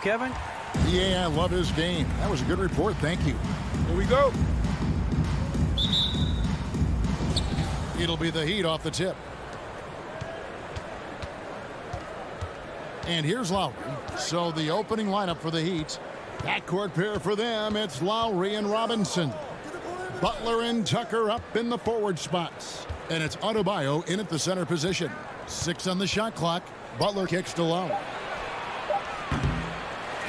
Kevin? Yeah, I love his game. That was a good report. Thank you. Here we go. It'll be the Heat off the tip. And here's Lowry. So the opening lineup for the Heat. Backcourt pair for them. It's Lowry and Robinson. Butler and Tucker up in the forward spots. And it's Adebayo in at the center position. 6 on the shot clock. Butler kicks to Lowry.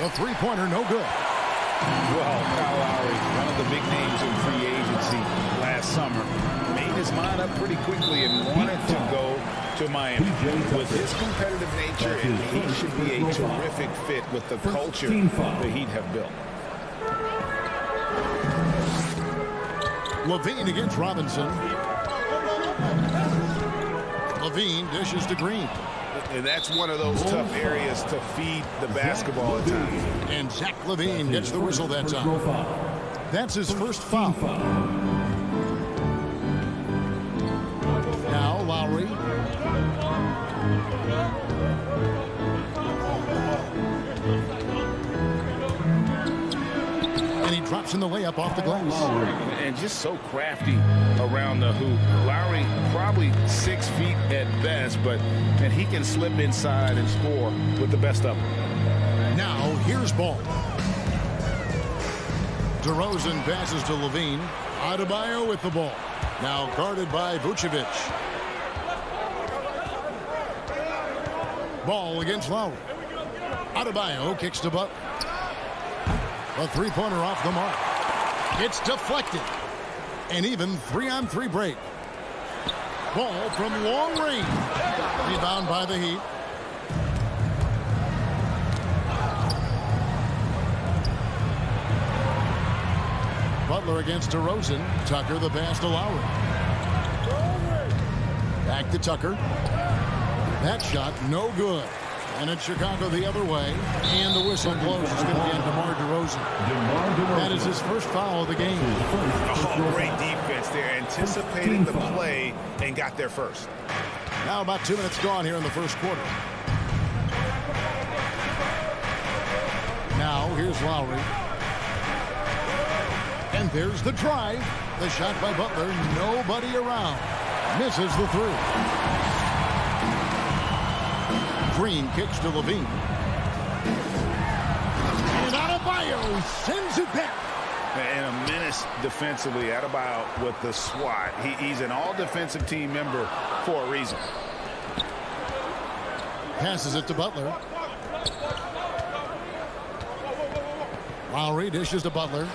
The three-pointer, no good. Well, Kyle Lowry, one of the big names in free agency last summer, made his mind up pretty quickly and wanted to go to Miami. With his competitive nature, and he should be a terrific fit with the culture the Heat have built. Levine against Robinson. Levine dishes to Green. And that's one of those tough areas to feed the basketball at times. And Zach Levine gets the whistle that time. That's his first foul. Now Lowry. And he drops in the layup off the glass. And just so crafty around the hoop. Lowry probably 6 feet at best, and he can slip inside and score with the best of them. Now here's Ball. DeRozan passes to Levine. Adebayo with the ball. Now guarded by Vucevic. Ball against Lowry. Adebayo kicks to Butler. A three-pointer off the mark. It's deflected. And even 3-on-3 break. Ball from long range. Rebound by the Heat. Butler against DeRozan. Tucker the pass to Lowry. Back to Tucker. That shot no good. And it's Chicago the other way. And the whistle blows. It's going to be on DeMar DeRozan. That is his first foul of the game. Oh, great defense there. Anticipated the play and got there first. Now about 2 minutes gone here in the first quarter. Now here's Lowry. And there's the drive. The shot by Butler. Nobody around. Misses the three. Green kicks to Levine. And Adebayo sends it back. And a menace defensively. Adebayo with the swat. He's an all-defensive team member for a reason. Passes it to Butler. Lowry dishes to Butler.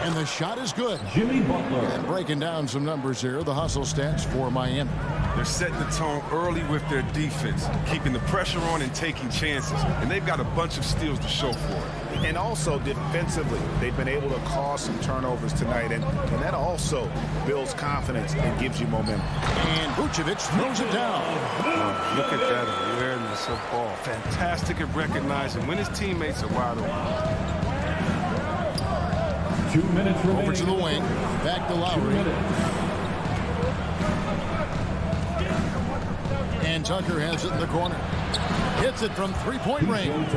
And the shot is good. Jimmy Butler. And breaking down some numbers here, the hustle stats for Miami. They're setting the tone early with their defense, keeping the pressure on and taking chances. And they've got a bunch of steals to show for it. And also defensively, they've been able to cause some turnovers tonight. And that also builds confidence and gives you momentum. And Vucevic throws it down. Look at that awareness of ball. Fantastic at recognizing when his teammates are wide open. 2 minutes remaining. Over to the wing. Back to Lowry. And Tucker has it in the corner. Hits it from three-point range.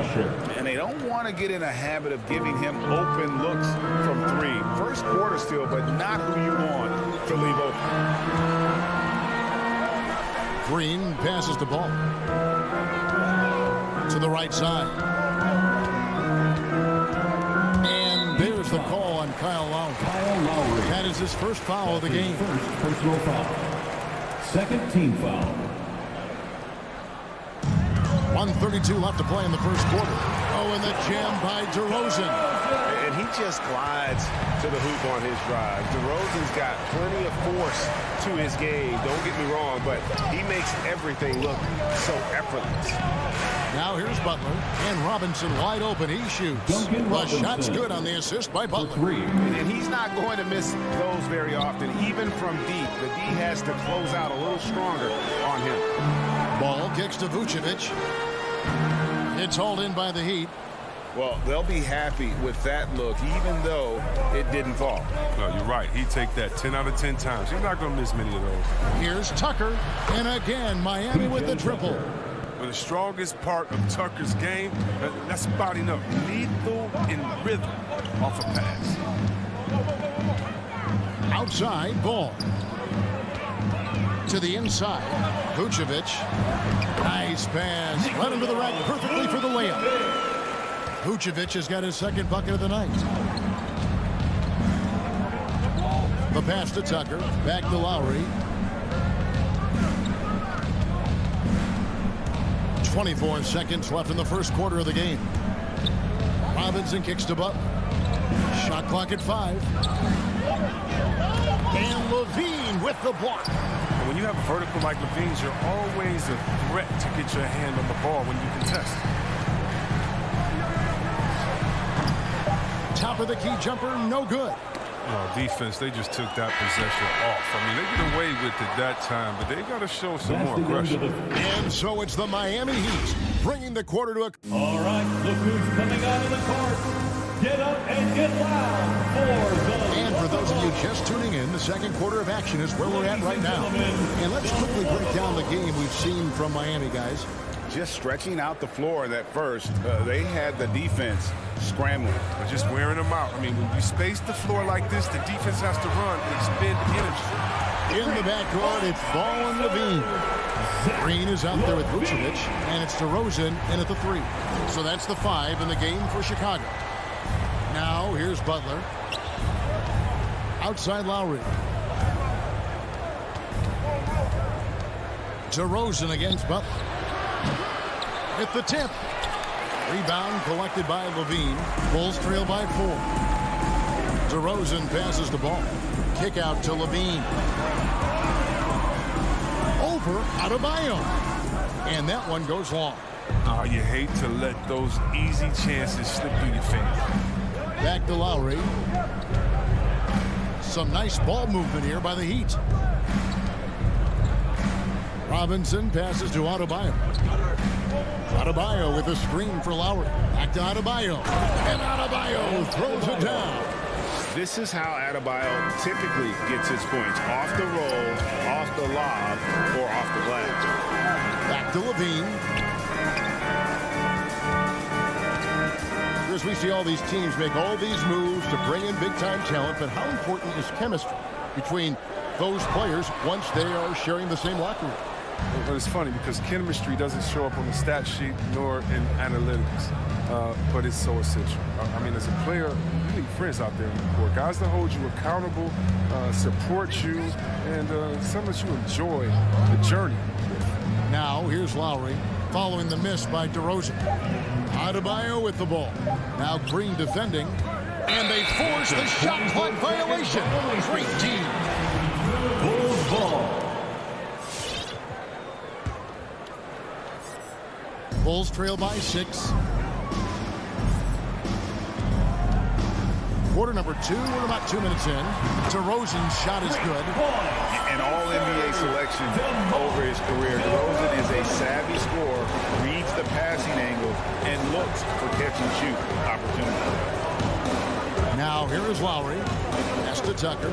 And they don't want to get in a habit of giving him open looks from three. First quarter still, but not who you want to leave open. Green passes the ball to the right side. And there's the call on Kyle Lowry. That is his first foul of the game. First personal foul. Second team foul. 1:32 left to play in the first quarter. Oh, and the jam by DeRozan. And he just glides to the hoop on his drive. DeRozan's got plenty of force to his game. Don't get me wrong, but he makes everything look so effortless. Now here's Butler. And Robinson wide open. He shoots. The shot's good on the assist by Butler. And he's not going to miss those very often, even from deep. The D has to close out a little stronger on him. Ball kicks to Vucevic. It's hauled in by the Heat. Well, they'll be happy with that look, even though it didn't fall. No, you're right. He'd take that 10 out of 10 times. He's not going to miss many of those. Here's Tucker. And again, Miami with the triple. But the strongest part of Tucker's game, that's spotting up lethal in rhythm off a pass. Outside ball. To the inside. Vucevic. Nice pass. Led him to the rack perfectly for the layup. Vucevic has got his second bucket of the night. The pass to Tucker. Back to Lowry. 24 seconds left in the first quarter of the game. Robinson kicks to Butler. Shot clock at 5. And Levine with the block. And when you have a vertical like Levine's, you're always a threat to get your hand on the ball when you contest. Top of the key jumper, no good. Oh, defense, they just took that possession off. I mean, they get away with it that time, but they got to show some more aggression. And so it's the Miami Heat bringing the quarter to a... All right, look who's coming out of the court. Get up and get loud for the... And for those of you just tuning in, the second quarter of action is where we're at right now. And let's quickly break down the game we've seen from Miami, guys. Just stretching out the floor in that first. They had the defense scrambling. But just wearing them out. I mean, when you space the floor like this, the defense has to run and expend energy. In the backcourt, it's Ball and Levine. Green is out there with Vucevic, and it's DeRozan in at the 3. So that's the 5 in the game for Chicago. Now, here's Butler. Outside Lowry. DeRozan against Butler. At the tip. Rebound collected by Levine. Bulls trail by 4. DeRozan passes the ball. Kick out to Levine. Over Adebayo. And that one goes long. Oh, you hate to let those easy chances slip through your fingers. Back to Lowry. Some nice ball movement here by the Heat. Robinson passes to Adebayo. Adebayo with a screen for Lowry. Back to Adebayo. And Adebayo throws it down. This is how Adebayo typically gets his points. Off the roll, off the lob, or off the glass. Back to Levine. As we see all these teams make all these moves to bring in big-time talent, but how important is chemistry between those players once they are sharing the same locker room? But it's funny because chemistry doesn't show up on the stat sheet nor in analytics, but it's so essential. I mean, as a player, you need friends out there in the court, guys that hold you accountable, support you, and some that you enjoy the journey. Now, here's Lowry following the miss by DeRozan. Adebayo with the ball. Now Green defending, and they force the shot clock violation. Great team. Bulls ball. Bulls trail by 6. Quarter number 2. We're about 2 minutes in. DeRozan's shot is good. An all-NBA selection over his career. DeRozan is a savvy scorer, reads the passing angle, and looks for catch-and-shoot opportunities. Now here is Lowry. Pass to Tucker.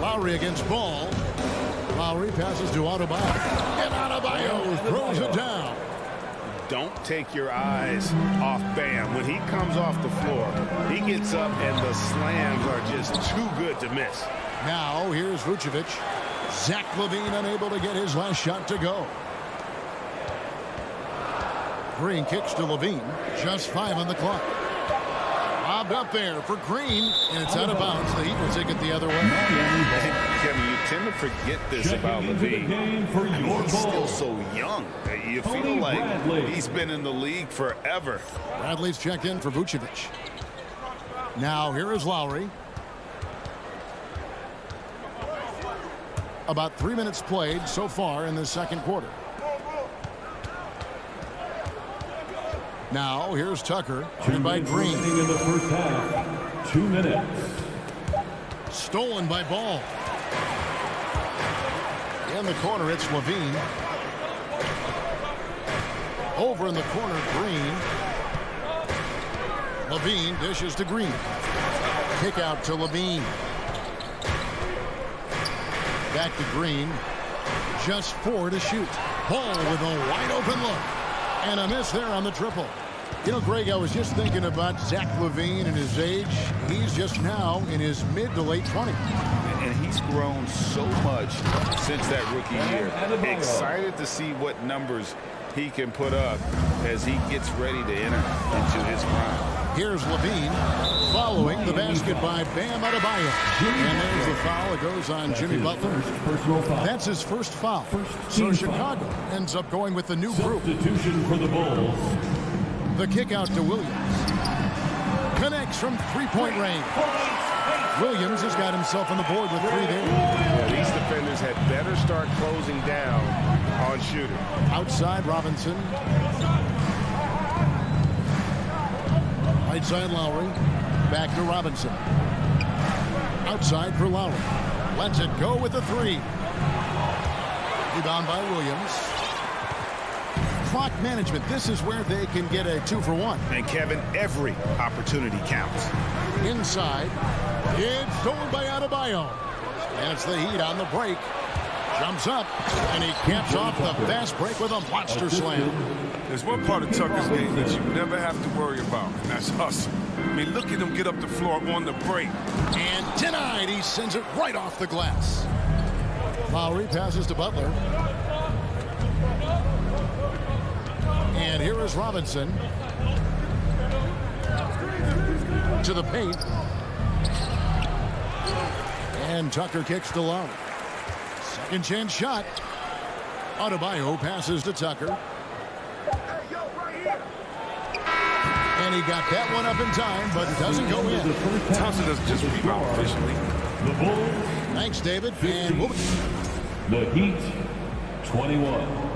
Lowry against Ball. Lowry passes to Adebayo. And Adebayo throws it down. Don't take your eyes off Bam. When he comes off the floor, he gets up and the slams are just too good to miss. Now here's Vucevic. Zach LaVine unable to get his last shot to go. Green kicks to LaVine. Just 5 on the clock. Lobbed up there for Green, and it's out of bounds. The Heat will take it the other way. Kevin, you tend to forget this about LaVine. He's still so young. You feel like he's been in the league forever. Bradley's checked in for Vucevic. Now here is Lowry. About 3 minutes played so far in the second quarter. Now here's Tucker. Shooting by Green. In the first half. 2 minutes. Stolen by Ball. In the corner, it's LaVine. Over in the corner, Green. LaVine dishes to Green. Kick out to LaVine. Back to Green. Just 4 to shoot. Paul with a wide open look. And a miss there on the triple. You know, Greg, I was just thinking about Zach LaVine and his age. He's just now in his mid to late 20s. And he's grown so much since that rookie year. Excited to see what numbers he can put up as he gets ready to enter into his prime. Here's LaVine following the basket by Bam Adebayo. And there's the foul. It goes on Jimmy Butler. That's his first foul. So Chicago ends up going with the new group. Substitution for the Bulls. The kick out to Williams. Connects from three-point range. Williams has got himself on the board with 3 there. Yeah, these defenders had better start closing down on shooting. Outside Robinson. Right side Lowry. Back to Robinson. Outside for Lowry. Lets it go with the 3. Rebound by Williams. Clock management. This is where they can get a 2-for-1. And Kevin, every opportunity counts. Inside. It's stolen by Adebayo. And it's the Heat on the break. Jumps up, and he caps off the fast break with a monster slam. There's one part of Tucker's game that you never have to worry about, and that's hustle. I mean, look at him get up the floor on the break. And denied. He sends it right off the glass. Lowry passes to Butler. And here is Robinson. To the paint. And Tucker kicks to Lowry. Second chance shot. Adebayo passes to Tucker. And he got that one up in time, but it doesn't go in. Thompson doesn't just rebound efficiently. The Bulls. Thanks, David. And we'll... The Heat, 21.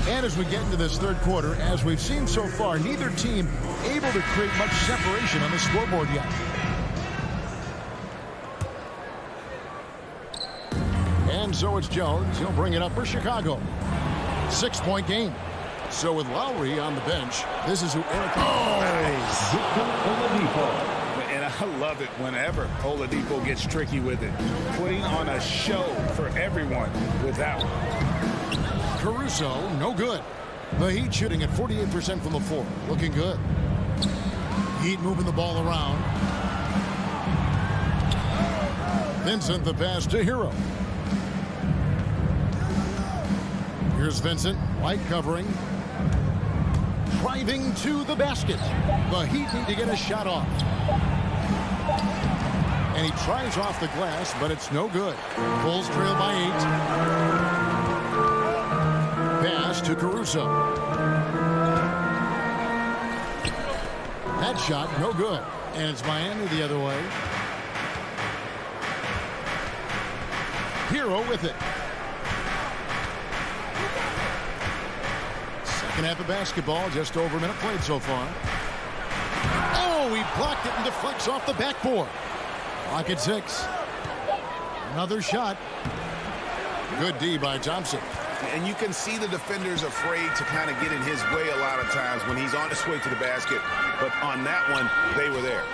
And as we get into this third quarter, as we've seen so far, neither team able to create much separation on the scoreboard yet. And so it's Jones. He'll bring it up for Chicago. 6-point game. So with Lowry on the bench, this is who Eric... And I love it whenever Oladipo gets tricky with it. Putting on a show for everyone without. Caruso, no good. The Heat shooting at 48% from the floor. Looking good. Heat moving the ball around. Vincent the pass to Hero. Here's Vincent. White covering. Driving to the basket. The Heat need to get a shot off. And he tries off the glass, but it's no good. Bulls trail by 8. Pass to Caruso. That shot, no good. And it's Miami the other way. Hero with it. Second half of basketball, just over a minute played so far. Oh, he blocked it and deflects off the backboard. Clock at 6. Another shot. Good D by Thompson. And you can see the defenders afraid to kind of get in his way a lot of times when he's on his way to the basket. But on that one, they were there.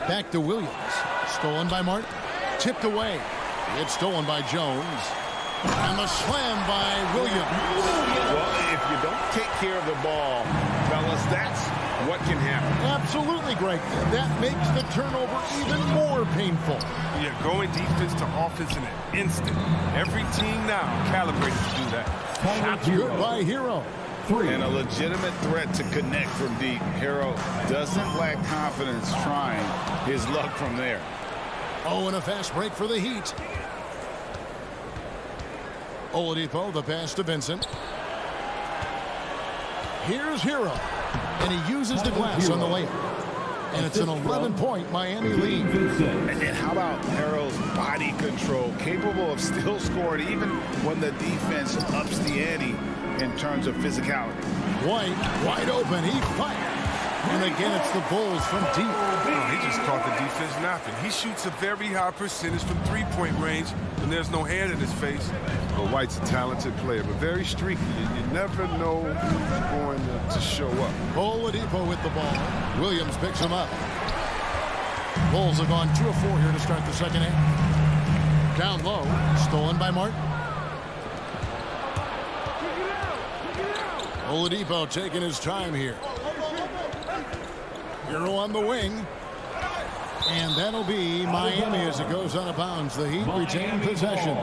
Back to Williams. Stolen by Martin. Tipped away. It's stolen by Jones. And the slam by Williams. Well, if you don't take care of the ball, fellas, that's what can happen. Absolutely, Greg. That makes the turnover even more painful. Yeah, going defense to offense in an instant. Every team now calibrated to do that. Shots good by Hero. And a legitimate threat to connect from deep. Hero doesn't lack confidence trying his luck from there. Oh, and a fast break for the Heat. Oladipo, the pass to Vincent. Here's Hero. And he uses the glass on the layup. And it's an 11-point Miami lead. And how about Hero's body control, capable of still scoring even when the defense ups the ante in terms of physicality. White, wide open, he fires. And again, it's the Bulls from deep. Oh, he just caught the defense napping. He shoots a very high percentage from three-point range when there's no hand in his face. But White's a talented player, but very streaky. You never know who's going to show up. Oladipo with the ball. Williams picks him up. Bulls have gone 2 of 4 here to start the second half. Down low, stolen by Martin. Oladipo taking his time here. Hero on the wing. And that'll be Miami as it goes out of bounds. The Heat retain possession.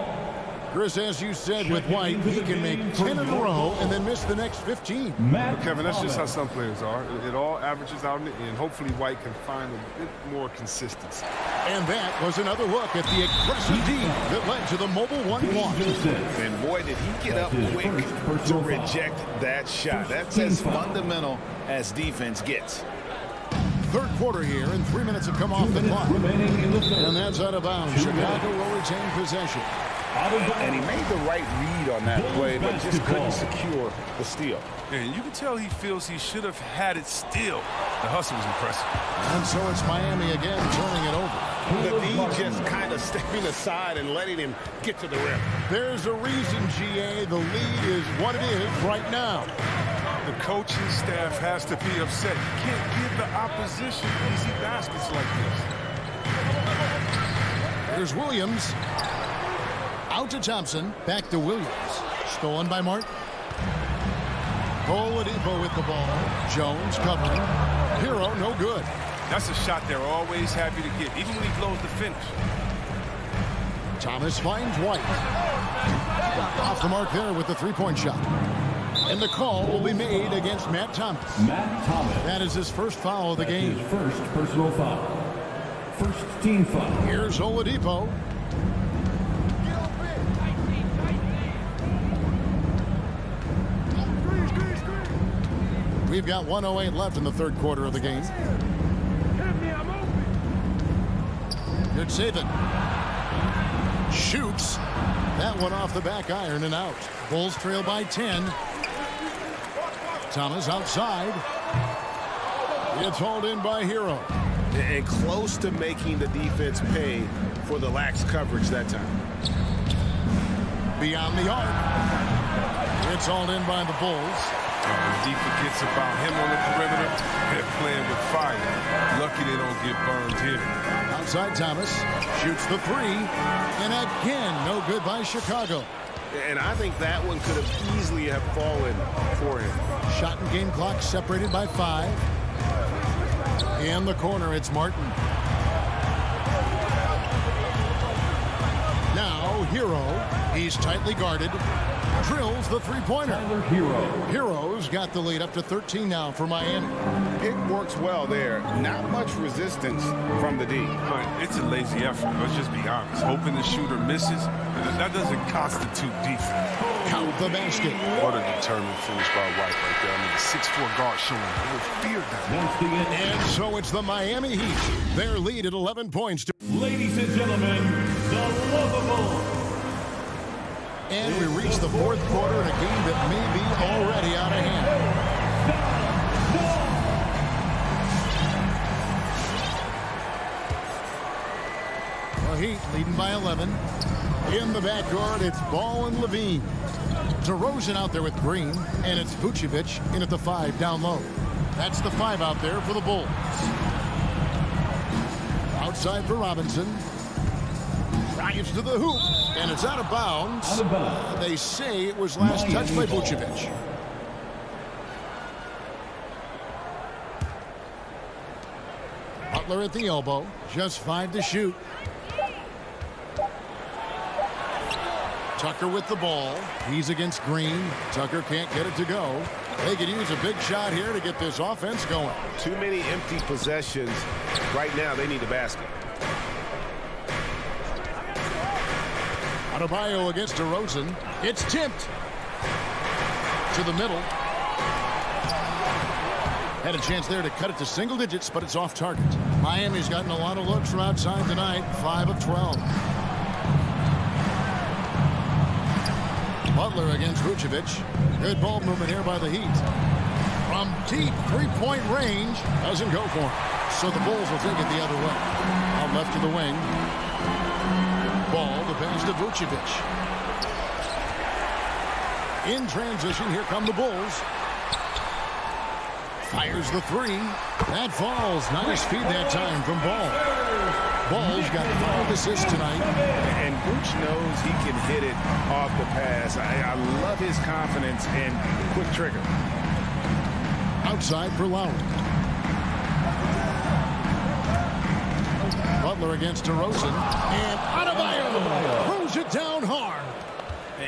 Chris, as you said with White, he can make 10 in a row and then miss the next 15. But Kevin, that's just how some players are. It all averages out in the end. Hopefully White can find a bit more consistency. And that was another look at the aggressive D that led to the mobile 1 block. And boy, did he get up quick to reject that shot. That's as fundamental as defense gets. Third quarter here, and 3 minutes have come off the clock. And that's out of bounds. Chicago will retain possession. And he made the right read on that play, but just couldn't secure the steal. And you can tell he feels he should have had it still. The hustle was impressive. And so it's Miami again turning it over. The D just kind of stepping aside and letting him get to the rim. There's a reason, GA. The lead is what it is right now. The coaching staff has to be upset. You can't give the opposition easy baskets like this. There's Williams. Out to Thompson. Back to Williams. Stolen by Martin. Oladipo with the ball. Jones covering. Hero, no good. That's a shot they're always happy to get, even when he blows the finish. Thomas finds White. Off the mark there with the three-point shot. And the call will be made against Matt Thomas. Matt Thomas. That is his first foul of the game. His first personal foul. First team foul. Here's Oladipo. We've got 1:08 left in the third quarter of the game. Good saving. Shoots. That one off the back iron and out. Bulls trail by 10. Thomas outside. It's hauled in by Hero. And close to making the defense pay for the lax coverage that time. Beyond the arc. It's hauled in by the Bulls. D forgets about him on the perimeter. They're playing with fire. Lucky they don't get burned here. Outside Thomas. Shoots the three. And again, no good by Chicago. And I think that one could have easily have fallen for him. Shot and game clock separated by 5. In the corner, it's Martin. Now, Hero. He's tightly guarded. Drills the three-pointer. Hero's got the lead up to 13 now for Miami. Pick works well there. Not much resistance from the D. But it's a lazy effort. Let's just be honest. Hoping the shooter misses, that doesn't constitute defense. Count the basket. What a determined finish by White right there. I mean, the 6'4" guard showing a little fear down. And so it's the Miami Heat. Their lead at 11 points. Ladies and gentlemen, the lovable. And we reach the fourth quarter in a game that may be already out of hand. The Heat leading by 11. In the backcourt, it's Ball and Levine. DeRozan out there with Green, and it's Vucevic in at the 5 down low. That's the 5 out there for the Bulls. Outside for Robinson. Drives to the hoop, and it's out of bounds. They say it was last touched by Vucevic. Butler at the elbow, just 5 to shoot. Tucker with the ball. He's against Green. Tucker can't get it to go. They could use a big shot here to get this offense going. Too many empty possessions. Right now, they need a basket. Adebayo against DeRozan. It's tipped to the middle. Had a chance there to cut it to single digits, but it's off target. Miami's gotten a lot of looks from outside tonight. 5 of 12. Butler against Vucevic. Good ball movement here by the Heat. From deep three-point range, doesn't go for it. So the Bulls will take it the other way. Out left to the wing. Ball, the pass to Vucevic. In transition, here come the Bulls. Fires the three. That falls. Nice feed that time from Ball. Ball's got 5 assists tonight. And Vooch knows he can hit it off the pass. I love his confidence and quick trigger. Outside for Lowry. Butler against DeRozan. And Adebayo throws it down hard.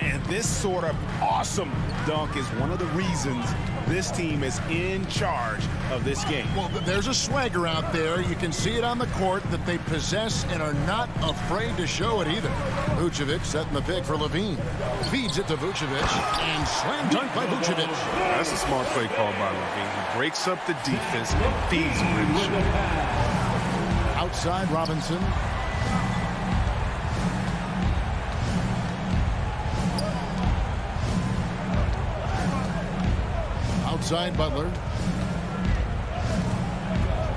And this sort of awesome dunk is one of the reasons this team is in charge of this game. Well, there's a swagger out there. You can see it on the court that they possess and are not afraid to show it either. Vucevic setting the pick for Levine. Feeds it to Vucevic and slam dunk by Vucevic. That's a smart play call by Levine. He breaks up the defense and feeds him really short. Outside Robinson. Outside Butler.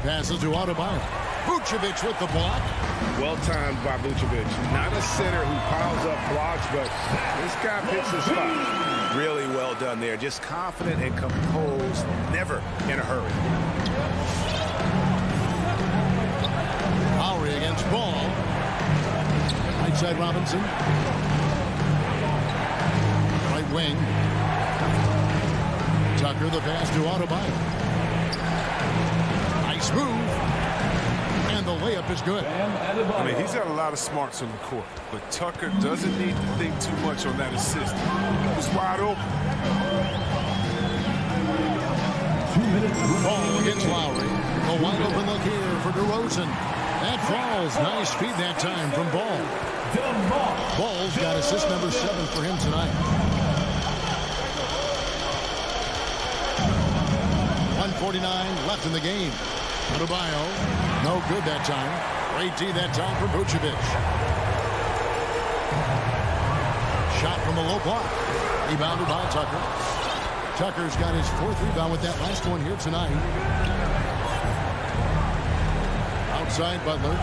Passes to Adebayo. Vucevic with the block. Well timed by Vucevic. Not a center who piles up blocks, but this guy picks his spot. Really well done there. Just confident and composed. Never in a hurry. Lowry against Ball. Right side Robinson. Right wing. Tucker, the pass to Adebayo. Nice move. And the layup is good. I mean, he's got a lot of smarts on the court, but Tucker doesn't need to think too much on that assist. He was wide open. 2 minutes. Ball against Lowry. A wide open look here for DeRozan. That falls. Nice feed that time from Ball. Ball's got assist number 7 for him tonight. 1:49 left in the game. Adebayo, no good that time. Great D that time for Vucevic. Shot from the low block. Rebounded by Tucker. Tucker's got his 4th rebound with that last one here tonight. Outside Butler.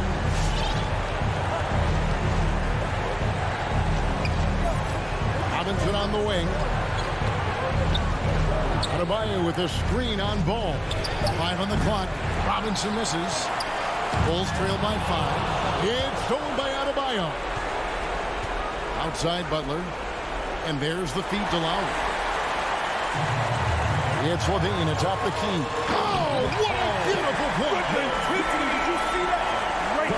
Robinson on the wing. Adebayo with a screen on Ball. 5 on the clock. Robinson misses. Bulls trail by 5. It's stolen by Adebayo. Outside Butler. And there's the feed to Lowry. It's Levine atop the key. Oh, what a beautiful play. Did you see that? Right.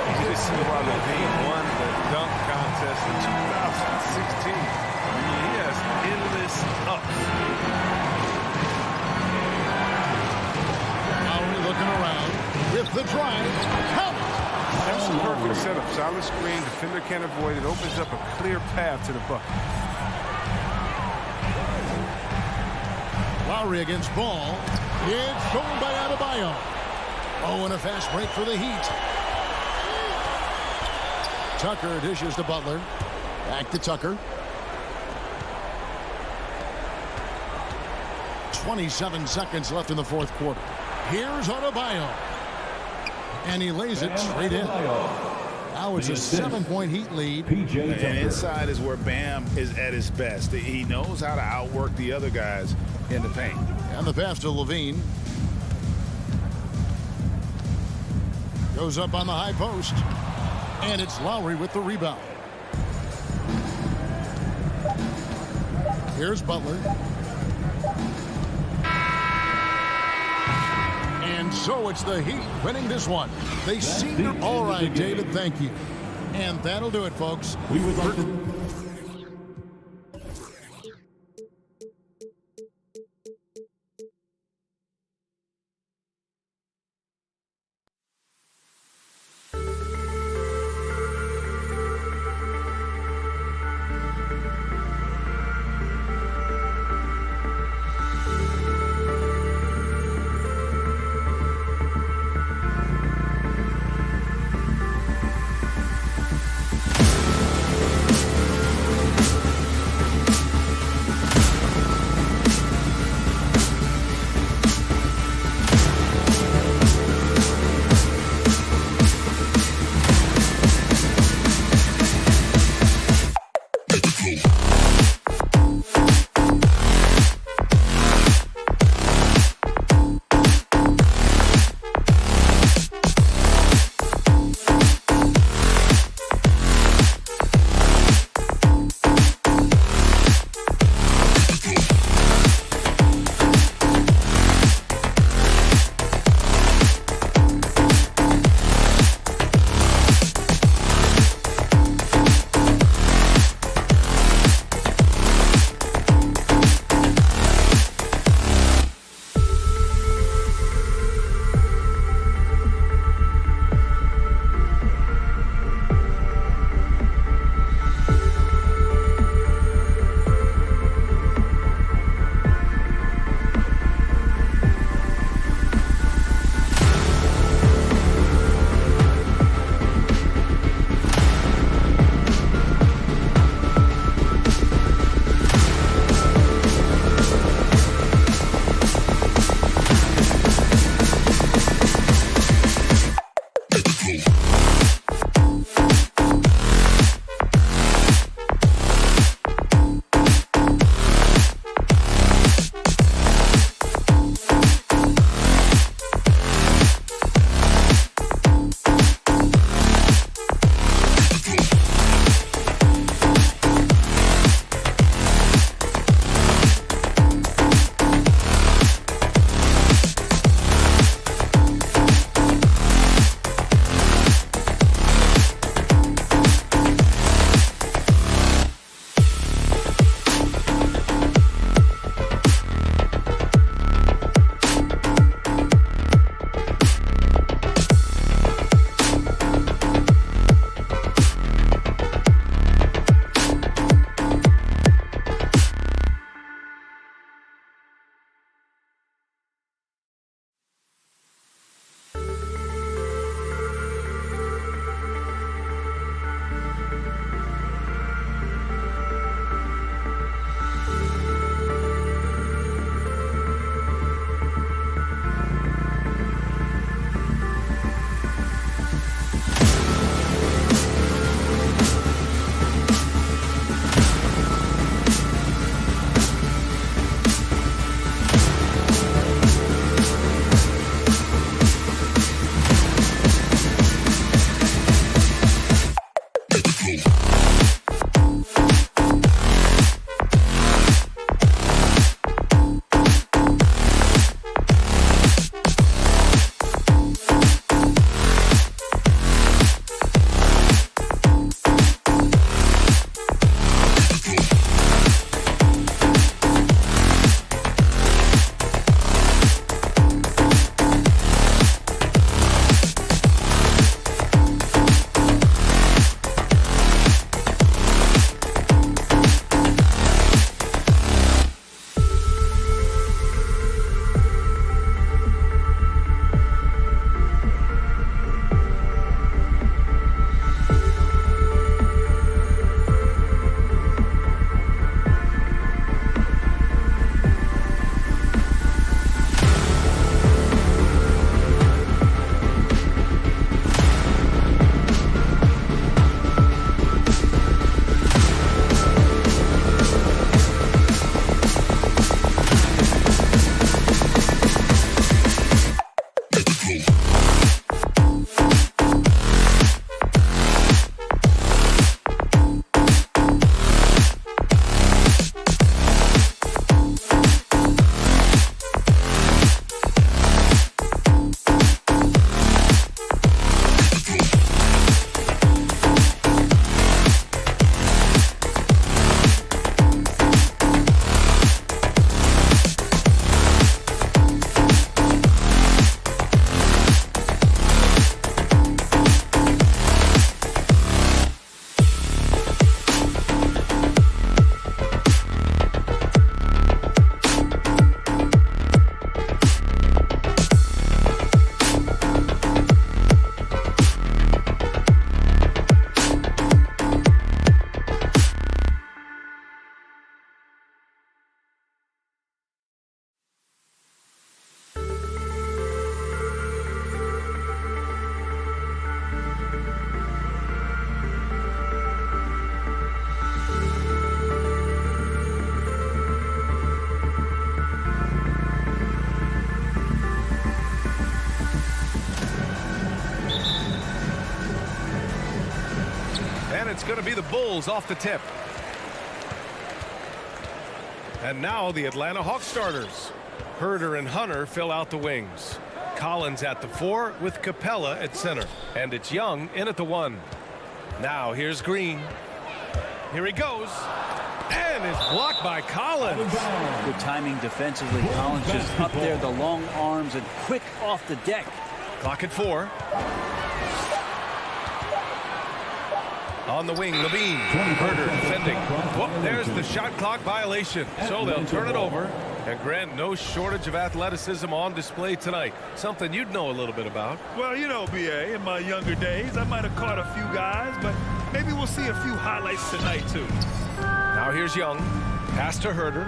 You can see why Levine won the dunk contest in 2016. I mean, he has endless ups. Lowry looking around with the drive. Count it. That's the perfect setup. Solid screen. Defender can't avoid it. Opens up a clear path to the bucket. Lowry against Ball. It's stolen by Adebayo. Oh, and a fast break for the Heat. Tucker dishes to Butler. Back to Tucker. 27 seconds left in the 4th quarter. Here's Adebayo. And he lays it straight in. Now it's a 7-point Heat lead. And inside is where Bam is at his best. He knows how to outwork the other guys in the paint. And the pass to Levine. Goes up on the high post. And it's Lowry with the rebound. Here's Butler. And so it's the Heat winning this one. They seem to... All right, David, thank you. And that'll do it, folks. We would like to it's going to be the Bulls off the tip. And now the Atlanta Hawks starters. Herder and Hunter fill out the wings. Collins at the 4 with Capella at center. And it's Young in at the 1. Now here's Green. Here he goes. And it's blocked by Collins. Good timing defensively. Collins just up there, the long arms, and quick off the deck. Clock at 4. On the wing, Levine. Herder defending. Whoop, there's the shot clock violation. So they'll turn it over. And Grant, no shortage of athleticism on display tonight. Something you'd know a little bit about. Well, you know, BA, in my younger days, I might have caught a few guys, but maybe we'll see a few highlights tonight, too. Now here's Young. Pass to Herder.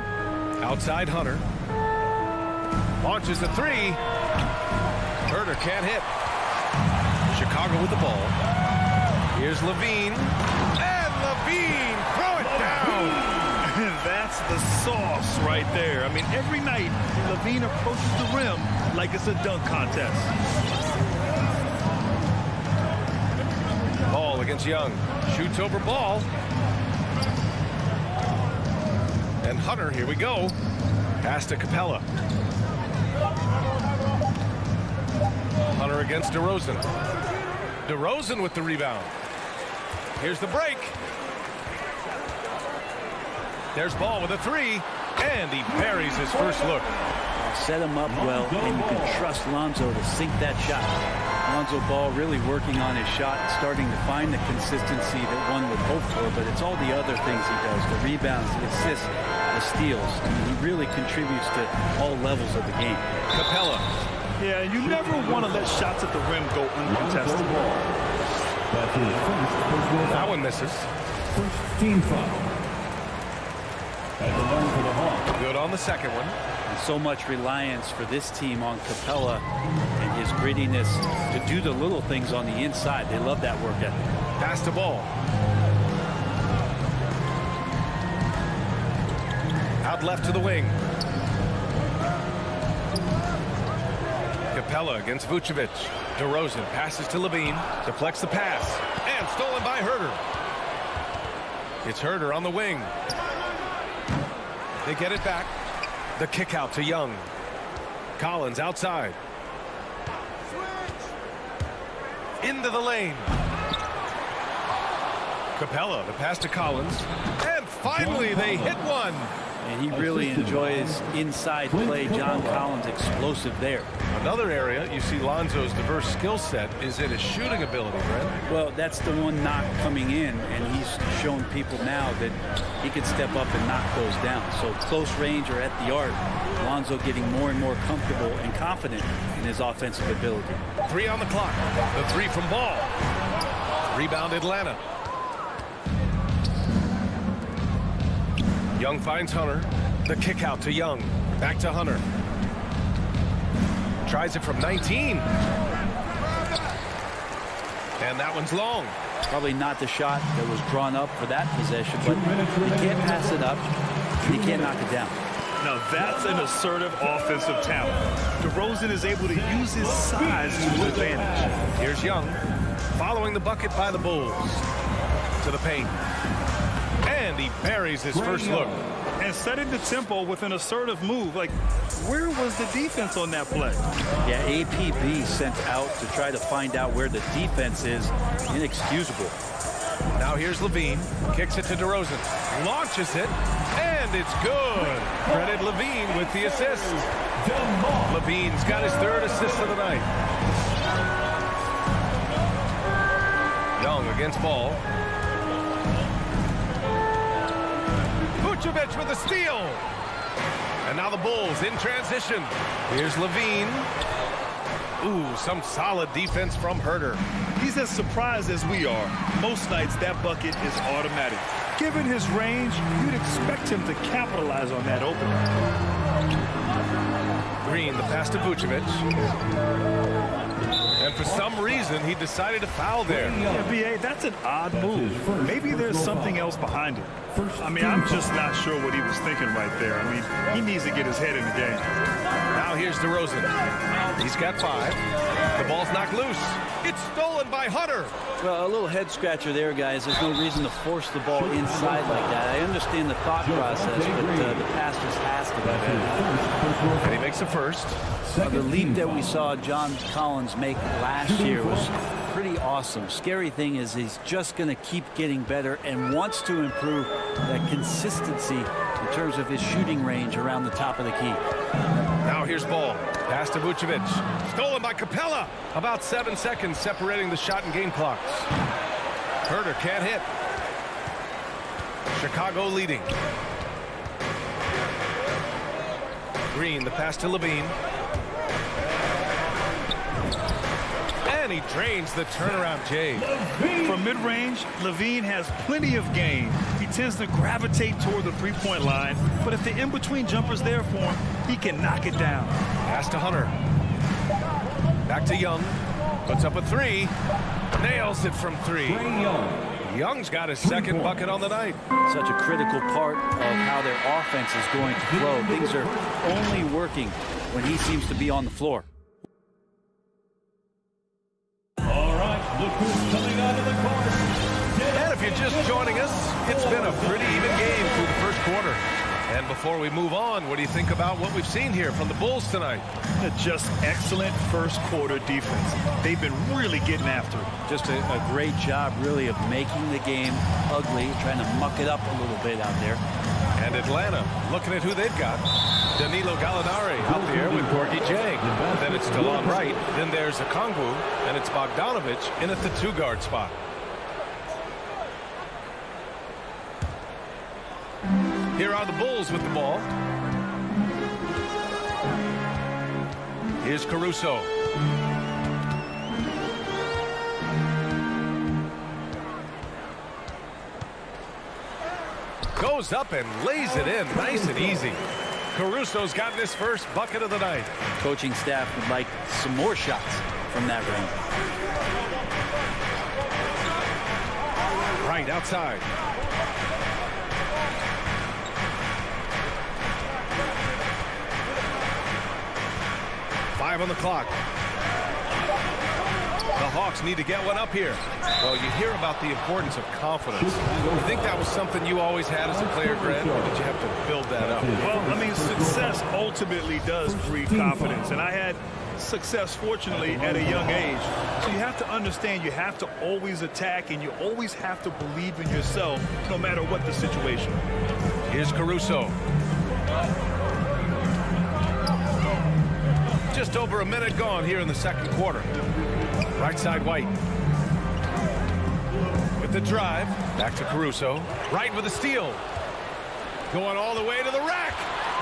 Outside Hunter. Launches a 3. Herder can't hit. Chicago with the ball. Here's Levine. And Levine, throw it down. That's the sauce right there. I mean, every night, Levine approaches the rim like it's a dunk contest. Ball against Young. Shoots over ball. And Hunter, here we go. Pass to Capella. Hunter against DeRozan. DeRozan with the rebound. Here's the break. There's Ball with a 3, and he buries his first look. Set him up well, and you can trust Lonzo to sink that shot. Lonzo Ball really working on his shot, starting to find the consistency that one would hope for, but it's all the other things he does, the rebounds, the assists, the steals. I mean, he really contributes to all levels of the game. Capella. Yeah, you never want to let shots at the rim go uncontested. That one misses. First team foul. At the line for the Hawks. Good on the second one. And so much reliance for this team on Capella and his grittiness to do the little things on the inside. They love that work ethic. Pass to Ball. Out left to the wing. Capella against Vucevic. DeRozan passes to Levine. Deflects the pass. And stolen by Herder. It's Herder on the wing. They get it back. The kick out to Young. Collins outside. Into the lane. Capella, the pass to Collins. And finally they hit one. And he really enjoys inside play. John Collins explosive there. Another area you see Lonzo's diverse skill set is in his shooting ability, right? Well, that's the one knock coming in, and he's shown people now that he can step up and knock those down. So close range or at the arc, Lonzo getting more and more comfortable and confident in his offensive ability. 3 on the clock. The 3 from Ball. Rebound Atlanta. Young finds Hunter. The kick out to Young. Back to Hunter. Tries it from 19. And that one's long. Probably not the shot that was drawn up for that possession, but he can't pass it up, and he can't knock it down. Now that's an assertive offensive talent. DeRozan is able to use his size to his advantage. Here's Young. Following the bucket by the Bulls. To the paint. And he buries his first look. And setting the tempo with an assertive move. Like, where was the defense on that play? Yeah, APB sent out to try to find out where the defense is. Inexcusable. Now here's Levine. Kicks it to DeRozan. Launches it. And it's good. Credit Levine with the assist. Levine's got his 3rd assist of the night. Young against Ball. Vucevic with a steal. And now the Bulls in transition. Here's Levine. Ooh, some solid defense from Herder. He's as surprised as we are. Most nights that bucket is automatic. Given his range, you'd expect him to capitalize on that opening. Green, the pass to Vucevic. And for some reason, he decided to foul there. Yeah, B.A., that's an odd move. Maybe there's something else behind it. I mean, I'm just not sure what he was thinking right there. I mean, he needs to get his head in the game. Now here's DeRozan. He's got 5. The ball's knocked loose. It's stolen Stolen by Hunter. Well, a little head scratcher there, guys. There's no reason to force the ball inside like that. I understand the thought process, but the pass just has to be better. And he makes the first. The leap that we saw John Collins make last year was pretty awesome. Scary thing is he's just going to keep getting better and wants to improve that consistency in terms of his shooting range around the top of the key. Now here's ball. Pass to Vucevic. Stolen by Capella. About 7 seconds separating the shot and game clocks. Herder can't hit. Chicago leading. Green, the pass to Levine. And he drains the turnaround Jay. From mid-range, Levine has plenty of game. He tends to gravitate toward the three-point line, but if the in-between jumper's there for him, he can knock it down. Pass to Hunter. Back to Young. Puts up a three. Nails it from three. Young's got his second bucket on the night. Such a critical part of how their offense is going to flow. Things are only working when he seems to be on the floor. All right, look who's coming out of the court. And if you're just joining us, it's been a pretty even game through the first quarter. And before we move on, what do you think about what we've seen here from the Bulls tonight? Just excellent first quarter defense. They've been really getting after it. Just a great job, really, of making the game ugly, trying to muck it up a little bit out there. And Atlanta, looking at who they've got. Danilo Gallinari out there with Gorgie Jang. Then it's DeLon Wright. Then there's Okongwu. And it's Bogdanovich in at the two-guard spot. Here are the Bulls with the ball. Here's Caruso. Goes up and lays it in nice and easy. Caruso's gotten his first bucket of the night. Coaching staff would like some more shots from that range. Right outside. Five on the clock. The Hawks need to get one up here. Well, you hear about the importance of confidence. You think that was something you always had as a player, Grant, or did you have to build that up? Well, I mean, success ultimately does breed confidence. And I had success, fortunately, at a young age. So you have to understand you have to always attack and you always have to believe in yourself no matter what the situation. Here's Caruso. Just over a minute gone here in the second quarter. Right side White. With the drive. Back to Caruso. Wright with a steal. Going all the way to the rack.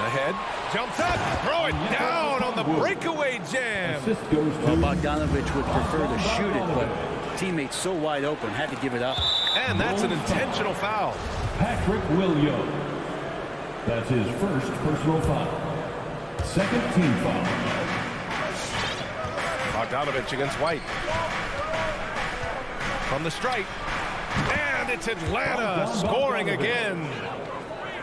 Ahead. Jumps up. Throw it down on the breakaway jam. Well, Bogdanovich would prefer to shoot it, but teammates so wide open, had to give it up. And that's an intentional foul. Patrick Williams. That's his first personal foul. Second team foul. Bogdanovich against White. From the stripe. And it's Atlanta scoring again.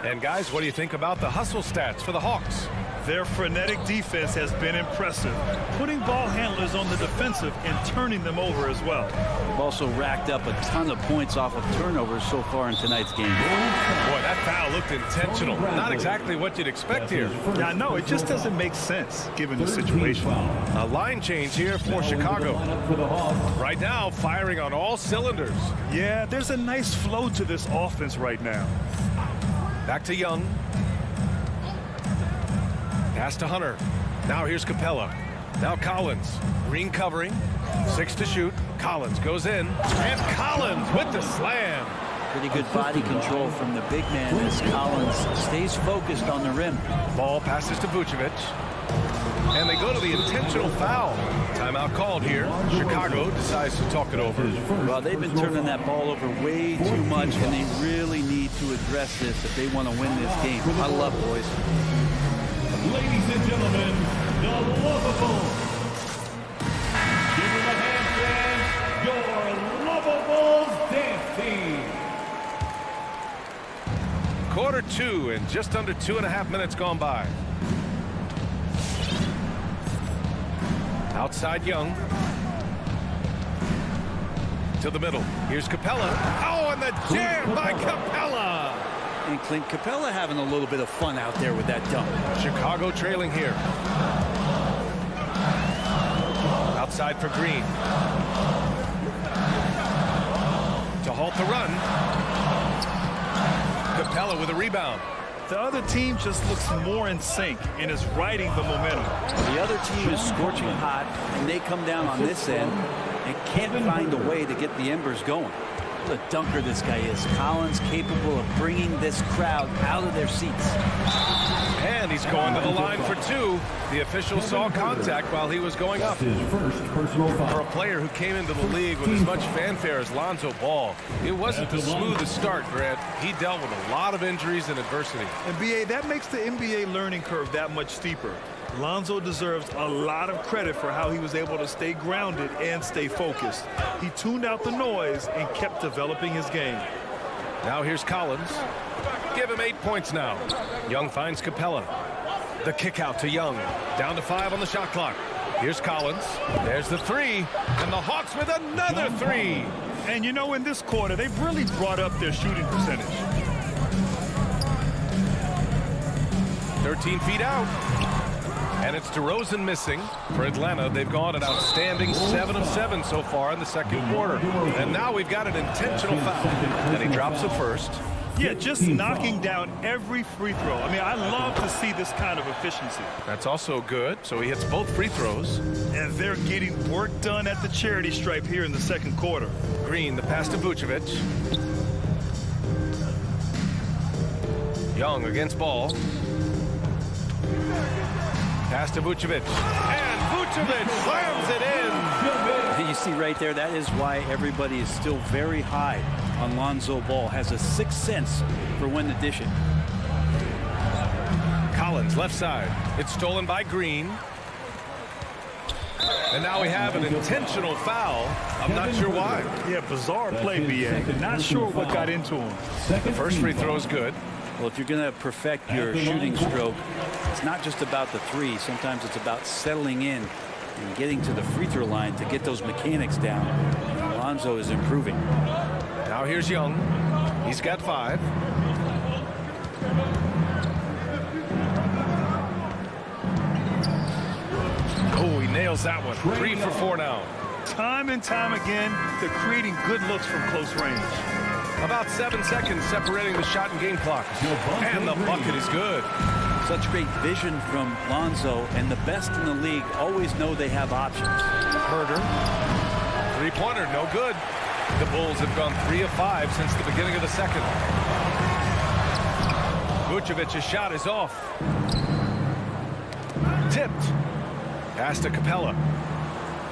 And guys, what do you think about the hustle stats for the Hawks? Their frenetic defense has been impressive, putting ball handlers on the defensive and turning them over as well. They've also racked up a ton of points off of turnovers so far in tonight's game. Boy, that foul looked intentional. Not exactly what you'd expect here. Yeah, I know. It just doesn't make sense given the situation. A line change here for Chicago. Right now, firing on all cylinders. Yeah, there's a nice flow to this offense right now. Back to Young. Pass to Hunter. Now here's Capella. Now Collins. Green covering. 6 to shoot. Collins goes in. And Collins with the slam. Pretty good body control from the big man as Collins stays focused on the rim. Ball passes to Vucevic. And they go to the intentional foul. Timeout called here. Chicago decides to talk it over. Well, they've been turning that ball over way too much, and they really need to address this if they want to win this game. Huddle up, boys. Ladies and gentlemen, the lovable. Give them a hand, your lovable dance team. Quarter 2 and just under 2.5 minutes gone by. Outside Young. To the middle. Here's Capella. Oh, and the jam by Capella. And Clint Capella having a little bit of fun out there with that dunk. Chicago trailing here. Outside for Green. To halt the run. Capella with a rebound. The other team just looks more in sync and is riding the momentum. The other team is scorching hot, and they come down on this end and can't find a way to get the embers going. What a dunker this guy is. Collins capable of bringing this crowd out of their seats. And he's going to the line for two. The official saw contact while he was going up. His first personal For foul. a player who came into the league with as much fanfare as Lonzo Ball, it wasn't the smoothest start, Grant. He dealt with a lot of injuries and adversity. And BA, that makes the NBA learning curve that much steeper. Lonzo deserves a lot of credit for how he was able to stay grounded and stay focused. He tuned out the noise and kept developing his game. Now here's Collins. Give him 8 points now. Young finds Capella. The kick out to Young. Down to 5 on the shot clock. Here's Collins. There's the three. And the Hawks with another three. And you know, in this quarter, they've really brought up their shooting percentage. 13 feet out. And it's DeRozan missing. For Atlanta, they've gone an outstanding 7 of 7 so far in the second quarter. And now we've got an intentional foul. And he drops the first. Yeah, just knocking down every free throw. I mean, I love to see this kind of efficiency. That's also good. So he hits both free throws. And they're getting work done at the charity stripe here in the second quarter. Green, the pass to Vucevic. Young against Ball. Pass to Vucevic. And Vucevic slams it in. You see right there, that is why everybody is still very high on Lonzo Ball. Has a sixth sense for when to dish it. Collins, left side. It's stolen by Green. And now we have an intentional foul. I'm not sure why. Yeah, bizarre play, BA. Not sure what got into him. The first free throw is good. Well, if you're going to perfect your shooting stroke, it's not just about the three. Sometimes it's about settling in and getting to the free throw line to get those mechanics down. And Lonzo is improving. Now here's Young. He's got 5. Oh, he nails that one. 3 for 4 now. Time and time again, they're creating good looks from close range. About 7 seconds separating the shot and game clock. And the bucket is good. Such great vision from Lonzo, and the best in the league always know they have options. Herder. 3-pointer, no good. The Bulls have gone 3 of 5 since the beginning of the second. Vucevic's shot is off. Tipped. Pass to Capella.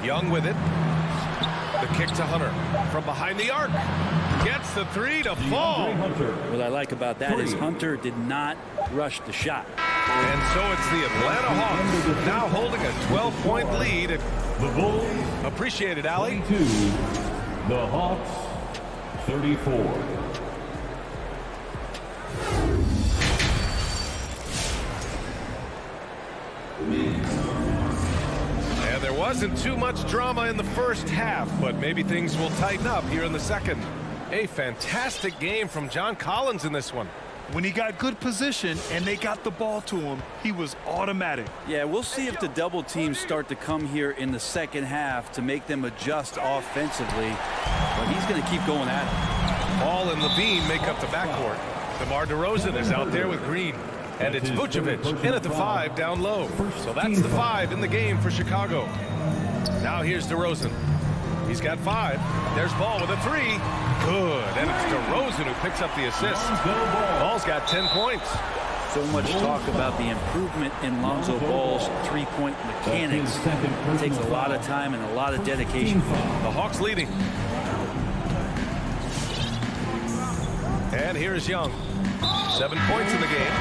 Young with it. The kick to Hunter. From behind the arc. Gets the 3 to fall. What I like about that is Hunter did not rush the shot. And so it's the Atlanta Hawks now holding a 12-point lead. The Bulls. Appreciate it, Allie. 22. The Hawks 34. And there wasn't too much drama in the first half, but maybe things will tighten up here in the second. A fantastic game from John Collins in this one. When he got good position and they got the ball to him, he was automatic. Yeah, we'll see if the double teams start to come here in the second half to make them adjust offensively. But he's going to keep going at it. Ball and Levine make up the backcourt. DeMar DeRozan is out there with Green. And it's Vucevic in at the 5 down low. So that's the 5 in the game for Chicago. Now here's DeRozan. He's got 5. There's Ball with a 3. Good. And it's DeRozan who picks up the assist. Ball's got 10 points. So much talk about the improvement in Lonzo Ball's three-point mechanics. It takes a lot of time and a lot of dedication. The Hawks leading. And here's Young. 7 points in the game.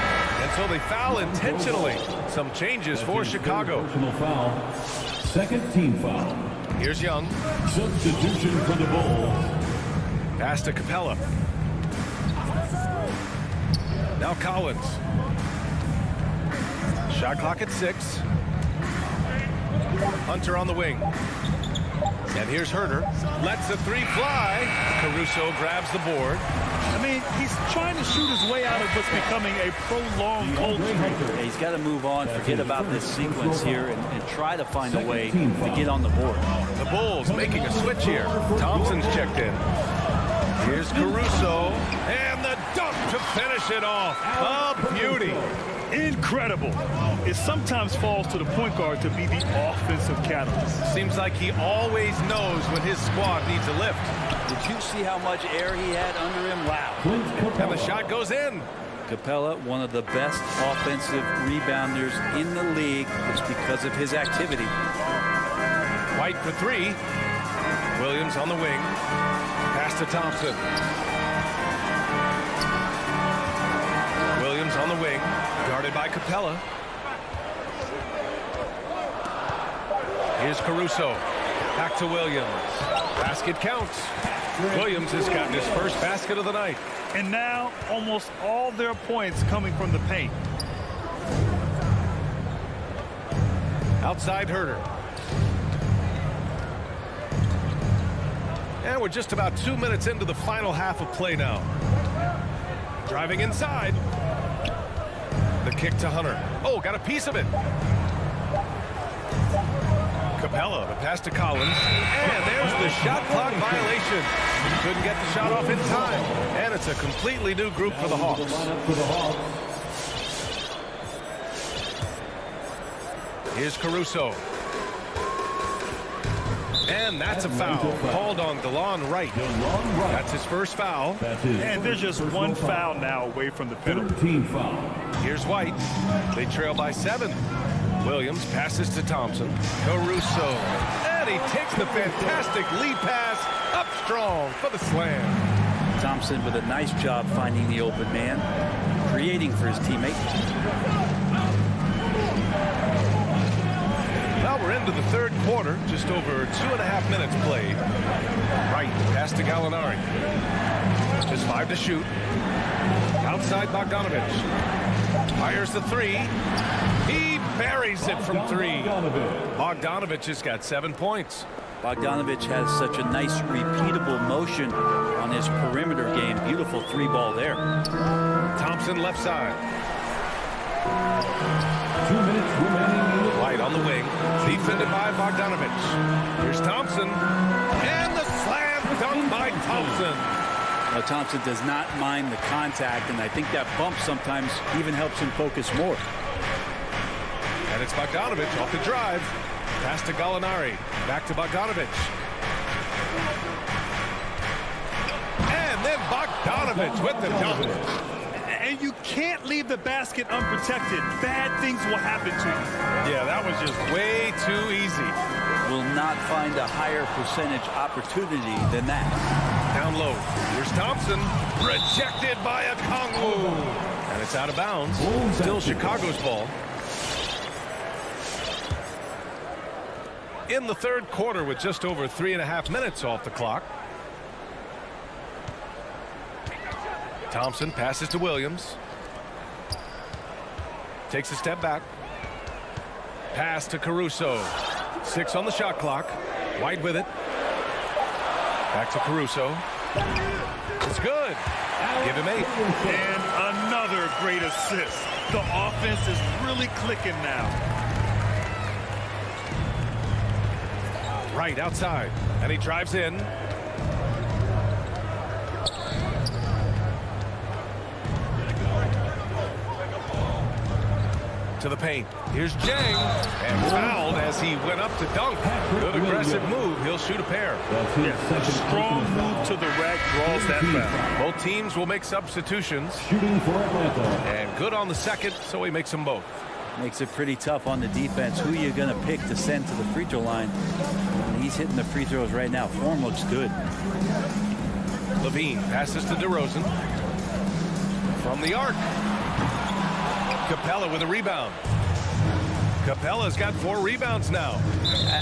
And so they foul intentionally. Some changes for Chicago. Personal foul. Second team foul. Here's Young. Substitution for the Bulls. Pass to Capella. Now Collins. Shot clock at 6. Hunter on the wing. And here's Herder. Lets the three fly. Caruso grabs the board. I mean, he's trying to shoot his way out of what's becoming a prolonged cold streak. Yeah, he's got to move on, forget about this sequence here, and try to find a way to get on the board. The Bulls making a switch here. Thompson's checked in. Here's Caruso. And the dunk to finish it off. A beauty. Incredible. It sometimes falls to the point guard to be the offensive catalyst. Seems like he always knows when his squad needs a lift. Did you see how much air he had under him? Wow. And the shot goes in. Capella, one of the best offensive rebounders in the league. It's because of his activity. White for three. Williams on the wing. Pass to Thompson. Williams on the wing. Guarded by Capella. Here's Caruso. Back to Williams. Basket counts. Williams has gotten his first basket of the night. And now almost all their points coming from the paint. Outside Herder. And we're just about 2 minutes into the final half of play now. Driving inside. The kick to Hunter. Oh, got a piece of it. Capella, the pass to Collins. And there's the shot clock violation. Couldn't get the shot off in time. And it's a completely new group for the Hawks. Here's Caruso. And that's a foul called on DeLon Wright. That's his first foul. And there's just one foul now away from the penalty. Here's White. They trail by 7. Williams passes to Thompson. Caruso. And he takes the fantastic lead pass up strong for the slam. Thompson with a nice job finding the open man, creating for his teammate. Now we're into the third quarter, just over 2.5 minutes played. Wright, pass to Gallinari. Just 5 to shoot. Outside Bogdanovich. Fires the three. He buries it from 3. Bogdanovich has got 7 points. Bogdanovich has such a nice repeatable motion on his perimeter game. Beautiful 3-ball there. Thompson left side. 2 minutes remaining. White on the wing. Defended by Bogdanovich. Here's Thompson. And the slam dunk by Thompson. Now, Thompson does not mind the contact, and I think that bump sometimes even helps him focus more. And it's Bogdanovich off the drive. Pass to Gallinari. Back to Bogdanovich. And then Bogdanovich with the dunk. And you can't leave the basket unprotected. Bad things will happen to you. Yeah, that was just way too easy. Will not find a higher percentage opportunity than that. Down low. Here's Thompson. Rejected by a Kongwu. And it's out of bounds. Still Chicago's ball. In the third quarter with just over 3.5 minutes off the clock. Thompson passes to Williams. Takes a step back. Pass to Caruso. 6 on the shot clock. White with it. Back to Caruso. It's good. Give him 8. And another great assist. The offense is really clicking now. Right outside. And he drives in. To the paint. Here's Jang. And fouled as he went up to dunk. Good aggressive move. He'll shoot a pair. A strong move to the rack draws that foul. Both teams will make substitutions. Shooting for Atlanta. And good on the second, so he makes them both. Makes it pretty tough on the defense. Who are you going to pick to send to the free throw line? And he's hitting the free throws right now. Form looks good. Levine passes to DeRozan. From the arc. Capella with a rebound. Capella's got 4 rebounds now.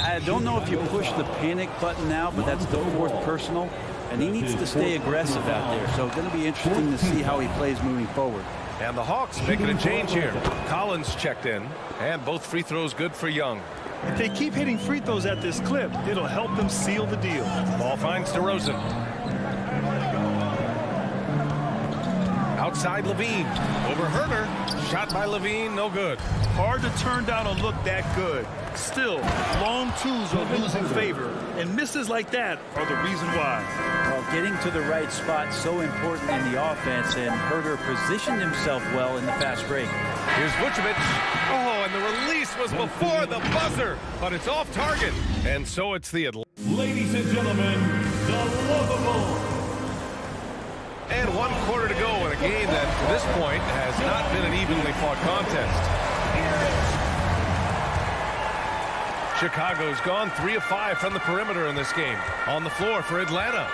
I don't know if you push the panic button now, but that's the 4th personal. And he needs to stay aggressive out there. So it's going to be interesting to see how he plays moving forward. And the Hawks making a change here. Collins checked in. And both free throws good for Young. If they keep hitting free throws at this clip, it'll help them seal the deal. Ball finds DeRozan. Outside Levine. Over Herder. Shot by Levine, no good. Hard to turn down a look that good. Still, long twos are losing favor, and misses like that are the reason why. Well, getting to the right spot so important in the offense, and Herder positioned himself well in the fast break. Here's Vucevic. Oh, and the release was before the buzzer, but it's off target. And so it's the Atlanta. Ladies and gentlemen, the lovable. And 1 quarter to go in a game that, to this point, has not been an evenly fought contest. Chicago's gone 3 of 5 from the perimeter in this game. On the floor for Atlanta,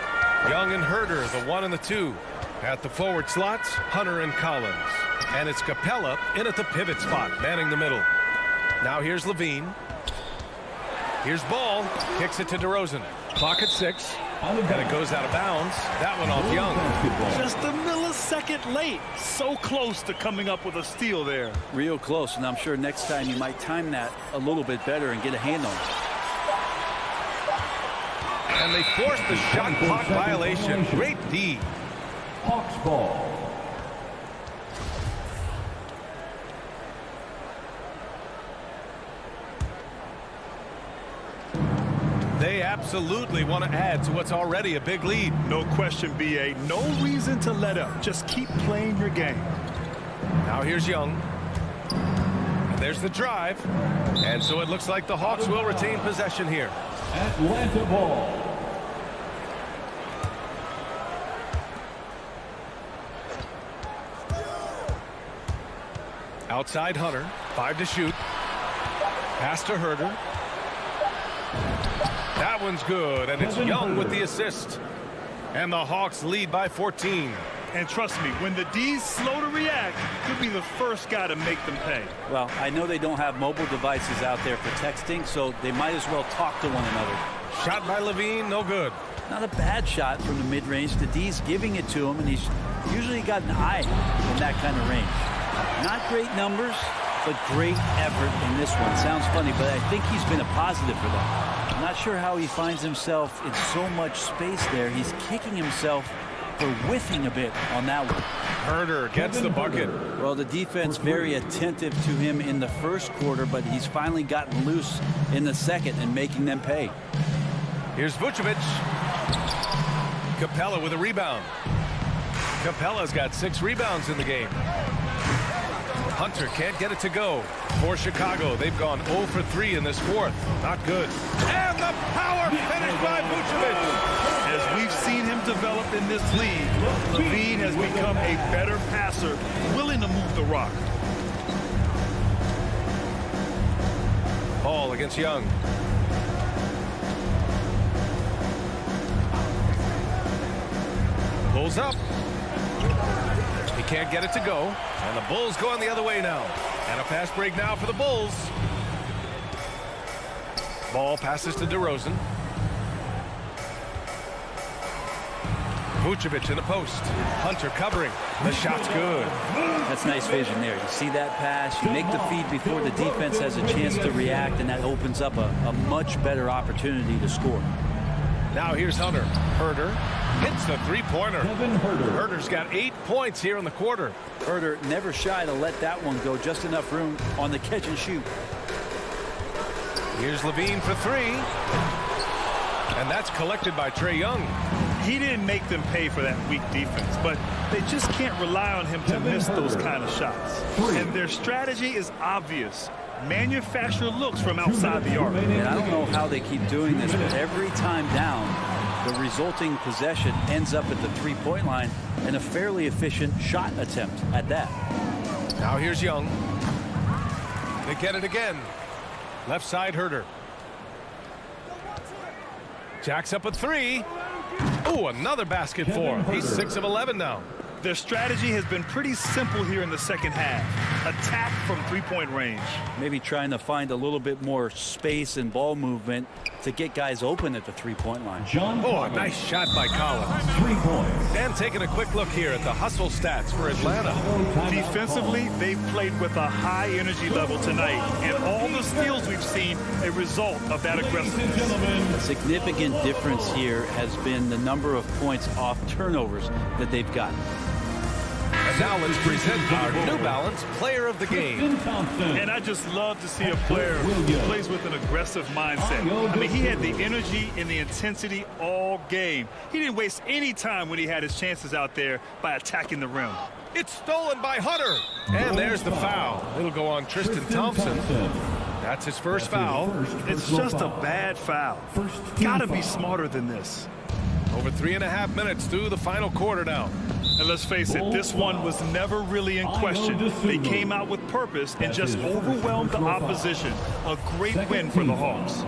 Young and Herder, the 1 and the 2. At the forward slots, Hunter and Collins. And it's Capella in at the pivot spot, manning the middle. Now here's Levine. Here's Ball. Kicks it to DeRozan. Clock at 6. And it goes out of bounds. That one off Young. Just a millisecond late. So close to coming up with a steal there. Real close, and I'm sure next time you might time that a little bit better and get a hand on it. And they forced the shot clock violation. Great D. Hawks ball. They absolutely want to add to what's already a big lead. No question, B.A. No reason to let up. Just keep playing your game. Now here's Young. And there's the drive. And so it looks like the Hawks will retain possession here. Atlanta ball. Outside Hunter. 5 to shoot. Pass to Herder. That one's good, and it's Young with the assist. And the Hawks lead by 14. And trust me, when the D's slow to react, you'll be the first guy to make them pay. Well, I know they don't have mobile devices out there for texting, so they might as well talk to one another. Shot by Levine, no good. Not a bad shot from the mid-range. The D's giving it to him, and he's usually got an eye in that kind of range. Not great numbers, but great effort in this one. Sounds funny, but I think he's been a positive for them. I'm not sure how he finds himself in so much space there. He's kicking himself for whiffing a bit on that one. Herder gets the bucket. Well, the defense very attentive to him in the first quarter, but he's finally gotten loose in the second and making them pay. Here's Vucevic. Capella with a rebound. Capella's got 6 rebounds in the game. Hunter can't get it to go. For Chicago, they've gone 0 for 3 in this fourth. Not good. And the power finish by Vucevic. As we've seen him develop in this league, Levine has become a better passer, willing to move the rock. Ball against Young. Pulls up. He can't get it to go. And the Bulls going the other way now. And a fast break now for the Bulls. Ball passes to DeRozan. Vucevic in the post. Hunter covering. The shot's good. That's nice vision there. You see that pass, you make the feed before the defense has a chance to react, and that opens up a much better opportunity to score. Now here's Hunter. Herder hits the three-pointer. Herder's got 8 points here in the quarter. Herder never shy to let that one go. Just enough room on the catch and shoot. Here's Levine for 3. And that's collected by Trae Young. He didn't make them pay for that weak defense, but they just can't rely on him to miss those kind of shots. And their strategy is obvious. Manufacture looks from outside the arc. And I don't know how they keep doing this, but every time down, the resulting possession ends up at the three-point line and a fairly efficient shot attempt at that. Now here's Young. They get it again. Left side Herder. Jacks up a 3. Oh, another basket for him. He's 6 of 11 now. Their strategy has been pretty simple here in the second half. Attack from three-point range. Maybe trying to find a little bit more space and ball movement to get guys open at the three-point line. Oh, a nice shot by Collins. 3 points. And taking a quick look here at the hustle stats for Atlanta. Defensively, they've played with a high energy level tonight, and all the steals we've seen a result of that aggressiveness. A significant difference here has been the number of points off turnovers that they've gotten. And now let's present our New Balance Player of the Game. And I just love to see a player who plays with an aggressive mindset. I mean, he had the energy and the intensity all game. He didn't waste any time when he had his chances out there by attacking the rim. It's stolen by Hunter. And there's the foul. It'll go on Tristan Thompson. That's his first foul. It's just a bad foul. Gotta be smarter than this. Over 3.5 minutes through the final quarter now. And let's face it, this one was never really in question. They came out with purpose and just overwhelmed the opposition. A great win for the Hawks.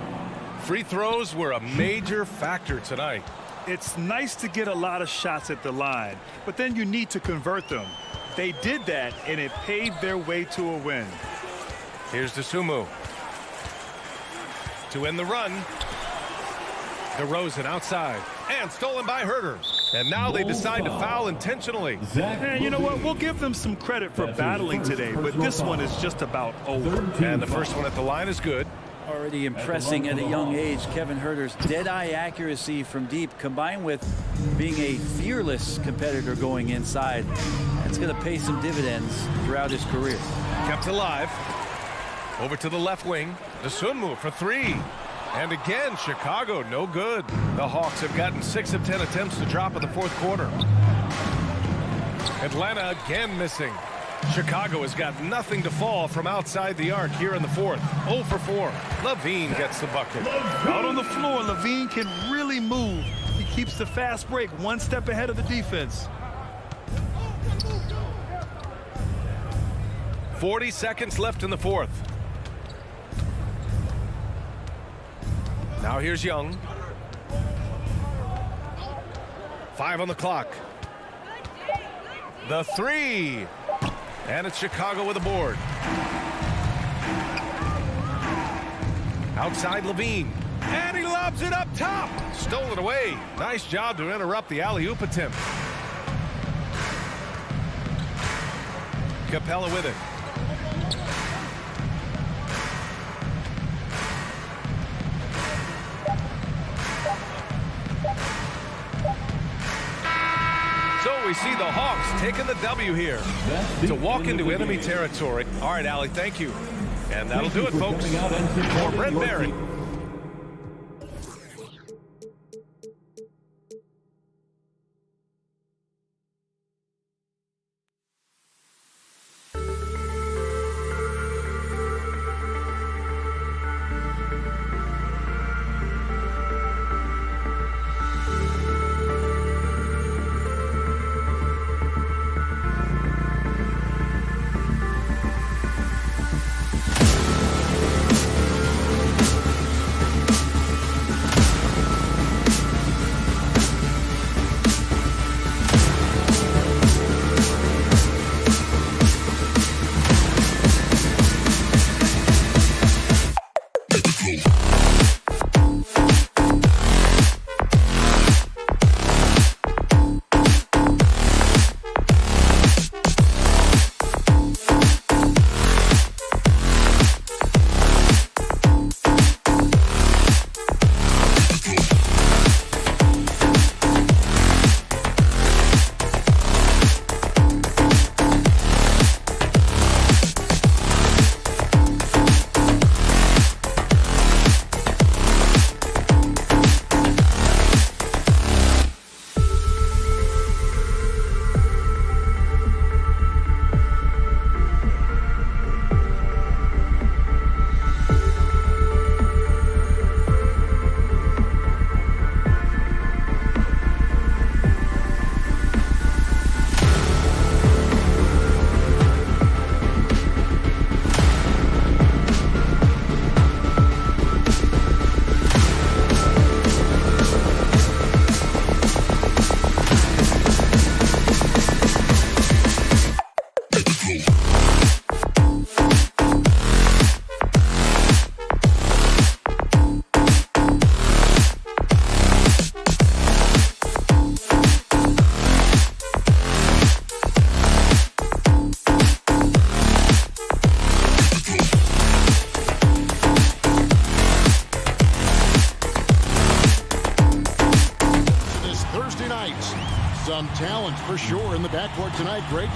Free throws were a major factor tonight. It's nice to get a lot of shots at the line, but then you need to convert them. They did that, and it paved their way to a win. Here's DeSumo to end the run. DeRozan outside and stolen by Herter. And now they decide to foul intentionally. And you know what? We'll give them some credit for battling today, but this one is just about over. And the first one at the line is good. Already impressing at a young age, Kevin Herter's dead-eye accuracy from deep, combined with being a fearless competitor going inside. It's going to pay some dividends throughout his career. Kept alive. Over to the left wing. DeSumo for three. And again, Chicago, no good. The Hawks have gotten 6 of 10 attempts to drop in the fourth quarter. Atlanta again missing. Chicago has got nothing to fall from outside the arc here in the fourth. 0 for 4. Levine gets the bucket. Out on the floor, Levine can really move. He keeps the fast break one step ahead of the defense. 40 seconds left in the fourth. Now here's Young. 5 on the clock. The three. And it's Chicago with a board. Outside Levine. And he lobs it up top. Stole it away. Nice job to interrupt the alley-oop attempt. Capella with it. So we see the Hawks taking the W here to walk into enemy territory. All right, Allie, thank you. And that'll do it, folks. For Brent Barry. Some talent for sure in the backcourt tonight, Greg.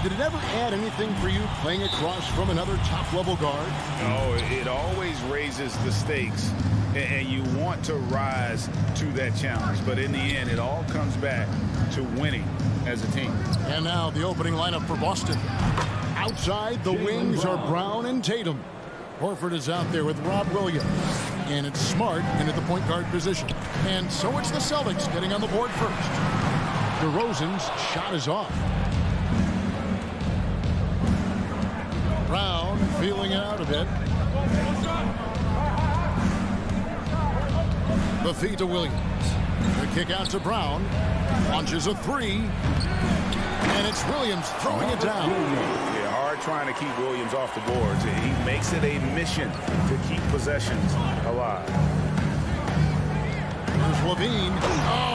Did it ever add anything for you playing across from another top-level guard? No, it always raises the stakes, and you want to rise to that challenge. But in the end, it all comes back to winning as a team. And now the opening lineup for Boston. Outside, the wings are Brown and Tatum. Horford is out there with Rob Williams. And it's Smart into the point guard position. And so it's the Celtics getting on the board first. DeRozan's shot is off. Brown feeling it out a bit. The feed to Williams. The kick out to Brown. Launches a three. And it's Williams throwing it down. Yeah, hard trying to keep Williams off the boards. He makes it a mission to keep possessions alive. Here's Levine. Oh!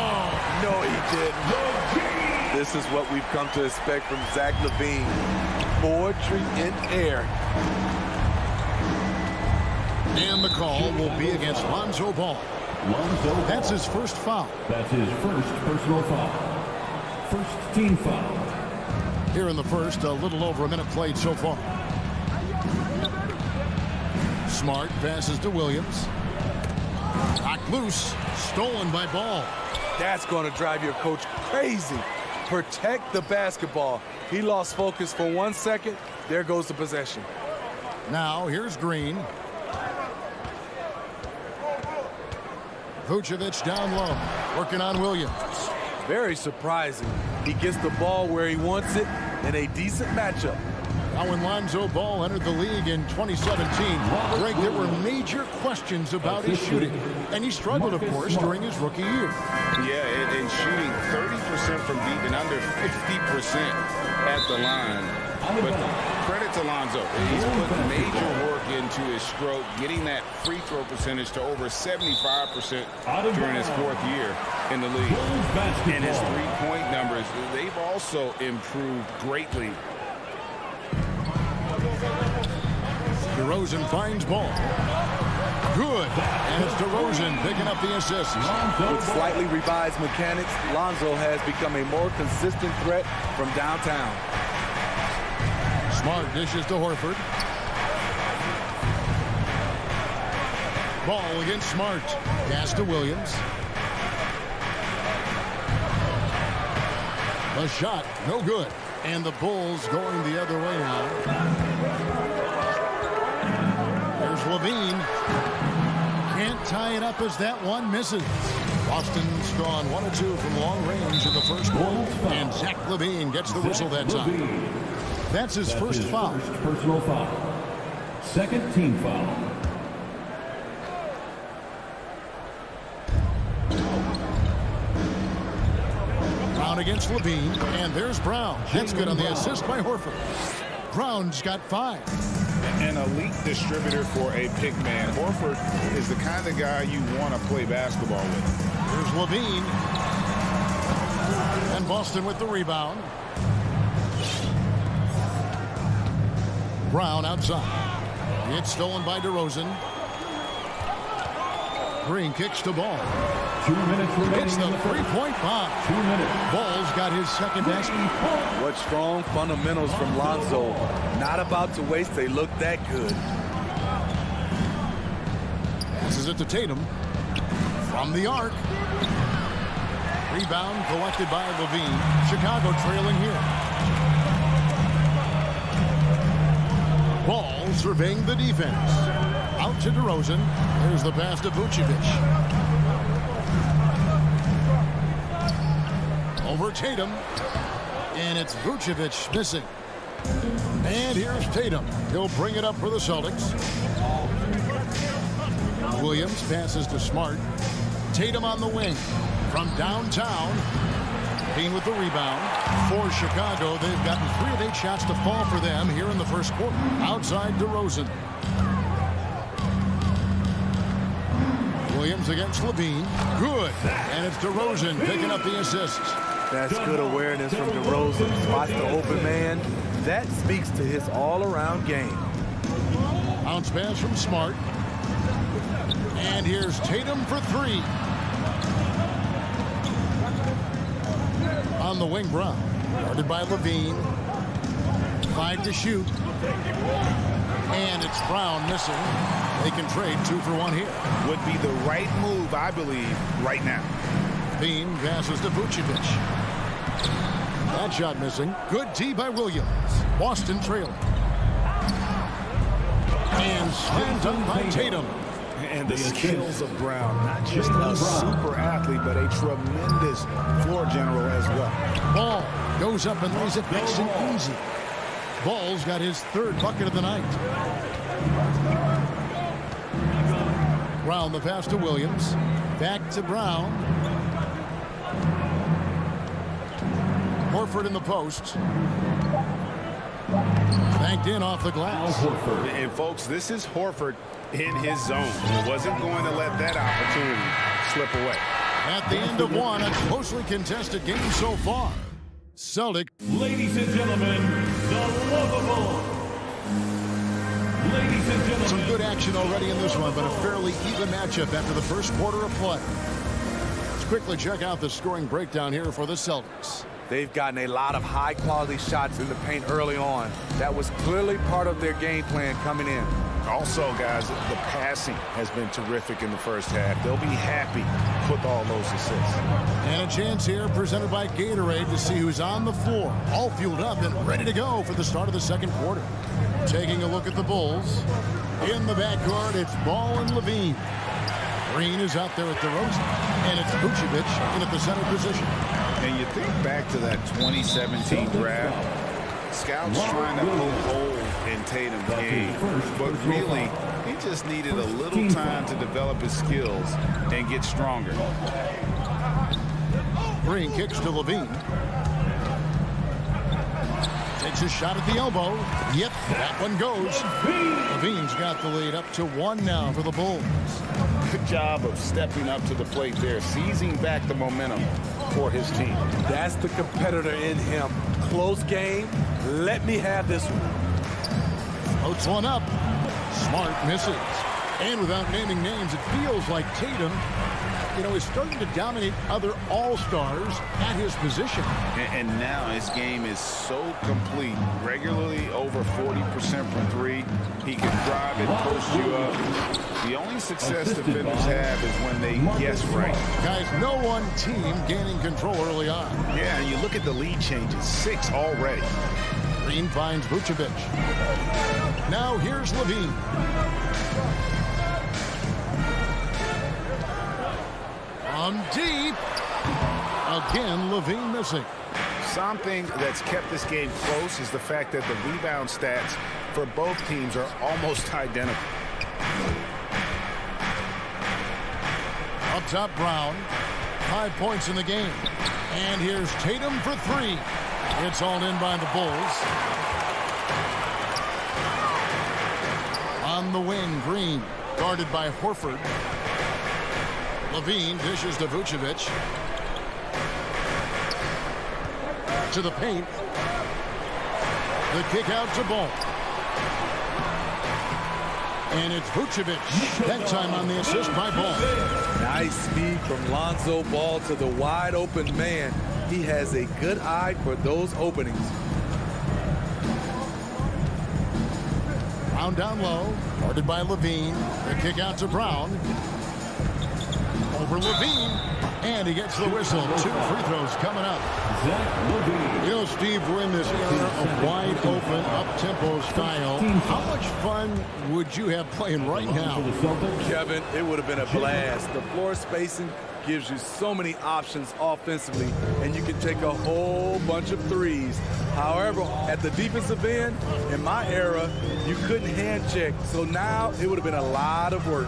No, he didn't. This is what we've come to expect from Zach LaVine. Poetry in air. And the call will be against Lonzo Ball. That's his first foul. That's his first personal foul. First team foul. Here in the first, a little over a minute played so far. Smart passes to Williams. Knocked loose. Stolen by Ball. That's going to drive your coach crazy. Protect the basketball. He lost focus for 1 second. There goes the possession. Now here's Green. Vucevic down low. Working on Williams. Very surprising. He gets the ball where he wants it in a decent matchup. Now when Lonzo Ball entered the league in 2017, Greg, there were major questions about his shooting. And he struggled, of course, during his rookie year. Yeah, and shooting 30% from deep and under 50% at the line. But credit to Lonzo. He's put major work into his stroke, getting that free throw percentage to over 75% during his fourth year in the league. And his three-point numbers, they've also improved greatly. DeRozan finds Ball. Good. And it's DeRozan picking up the assist. With slightly revised mechanics, Lonzo has become a more consistent threat from downtown. Smart dishes to Horford. Ball against Smart. Pass to Williams. A shot, no good. And the Bulls going the other way now. There's Levine. Can't tie it up as that one misses. Boston's gone 1 of 2 from long range in the first quarter. And Zach LaVine gets the whistle that time. That's his first foul. First personal foul. Second team foul. Brown against Levine, and there's Brown. That's good on the assist by Horford. Brown's got 5. An elite distributor for a big man. Horford is the kind of guy you want to play basketball with. Here's Levine. And Boston with the rebound. Brown outside. It's stolen by DeRozan. Green kicks to Ball. 2 minutes remaining. Gets the three-point bomb. 2 minutes. Ball's got his second basket. What strong fundamentals from Lonzo. Not about to waste. They look that good. Passes it to Tatum. From the arc. Rebound collected by Levine. Chicago trailing here. Ball surveying the defense. Out to DeRozan. There's the pass to Vucevic. Over Tatum. And it's Vucevic missing. And here's Tatum. He'll bring it up for the Celtics. Williams passes to Smart. Tatum on the wing. From downtown. Bean with the rebound. For Chicago, they've gotten 3 of 8 shots to fall for them here in the first quarter. Outside DeRozan. Williams against Levine. Good. And it's DeRozan picking up the assist. That's good awareness from DeRozan. Spots the open man. That speaks to his all-around game. Bounce pass from Smart. And here's Tatum for 3. On the wing, Brown. Guarded by Levine. 5 to shoot. And it's Brown missing. They can trade 2 for 1 here. Would be the right move, I believe, right now. Bean passes to Vucevic. That shot missing. Good D by Williams. Boston trailing. And slam dunk by Tatum. And the skills of Brown, not just a super athlete, but a tremendous floor general as well. Ball goes up and lays it nice and easy. Ball's got his 3rd bucket of the night. Brown the pass to Williams. Back to Brown. Horford in the post. Banked in off the glass. And folks, this is Horford in his zone. Wasn't going to let that opportunity slip away. At the end of 1, a closely contested game so far. Celtic. Ladies and gentlemen, the lovable. Ladies and gentlemen. Some good action already in this one, but a fairly even matchup after the first quarter of play. Let's quickly check out the scoring breakdown here for the Celtics. They've gotten a lot of high-quality shots in the paint early on. That was clearly part of their game plan coming in. Also, guys, the passing has been terrific in the first half. They'll be happy with all those assists. And a chance here presented by Gatorade to see who's on the floor. All fueled up and ready to go for the start of the second quarter. Taking a look at the Bulls. In the backcourt, it's Ball and Levine. Green is out there at DeRozan. And it's Vucevic in at the center position. And you think back to that 2017 draft, scouts trying to poke holes in Tatum's game, but really, he just needed a little time to develop his skills and get stronger. Green kicks to Levine. Takes a shot at the elbow. Yep, that one goes. Levine's got the lead up to 1 now for the Bulls. Good job of stepping up to the plate there, seizing back the momentum for his team. That's the competitor in him. Close game. Let me have this one. Floats one up. Smart misses. And without naming names, it feels like Tatum, is starting to dominate other all-stars at his position. And now his game is so complete. Regularly over 40% from 3. He can drive it, post you up. The only success defenders have is when they guess right. Guys, no one team gaining control early on. Yeah, and you look at the lead changes. 6 already. Green finds Vucevic. Now here's Levine. From deep. Again, Levine missing. Something that's kept this game close is the fact that the rebound stats for both teams are almost identical. Up top, Brown. 5 points in the game. And here's Tatum for 3. It's all in by the Bulls. On the wing, Green. Guarded by Horford. Levine dishes to Vucevic. To the paint. The kick out to Ball. And it's Vucevic. That time on the assist by Ball. Nice speed from Lonzo Ball to the wide open man. He has a good eye for those openings. Brown down low. Guarded by Levine. The kick out to Brown. Over Levine. And he gets the whistle. 2 free throws coming up. Steve, we're in this era of wide open, up-tempo style. How much fun would you have playing right now? Kevin, it would have been a blast. The floor spacing gives you so many options offensively, and you can take a whole bunch of threes. However, at the defensive end, in my era, you couldn't hand check. So now it would have been a lot of work.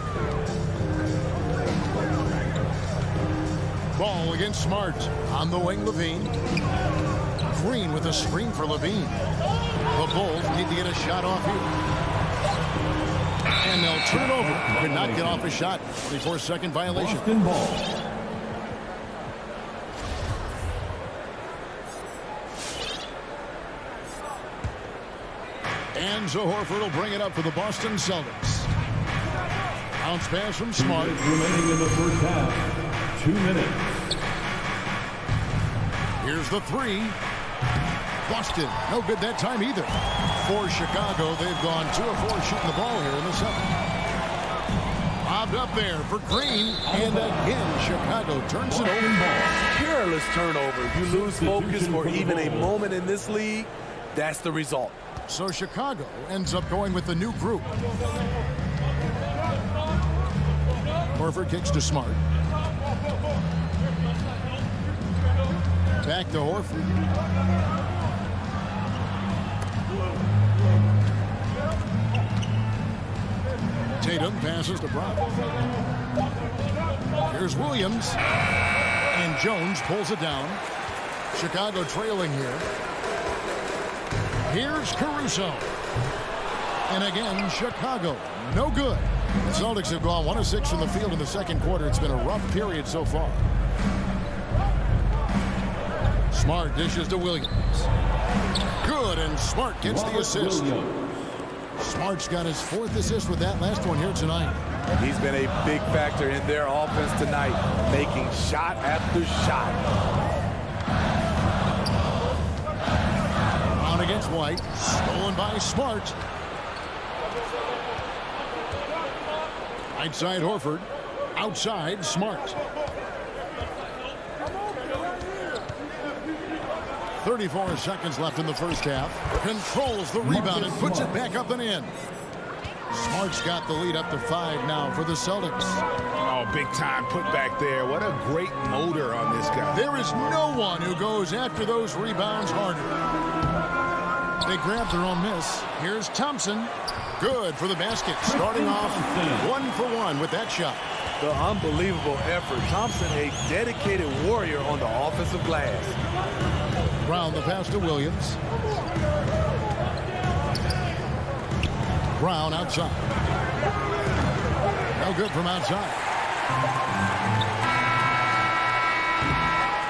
Ball against Smart. On the wing, Levine. Green with a screen for Levine. The Bulls need to get a shot off here. And they'll turn it over. Could not get off a shot. 24-second violation. Ball. And so Horford will bring it up for the Boston Celtics. Bounce pass from Smart. Remaining in the first half. 2 minutes. Here's the three. Boston, no good that time either. For Chicago, they've gone 2 of 4 shooting the ball here in the second. Bobbed up there for Green, and again, Chicago turns it over. Careless turnover. You lose focus for even a moment in this league, that's the result. So Chicago ends up going with the new group. Horford kicks to Smart. Back to Horford. Tatum passes to Brown. Here's Williams. And Jones pulls it down. Chicago trailing here. Here's Caruso. And again, Chicago, no good. The Celtics have gone 1 of 6 from the field in the second quarter. It's been a rough period so far. Smart dishes to Williams. Good, and Smart gets the assist. Smart's got his 4th assist with that last one here tonight. He's been a big factor in their offense tonight, making shot after shot. On against White, stolen by Smart. Right side Horford, outside Smart. 34 seconds left in the first half. Controls the rebound and puts it back up and in. Smart's got the lead up to 5 now for the Celtics. Oh, big time put back there. What a great motor on this guy. There is no one who goes after those rebounds harder. They grab their own miss. Here's Thompson. Good for the basket. Starting off 1 for 1 with that shot. The unbelievable effort. Thompson, a dedicated warrior on the offensive glass. Brown the pass to Williams. Brown outside. No good from outside.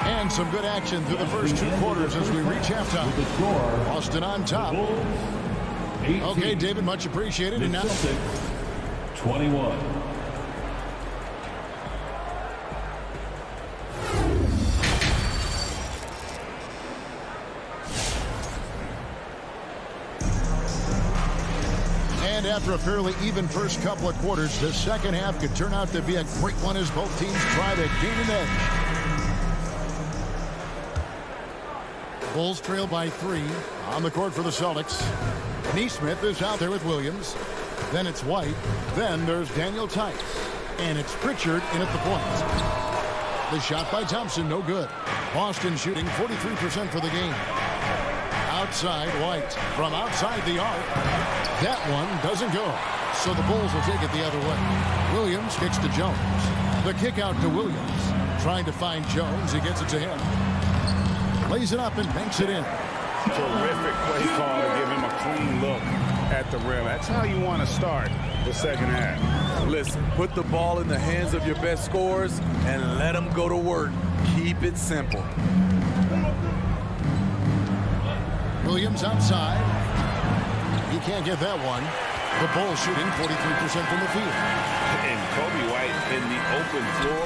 And some good action through the first 2 quarters as we reach halftime. Boston on top. Okay, David, much appreciated. And now 21. And after a fairly even first couple of quarters, the second half could turn out to be a great one as both teams try to gain an edge. Bulls trail by 3 on the court for the Celtics. Neesmith is out there with Williams. Then it's White. Then there's Daniel Tice. And it's Pritchard in at the point. The shot by Thompson, no good. Boston shooting 43% for the game. Outside White. From outside the arc. That one doesn't go. So the Bulls will take it the other way. Williams kicks to Jones. The kick out to Williams. Trying to find Jones. He gets it to him. Lays it up and banks it in. Terrific play call to give him a clean look at the rim. That's how you want to start the second half. Listen, put the ball in the hands of your best scorers and let them go to work. Keep it simple. Williams outside. He can't get that one. The Bulls shooting 43% from the field. And Kobe White in the open floor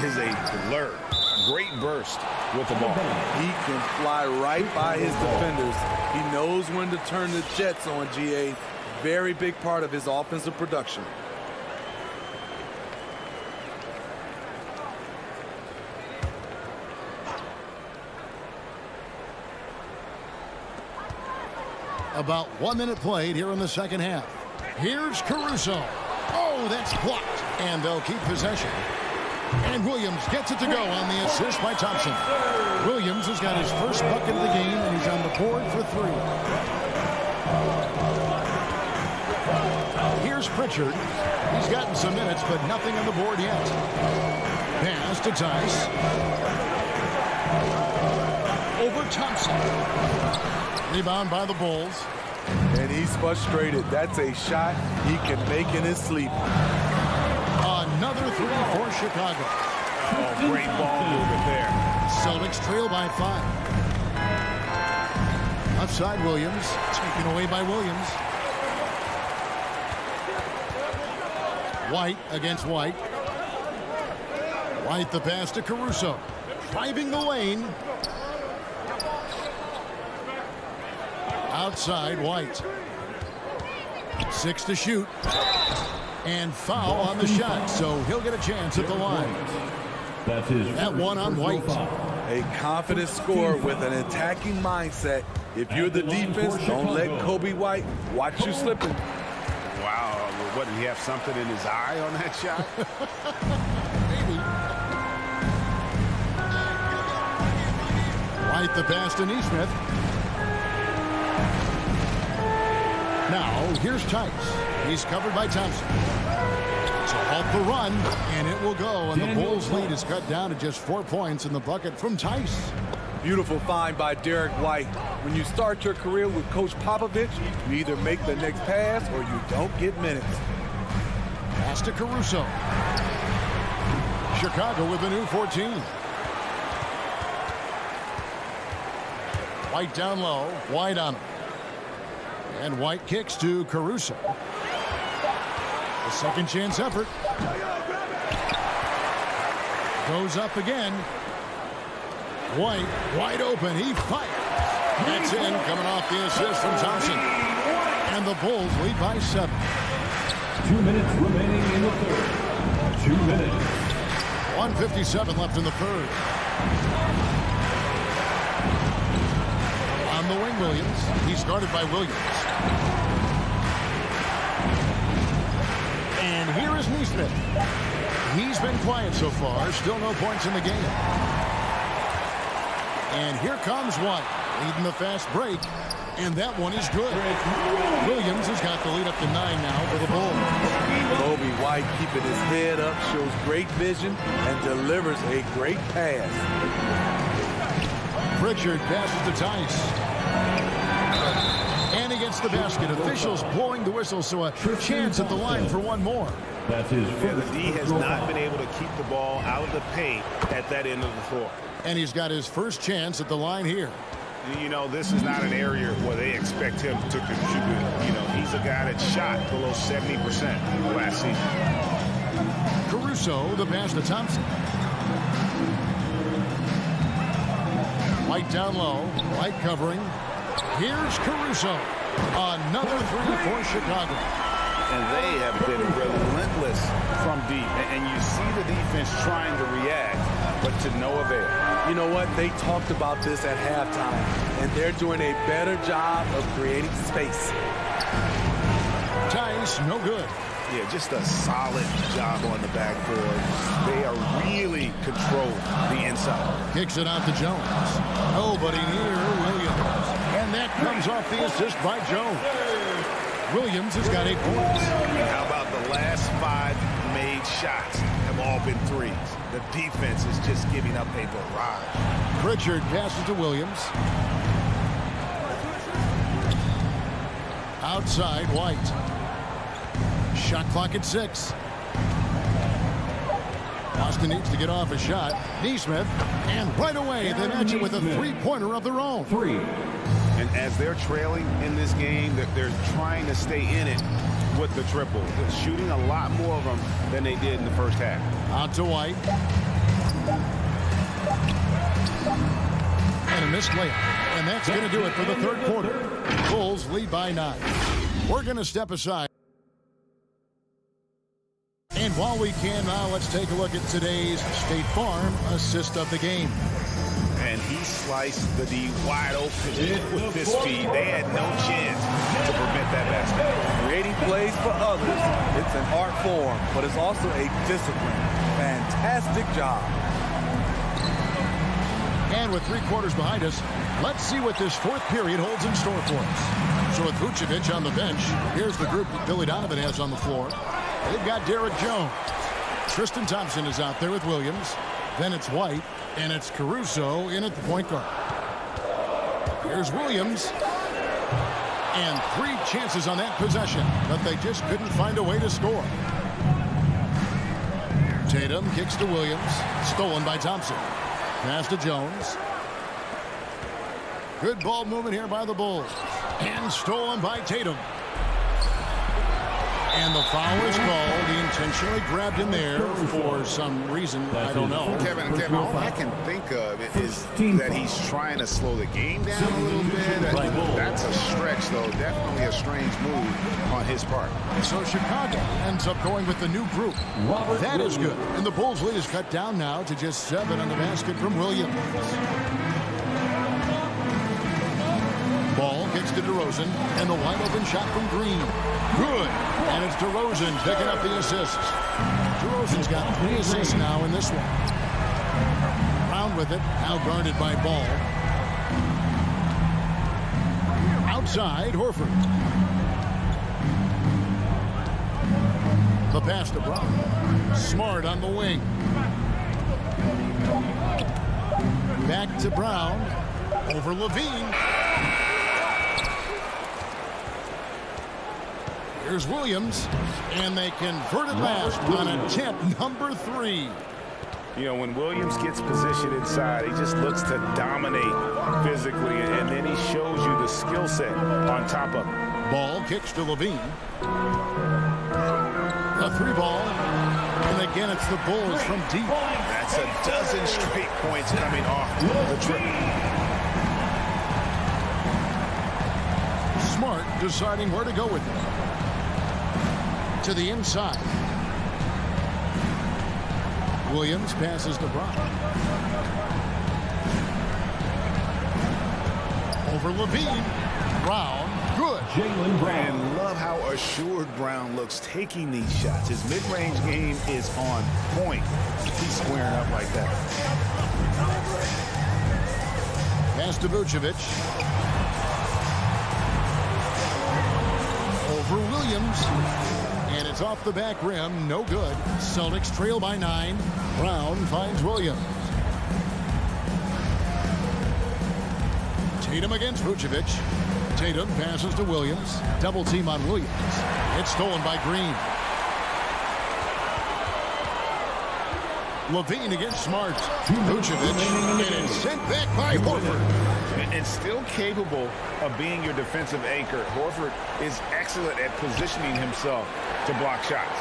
is a blur. Great burst with the ball. He can fly right by his defenders. He knows when to turn the jets on, GA. Very big part of his offensive production. About 1 minute played here in the second half. Here's Caruso. Oh, that's blocked. And they'll keep possession. And Williams gets it to go on the assist by Thompson. Williams has got his first bucket of the game, and he's on the board for 3. Here's Pritchard. He's gotten some minutes, but nothing on the board yet. Pass to Tice. Over Thompson. Rebound by the Bulls. And he's frustrated. That's a shot he can make in his sleep. Another 3 for Chicago. Oh, great ball movement there. Celtics trail by 5. Outside Williams. Taken away by Williams. White against White. White the pass to Caruso. Driving the lane. Outside, White. 6 to shoot. And foul on the shot, so he'll get a chance at the line. That's his That one on White. A confident scorer with an attacking mindset. If you're the defense, don't let Kobe White watch you slipping. Wow, what, did he have something in his eye on that shot? Maybe. White the pass to Neesmith. Now, here's Tice. He's covered by Thompson. So halt the run, and it will go. And the Bulls' lead is cut down to just 4 points in the bucket from Tice. Beautiful find by Derek White. When you start your career with Coach Popovich, you either make the next pass or you don't get minutes. Pass to Caruso. Chicago with a new 14. White down low. White on him. And White kicks to Caruso. A second chance effort. Goes up again. White wide open. He fires. That's in, coming off the assist from Thompson. And the Bulls lead by 7. 2 minutes remaining in the third. 2 minutes. 1:57 left in the third. On the wing, Williams. He's guarded by Williams. And here is Neesmith. He's been quiet so far. Still no points in the game. And here comes White, leading the fast break. And that one is good. Williams has got the lead up to 9 now for the Bulls. Kobe White keeping his head up, shows great vision, and delivers a great pass. Pritchard passes to Tice. And he gets the basket. Officials blowing the whistle, so a chance at the line for one more. That's his Yeah, the first. D has not been able to keep the ball out of the paint at that end of the floor. And he's got his first chance at the line here. You know, this is not an area where they expect him to contribute. You know, he's a guy that shot below 70% last season. Caruso, the pass to Thompson. White down low. White covering. Here's Caruso. Another 3 for Chicago. And they have been relentless from deep. And you see the defense trying to react, but to no avail. You know what? They talked about this at halftime, and they're doing a better job of creating space. Tice, no good. Yeah, just a solid job on the backboard. They are really controlling the inside. Kicks it out to Jones. Nobody near Williams. And that comes off the assist by Jones. Williams has got 8 points. How about the last 5 made shots have all been threes? The defense is just giving up a barrage. Pritchard passes to Williams. Outside, White. Shot clock at 6. Boston needs to get off a shot. Neesmith, and right away they match it with a 3-pointer of their own. 3. And as they're trailing in this game, they're trying to stay in it with the triple. They're shooting a lot more of them than they did in the first half. Out to White. And a missed layup. And that's going to do it for the third quarter. Bulls lead by 9. We're going to step aside. And while we can now, let's take a look at today's State Farm assist of the game. And he sliced the D wide open with his speed. They had no chance to prevent that basket. Creating plays for others, it's an art form, but it's also a discipline. Fantastic job. And with 3 quarters behind us, let's see what this fourth period holds in store for us. So with Vucevic on the bench, here's the group that Billy Donovan has on the floor. They've got Derek Jones. Tristan Thompson is out there with Williams. Then it's White, and it's Caruso in at the point guard. Here's Williams. And 3 chances on that possession, but they just couldn't find a way to score. Tatum kicks to Williams. Stolen by Thompson. Pass to Jones. Good ball movement here by the Bulls. And stolen by Tatum. And the foul is called. He intentionally grabbed him there for some reason. I don't know. Kevin, all I can think of is that he's trying to slow the game down a little bit. That's a stretch, though. Definitely a strange move on his part. So Chicago ends up going with the new group. That is good. And the Bulls lead is cut down now to just 7 on the basket from Williams. Ball kicks to DeRozan, and the wide open shot from Green. Good. And it's DeRozan picking up the assist. DeRozan's got 3 assists now in this one. Brown with it, now guarded by Ball. Outside, Horford. The pass to Brown. Smart on the wing. Back to Brown. Over Levine. Here's Williams, and they convert it last on attempt number 3. You know, when Williams gets positioned inside, he just looks to dominate physically, and then he shows you the skill set on top of it. Ball kicks to Levine. A 3 ball, and again it's the Bulls from deep. That's a dozen straight points coming off the trip. Smart deciding where to go with it. To the inside. Williams passes to Brown. Over Levine. Brown. Good. Jaylen Brown. And love how assured Brown looks taking these shots. His mid-range game is on point. He's squaring up like that. Pass to Vucevic. Over Williams. And it's off the back rim. No good. Celtics trail by 9. Brown finds Williams. Tatum against Vucevic. Tatum passes to Williams. Double team on Williams. It's stolen by Green. Levine against Smart. Vucevic. And it's sent back by Horford. And still capable of being your defensive anchor. Horford is excellent at positioning himself to block shots.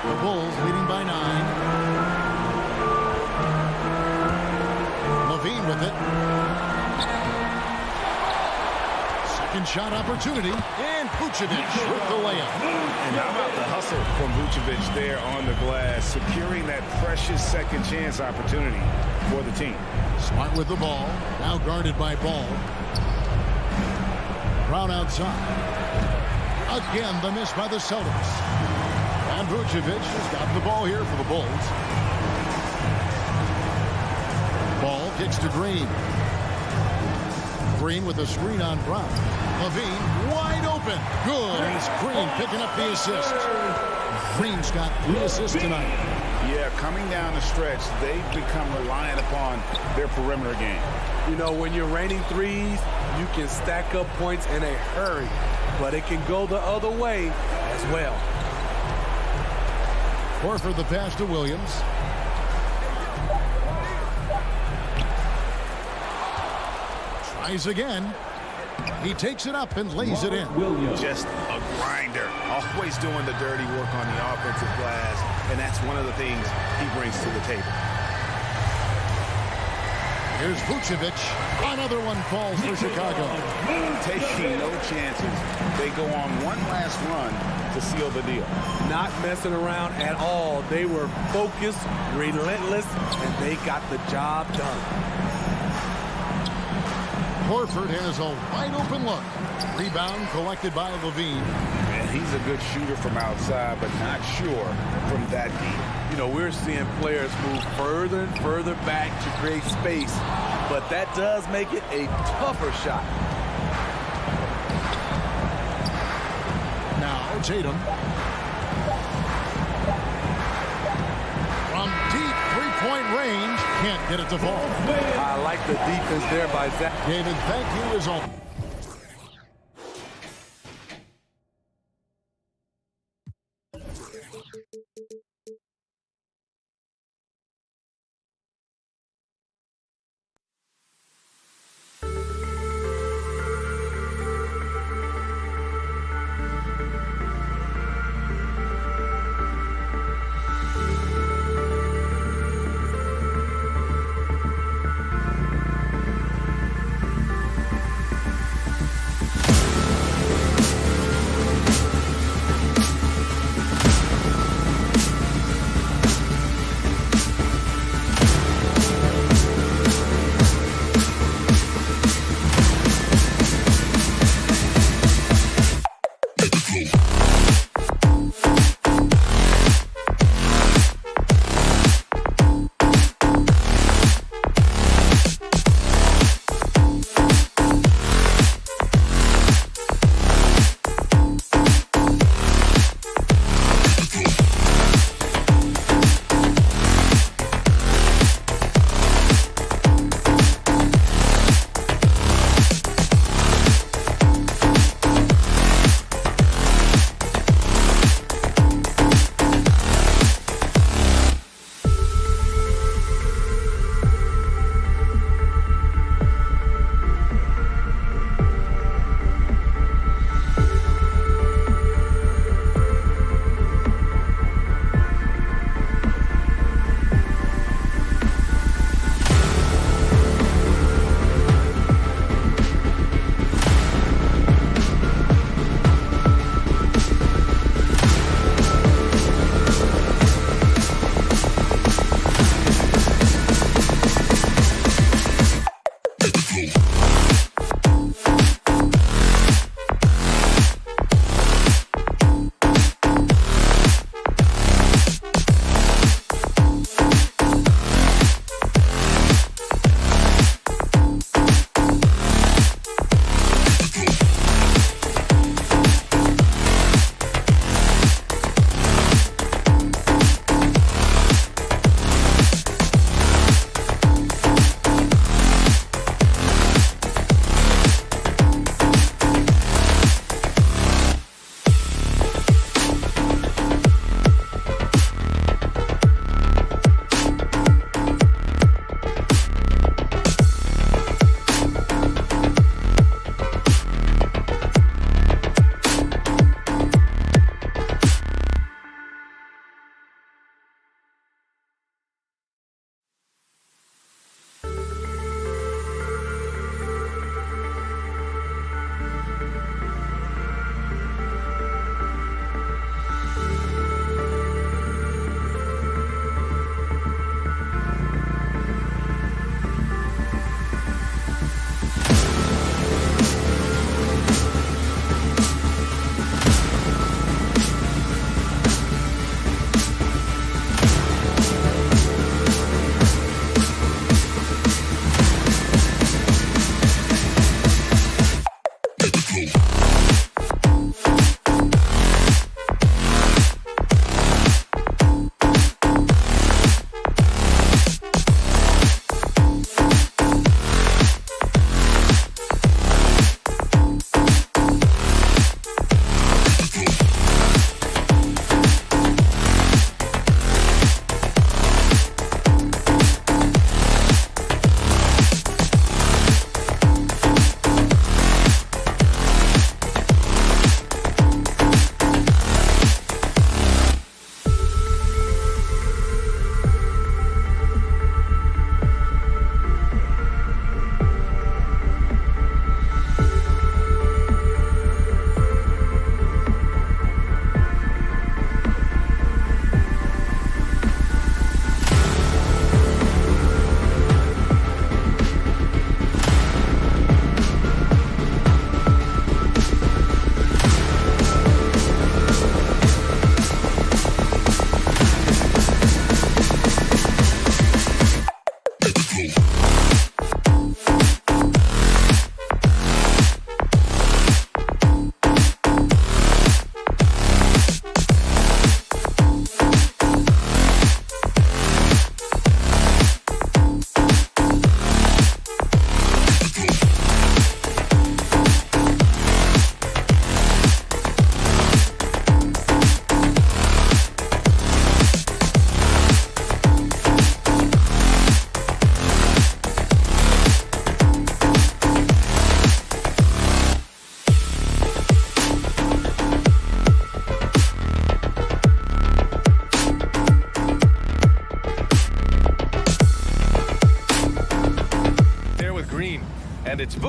The Bulls leading by 9. Levine with it. Second shot opportunity. And Vucevic with the layup. And how about the hustle from Vucevic there on the glass, securing that precious second chance opportunity for the team. Smart with the ball. Now guarded by Ball. Brown outside. Again, the miss by the Celtics. And Vucevic has got the ball here for the Bulls. Ball kicks to Green. Green with a screen on Brown. Levine wide open. Good. And it's Green picking up the assist. Green's got 3 assists tonight. Yeah, coming down the stretch, they've become reliant upon their perimeter game. You know, when you're raining threes, you can stack up points in a hurry, but it can go the other way as well. Horford the pass to Williams. Tries again. He takes it up and lays it in. Just a grinder. Always doing the dirty work on the offensive glass, and that's one of the things he brings to the table. Here's Vucevic. Another one falls for Chicago. Taking no chances. They go on one last run to seal the deal. Not messing around at all. They were focused, relentless, and they got the job done. Horford has a wide open look. Rebound collected by Levine. And he's a good shooter from outside, but not sure from that deep. You know, we're seeing players move further and further back to create space, but that does make it a tougher shot. Now Tatum. From deep three-point range, can't get it to fall. I like the defense there by Zach. David, thank you as always.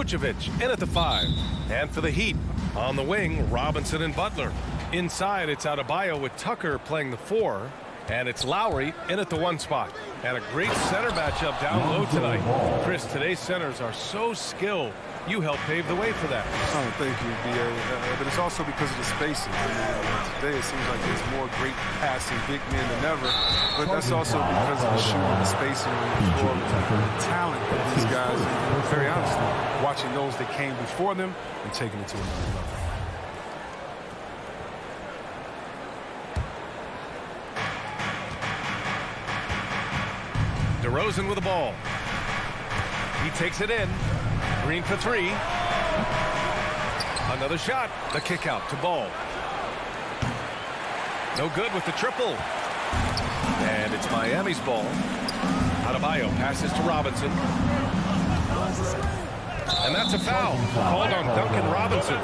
Vucevic in at the 5. And for the Heat, on the wing, Robinson and Butler. Inside, it's Adebayo with Tucker playing the 4. And it's Lowry in at the 1 spot. And a great center matchup down low tonight. Chris, today's centers are so skilled. You help pave the way for that. Oh, thank you, B.A. But it's also because of the spacing. Today it seems like there's more great passing big men than ever. But that's also because of the shooting, the spacing on the floor, the talent of these guys. And very honestly, watching those that came before them and taking it to another level. DeRozan with the ball. He takes it in. Green for 3. Another shot. The kick out to Ball. No good with the triple. And it's Miami's ball. Adebayo passes to Robinson. And that's a foul. Called on Duncan Robinson.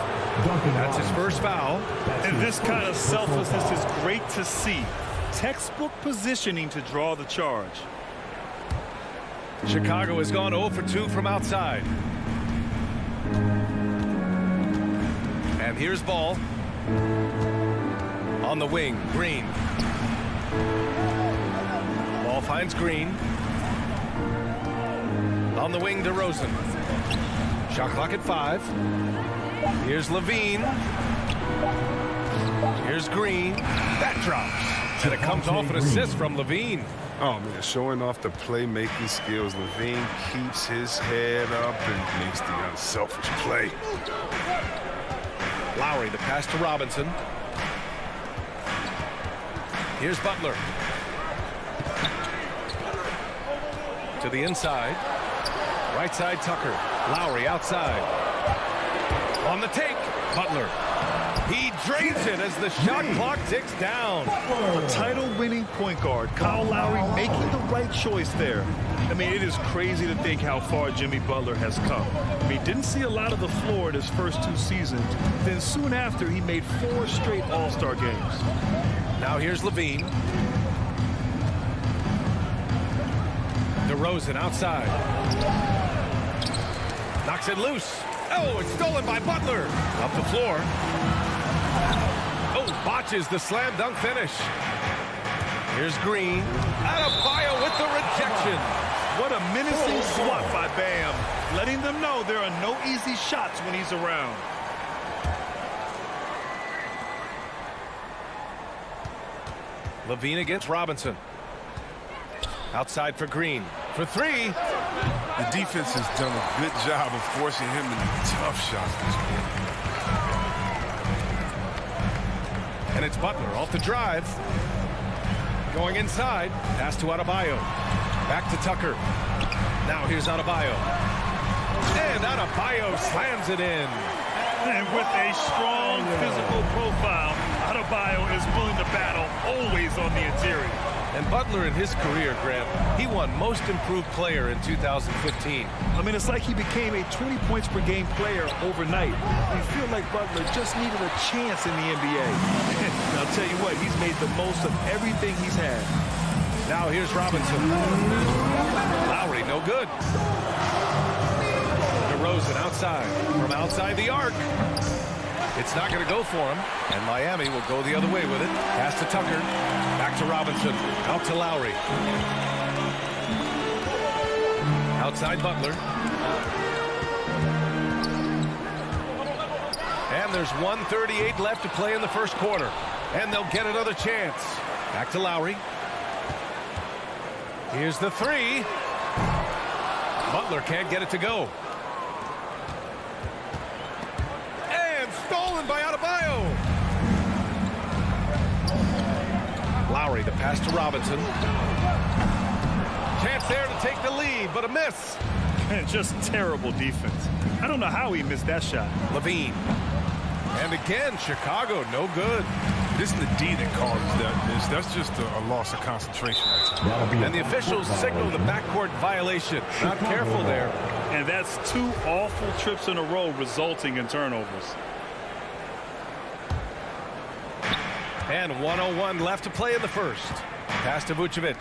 That's his first foul. And this kind of selflessness is great to see. Textbook positioning to draw the charge. Chicago has gone 0 for 2 from outside. And here's Ball. On the wing, Green. Ball finds Green. On the wing, DeRozan. Shot clock at 5. Here's Levine. Here's Green. That drops. And it comes off an assist from Levine. Oh, man, showing off the playmaking skills. Levine keeps his head up and makes the unselfish play. Lowry, the pass to Robinson. Here's Butler. To the inside. Right side, Tucker. Lowry outside. On the take, Butler. He drains it as the shot clock ticks down. A title-winning point guard, Kyle Lowry, making the right choice there. I mean, it is crazy to think how far Jimmy Butler has come. I mean, didn't see a lot of the floor in his first 2 seasons. Then soon after, he made 4 straight All-Star games. Now here's Levine. DeRozan outside. Knocks it loose. Oh, it's stolen by Butler. Up the floor. Oh, botches the slam dunk finish. Here's Green. Adebayo with the rejection. What a menacing swat by Bam. Letting them know there are no easy shots when he's around. Levine against Robinson. Outside for Green. For 3. The defense has done a good job of forcing him into tough shots this quarter. And it's Butler off the drive. Going inside. Pass to Adebayo. Back to Tucker. Now here's Adebayo. And Adebayo slams it in. And with a strong physical profile, Adebayo is willing to battle, always on the interior. And Butler in his career, Grant, he won Most Improved Player in 2015. I mean, it's like he became a 20 points per game player overnight. You feel like Butler just needed a chance in the NBA. And I'll tell you what, he's made the most of everything he's had. Now here's Robinson. Lowry, no good. DeRozan outside. From outside the arc. It's not going to go for him, and Miami will go the other way with it. Pass to Tucker. Back to Robinson. Out to Lowry. Outside Butler. And there's 1:38 left to play in the first quarter. And they'll get another chance. Back to Lowry. Here's the 3. Butler can't get it to go. Stolen by Adebayo. Lowry, the pass to Robinson. Chance there to take the lead, but a miss. And just terrible defense. I don't know how he missed that shot. Levine. And again, Chicago, no good. It isn't the D that causes that miss. That's just a loss of concentration. And the officials signal the backcourt violation. Not careful there. And that's 2 awful trips in a row resulting in turnovers. And 1:01 left to play in the first. Pass to Vucevic.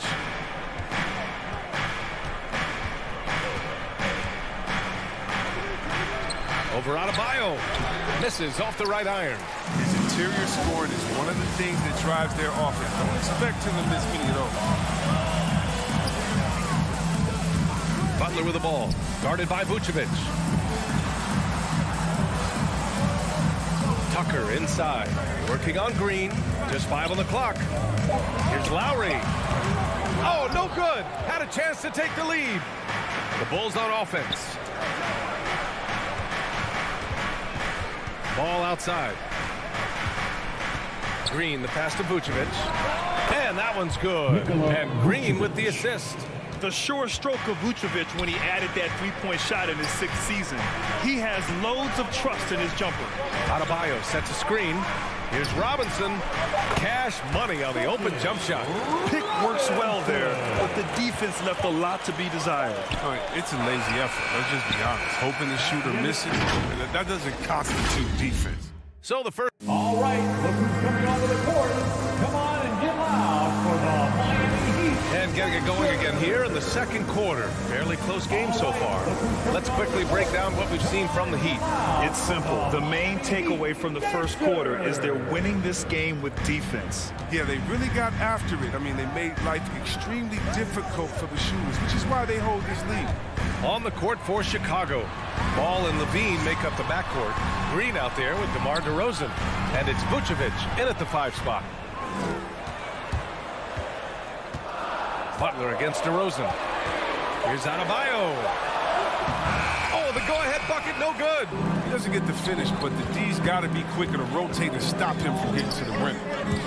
Over Adebayo. Misses off the right iron. His interior scoring is one of the things that drives their offense. Don't expect him to miss many of those. Butler with the ball. Guarded by Vucevic. Tucker inside. Working on Green. Just 5 on the clock. Here's Lowry. Oh, no good. Had a chance to take the lead. The Bulls on offense. Ball outside. Green, the pass to Vucevic. And that one's good. And Green with the assist. The sure stroke of Vucevic when he added that three-point shot in his 6th season. He has loads of trust in his jumper. Adebayo sets a screen. Here's Robinson. Cash money on the open jump shot. Pick works well there, but the defense left a lot to be desired. All right, it's a lazy effort. Let's just be honest. Hoping the shooter misses, that doesn't constitute defense. So the first. All right, look who's coming onto the court. Come on and get loud for the Miami Heat. And getting it going again here in the second quarter. Fairly close game so far. Let's quickly break down what we've seen from the Heat. It's simple. The main takeaway from the first quarter is they're winning this game with defense. Yeah, they really got after it. I mean, they made life extremely difficult for the shooters, which is why they hold this lead. On the court for Chicago. Ball and Levine make up the backcourt. Green out there with DeMar DeRozan. And it's Vucevic in at the 5 spot. Butler against DeRozan. Here's Adebayo. Oh, the go-ahead bucket, no good. He doesn't get the finish, but the D's got to be quicker to rotate and stop him from getting to the rim.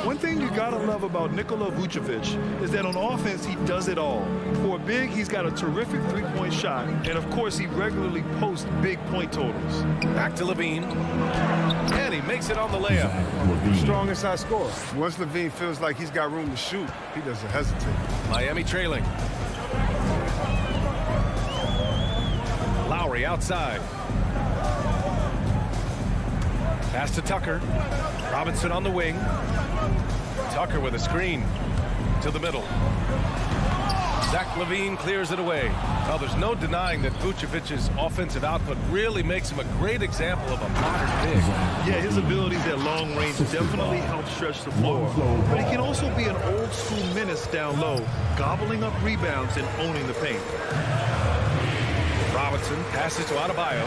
One thing you gotta love about Nikola Vucevic is that on offense he does it all. For a big, he's got a terrific three-point shot, and of course he regularly posts big point totals. Back to Levine. And he makes it on the layup. Strong inside scorer. Once Levine feels like he's got room to shoot, he doesn't hesitate. Miami trailing. Lowry outside. Pass to Tucker. Robinson on the wing. Tucker with a screen to the middle. Zach LaVine clears it away. Well, there's no denying that Vucevic's offensive output really makes him a great example of a modern big. Yeah, his abilities at long range definitely help stretch the floor. But he can also be an old-school menace down low, gobbling up rebounds and owning the paint. Robinson passes to Adebayo.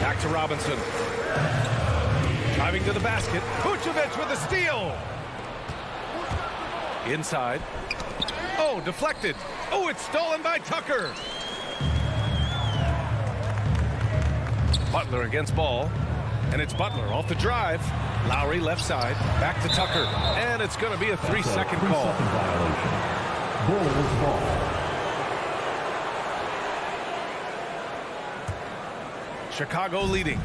Back to Robinson. Driving to the basket. Vucevic with a steal. Inside. Oh, deflected. Oh, it's stolen by Tucker. Butler against ball. And it's Butler off the drive. Lowry left side. Back to Tucker. And it's going to be a 3-second call. Bulls ball. Chicago leading.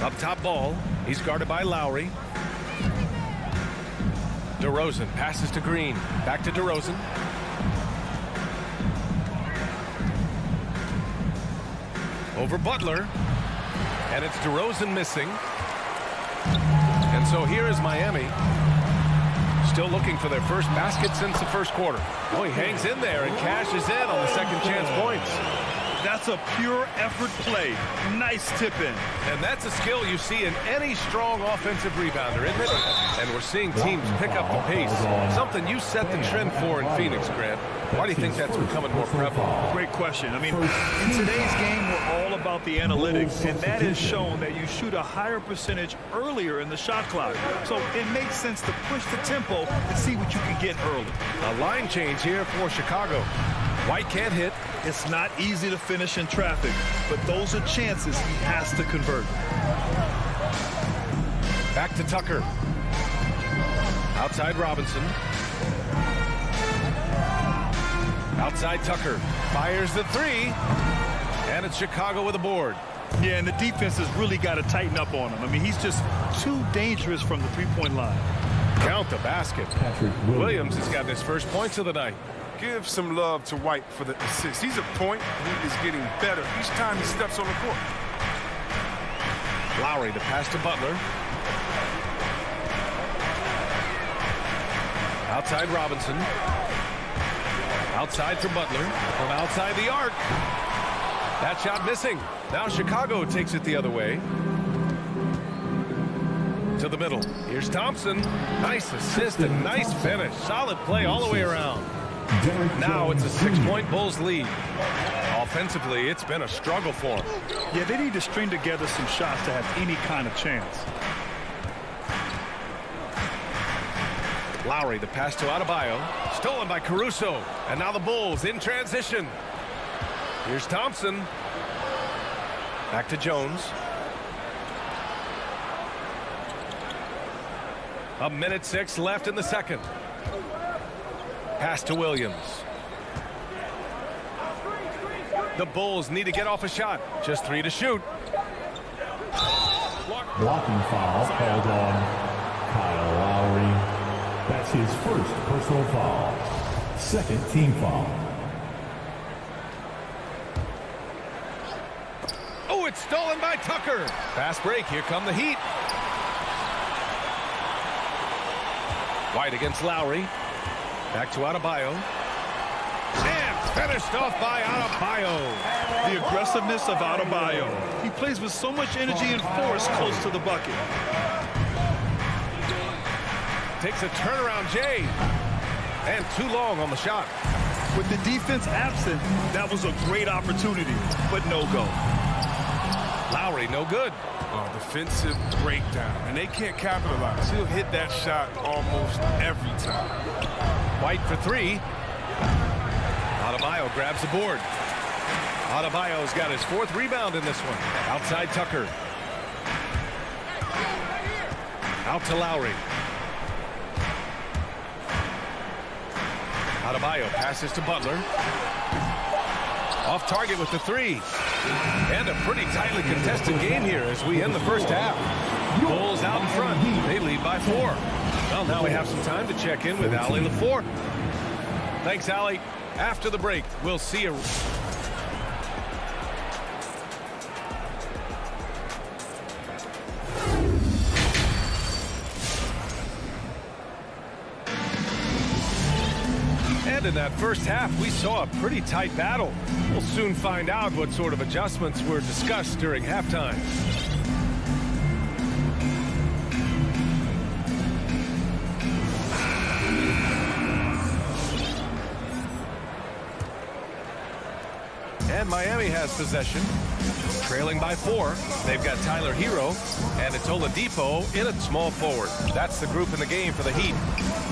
Up top ball. He's guarded by Lowry. DeRozan passes to Green. Back to DeRozan. Over Butler. And it's DeRozan missing. And so here is Miami. Still looking for their first basket since the first quarter. Oh, he hangs in there and cashes in on the second chance points. That's a pure effort play. Nice tip-in. And that's a skill you see in any strong offensive rebounder, isn't it? And we're seeing teams pick up the pace. Something you set the trend for in Phoenix, Grant. Why do you think that's becoming more prevalent? Great question. I mean, in today's game, we're all about the analytics, and that has shown that you shoot a higher percentage earlier in the shot clock. So it makes sense to push the tempo and see what you can get early. A line change here for Chicago. White can't hit. It's not easy to finish in traffic, but those are chances he has to convert. Back to Tucker. Outside Robinson. Outside Tucker. Fires the three. And it's Chicago with a board. Yeah, and the defense has really got to tighten up on him. I mean, he's just too dangerous from the three-point line. Count the basket. Williams has gotten his first points of the night. Give some love to White for the assist. He's a point. He is getting better each time he steps on the court. Lowry to pass to Butler. Outside Robinson. Outside for Butler. From outside the arc. That shot missing. Now Chicago takes it the other way. To the middle. Here's Thompson. Nice assist and nice finish. Solid play all the way around. Now it's a 6-point Bulls lead. Offensively, it's been a struggle for them. Yeah, they need to string together some shots to have any kind of chance. Lowry, the pass to Adebayo. Stolen by Caruso. And now the Bulls in transition. Here's Thompson. Back to Jones. A minute 6 left in the second. Pass to Williams. The Bulls need to get off a shot. Just 3 to shoot. Blocking foul called on Kyle Lowry. That's his first personal foul. Second team foul. Oh, it's stolen by Tucker. Fast break. Here come the Heat. White against Lowry. Back to Adebayo. And finished off by Adebayo. The aggressiveness of Adebayo. He plays with so much energy and force close to the bucket. Takes a turnaround Jay. And too long on the shot. With the defense absent, that was a great opportunity, but no go. Lowry, no good. Defensive breakdown, and they can't capitalize. He'll hit that shot almost every time. White for 3. Adebayo grabs the board. Adebayo's got his 4th rebound in this one. Outside Tucker. Out to Lowry. Adebayo passes to Butler. Off target with the 3. And a pretty tightly contested game here as we end the first half. Bulls out in front. They lead by 4. Well, now we have some time to check in with Allie LaFour. Thanks, Allie. After the break, we'll see you. And in that first half, we saw a pretty tight battle. We'll soon find out what sort of adjustments were discussed during halftime. And Miami has possession. Trailing by 4. They've got Tyler Hero and it's Oladipo in at small forward. That's the group in the game for the Heat.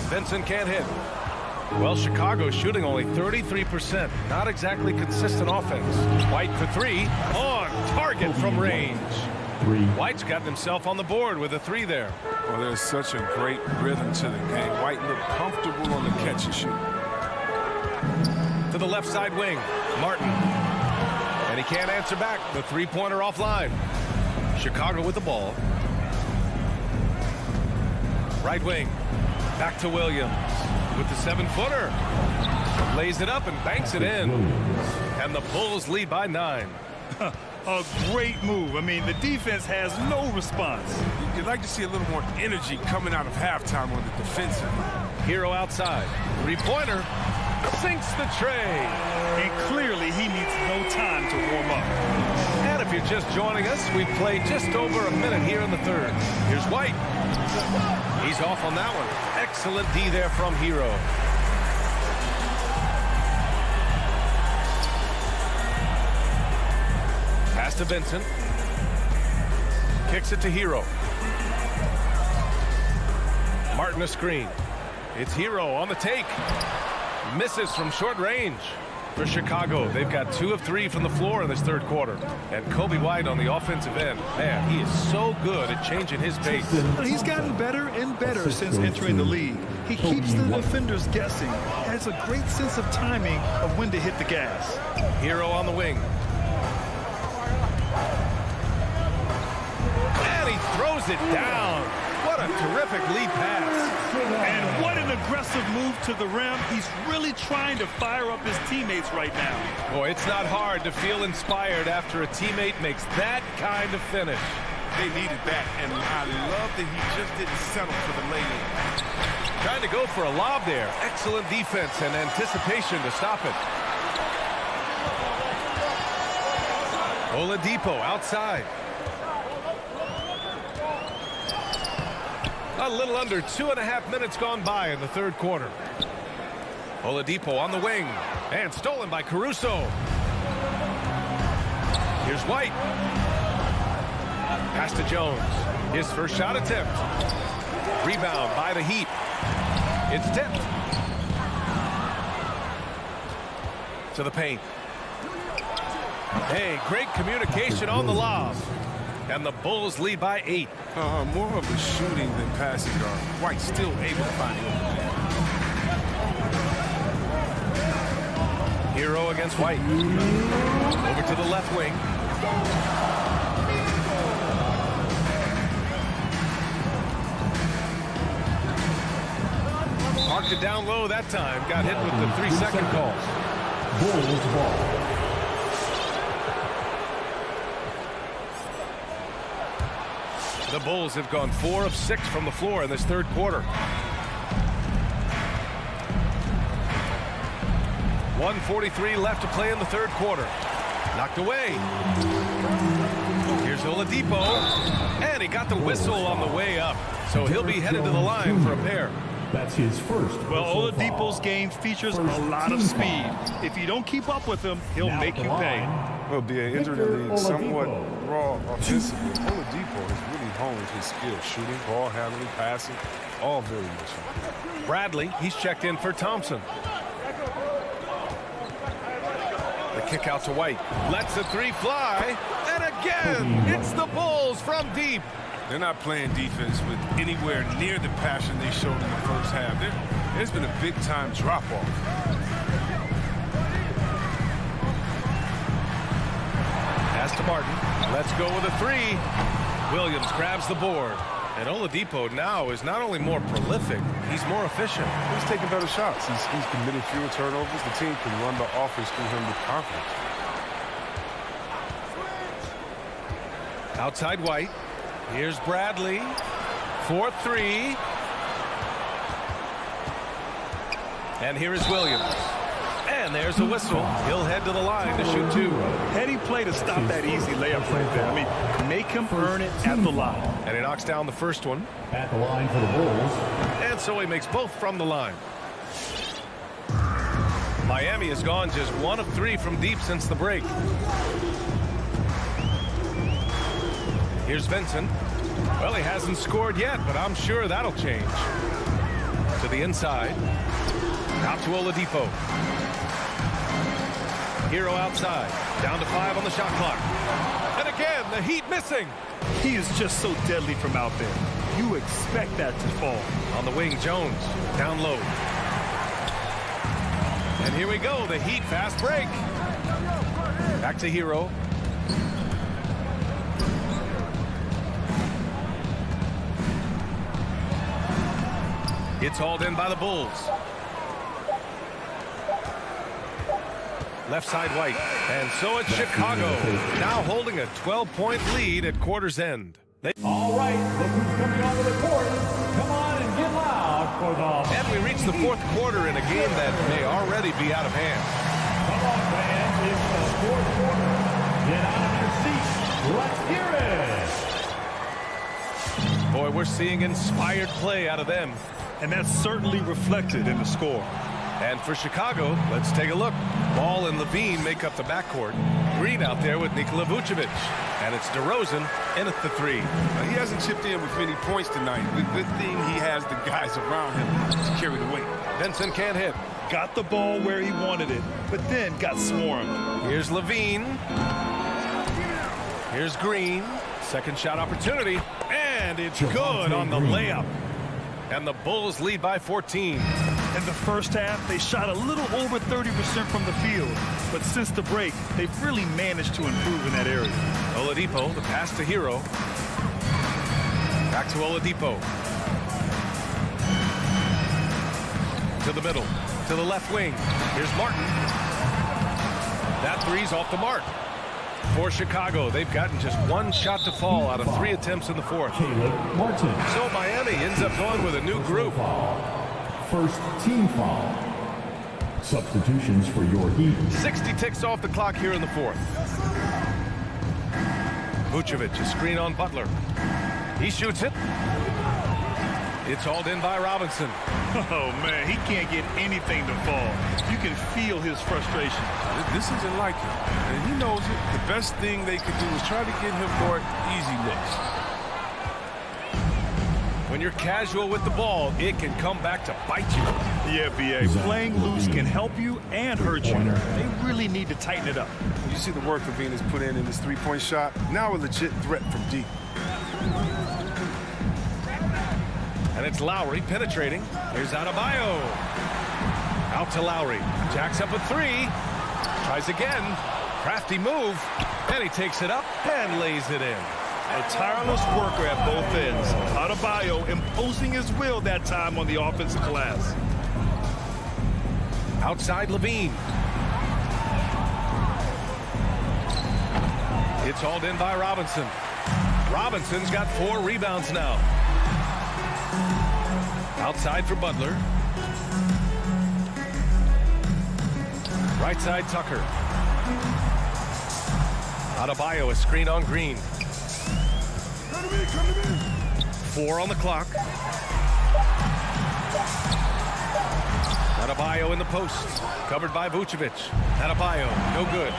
Vincent can't hit. Well, Chicago's shooting only 33%. Not exactly consistent offense. White for 3. On target from range. White's got himself on the board with a 3 there. Well, there's such a great rhythm to the game. White looked comfortable on the catch and shoot. To the left side wing, Martin. And he can't answer back. The 3-pointer offline. Chicago with the ball. Right wing. Back to Williams. With the 7-footer. Lays it up and banks it in. And the Bulls lead by 9. A great move. I mean, the defense has no response. You'd like to see a little more energy coming out of halftime on the defensive. Hero outside. 3-pointer. Sinks the tray. And clearly he needs no time to warm up. And if you're just joining us, we've played just over a minute here in the third. Here's White. He's off on that one. Excellent D there from Hero. Pass to Vincent. Kicks it to Hero. Martin a screen. It's Hero on the take. Misses from short range. For Chicago, they've got 2 of 3 from the floor in this third quarter. And Kobe White on the offensive end. Man, he is so good at changing his pace. He's gotten better and better since entering the league. He keeps the defenders guessing. Has a great sense of timing of when to hit the gas. Hero on the wing. And he throws it down. What a terrific lead pass. And what an aggressive move to the rim. He's really trying to fire up his teammates right now. Boy, it's not hard to feel inspired after a teammate makes that kind of finish. They needed that, and I love that he just didn't settle for the lay-in. Trying to go for a lob there. Excellent defense and anticipation to stop it. Oladipo outside. A little under 2.5 minutes gone by in the third quarter. Oladipo on the wing and stolen by Caruso. Here's White. Pass to Jones. His first shot attempt. Rebound by the Heat. It's tipped. To the paint. Hey, great communication on the lob. And the Bulls lead by 8. More of a shooting than passing guard. White still able to find it. Hero against White. Over to the left wing. Marked it down low that time. Got hit with the 3-second call. Bulls ball. The Bulls have gone 4 of 6 from the floor in this third quarter. 1:43 left to play in the third quarter. Knocked away. Here's Oladipo. And he got the whistle on the way up. So he'll be headed to the line for a pair. That's his first. Well, Oladipo's game features a lot of speed. If you don't keep up with him, he'll make you pay. Well, being injured in the league, somewhat raw offensively, Oladipo has really honed his skills, shooting, ball handling, passing, all very useful. Bradley, he's checked in for Thompson. The kick out to White. Lets the three fly. And again, it's the Bulls from deep. They're not playing defense with anywhere near the passion they showed in the first half. There's been a big-time drop-off. Pass to Martin. Let's go with a 3. Williams grabs the board. And Oladipo now is not only more prolific, he's more efficient. He's taking better shots. He's committed fewer turnovers. The team can run the offense through him with confidence. Outside White. Here's Bradley. 4-3. And here is Williams. And there's the whistle. He'll head to the line to shoot 2. Heady play to stop that easy layup right there. I mean, make him earn it at the line. And he knocks down the first one. At the line for the Bulls. And so he makes both from the line. Miami has gone just 1 of 3 from deep since the break. Here's Vincent. Well, he hasn't scored yet, but I'm sure that'll change. To the inside. Out to Oladipo. Hero outside. Down to 5 on the shot clock. And again, the Heat missing. He is just so deadly from out there. You expect that to fall. On the wing, Jones. Down low. And here we go, the Heat fast break. Back to Hero. It's hauled in by the Bulls. Left side White. And so it's Chicago. Now holding a 12-point lead at quarter's end. All right, look who's coming onto the court. Come on and get loud for the... And we reach the fourth quarter in a game that may already be out of hand. Come on, fans, it's the fourth quarter. Get out of your seats. Let's hear it. Boy, we're seeing inspired play out of them. And that's certainly reflected in the score. And for Chicago, let's take a look. Ball and Levine make up the backcourt. Green out there with Nikola Vucevic. And it's DeRozan in at the 3. He hasn't chipped in with many points tonight. The good thing he has the guys around him to carry the weight. Vincent can't hit. Got the ball where he wanted it, but then got swarmed. Here's Levine. Here's Green. Second shot opportunity. And it's good on the layup. And the Bulls lead by 14. In the first half, they shot a little over 30% from the field. But since the break, they've really managed to improve in that area. Oladipo, the pass to Hero. Back to Oladipo. To the middle. To the left wing. Here's Martin. That three's off the mark. For Chicago, they've gotten just one shot to fall out of 3 attempts in the fourth. Martin. So Miami ends up going with a new group. First team foul. Substitutions for your Heat. 60 ticks off the clock here in the fourth. Vucevic, a screen on Butler. He shoots it. It's hauled in by Robinson. Oh, man, he can't get anything to fall. You can feel his frustration. This isn't like him, and he knows it. The best thing they could do is try to get him more easy looks. When you're casual with the ball, it can come back to bite you. Yeah, B.A. Playing loose can help you and hurt you. They really need to tighten it up. You see the work Levine has put in his three-point shot. Now a legit threat from deep. And it's Lowry penetrating. Here's Adebayo. Out to Lowry. Jacks up a 3. Tries again. Crafty move. And he takes it up and lays it in. A tireless worker at both ends. Adebayo imposing his will that time on the offensive glass. Outside Levine. It's hauled in by Robinson. Robinson's got 4 rebounds now. Outside for Butler. Right side Tucker. Adebayo, a screen on Green. 4 on the clock. Adebayo in the post. Covered by Vucevic. Adebayo, no good.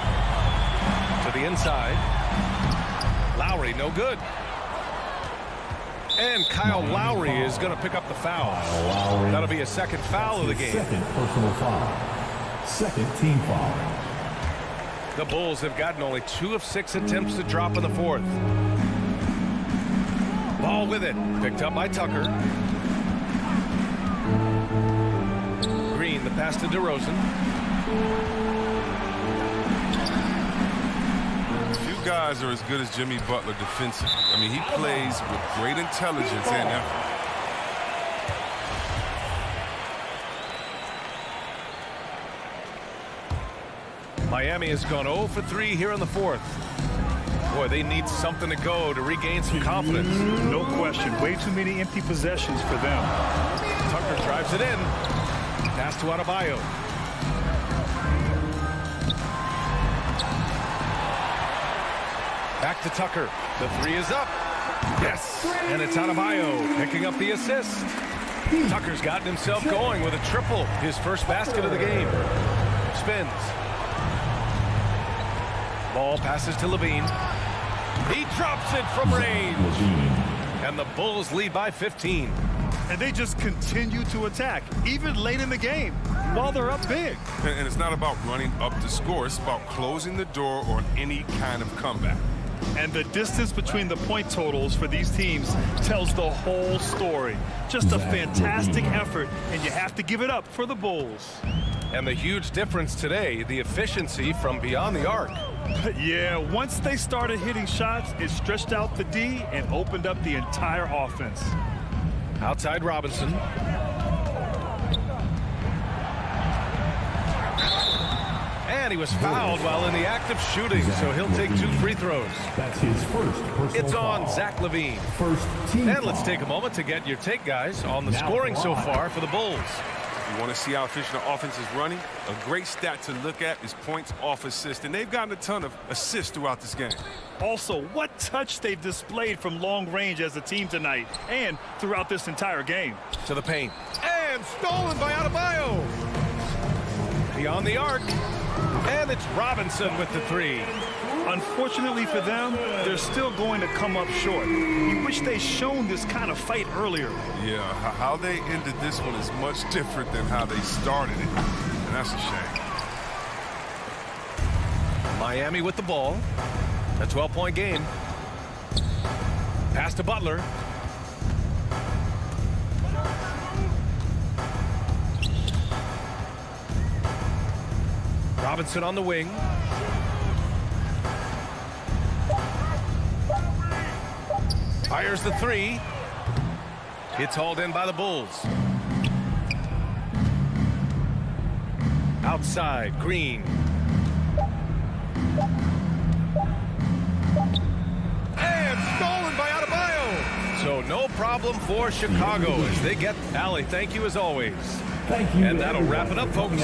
To the inside. Lowry, no good. And Kyle Lowry is going to pick up the foul. That'll be a second foul of the game. Second personal foul. Second team foul. The Bulls have gotten only 2 of 6 attempts to drop in the fourth. Ball with it. Picked up by Tucker. Green, the pass to DeRozan. Few guys are as good as Jimmy Butler defensively. I mean, he plays with great intelligence and effort. Miami has gone 0 for 3 here in the fourth. Boy, they need something to go to regain some confidence. No question. Way too many empty possessions for them. Tucker drives it in. Pass to Adebayo. Back to Tucker. The 3 is up. Yes. And it's Adebayo picking up the assist. Tucker's gotten himself going with a triple. His first basket of the game. Spins. Ball passes to Levine. He drops it from range. And the Bulls lead by 15. And they just continue to attack, even late in the game, while they're up big. And it's not about running up the score. It's about closing the door on any kind of comeback. And the distance between the point totals for these teams tells the whole story. Just a fantastic effort, and you have to give it up for the Bulls. And the huge difference today, the efficiency from beyond the arc. Yeah, once they started hitting shots, it stretched out the D and opened up the entire offense. Outside Robinson. And he was fouled while in the act of shooting, so he'll take 2 free throws. That's his first personal It's on foul. Zach LaVine. First team And let's foul. take a moment to get your take, guys, on the scoring so far for the Bulls. You want to see how efficient the offense is running? A great stat to look at is points off assist, and they've gotten a ton of assists throughout this game. Also, what touch they've displayed from long range as a team tonight and throughout this entire game. To the paint. And stolen by Adebayo. Beyond the arc. And it's Robinson with the 3. Unfortunately for them, they're still going to come up short. You wish they'd shown this kind of fight earlier. Yeah, how they ended this one is much different than how they started it, and that's a shame. Miami with the ball. A 12-point game. Pass to Butler. Robinson on the wing. Fires the 3. It's hauled in by the Bulls. Outside, Green. problem for Chicago as they get Allie. Thank you as always. Thank you. And that'll wrap it up, folks.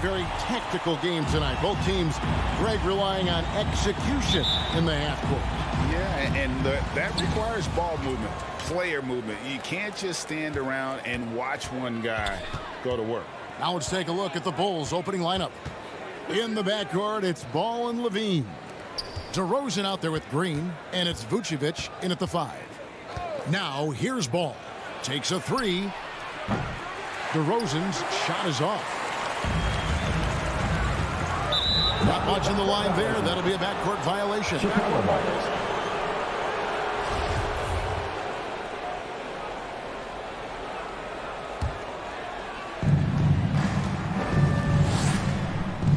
very tactical game tonight. Both teams, Greg, relying on execution in the half court. Yeah, and that requires ball movement, player movement. You can't just stand around and watch one guy go to work. Now let's take a look at the Bulls' opening lineup. In the backcourt, it's Ball and Levine. DeRozan out there with Green, and it's Vucevic in at the 5. Now, here's Ball. Takes a 3. DeRozan's shot is off. Not much in the line there. That'll be a backcourt violation.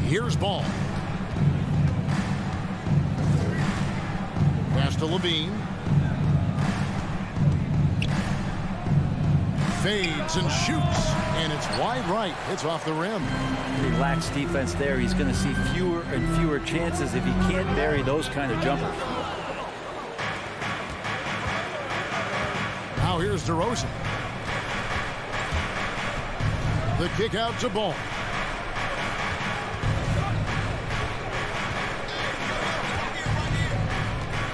Here's Ball. Pass to Levine. Fades and shoots, and it's wide right. It's off the rim. Relaxed defense there. He's going to see fewer and fewer chances if he can't bury those kind of jumpers. Now here's DeRozan. The kick out to Ball.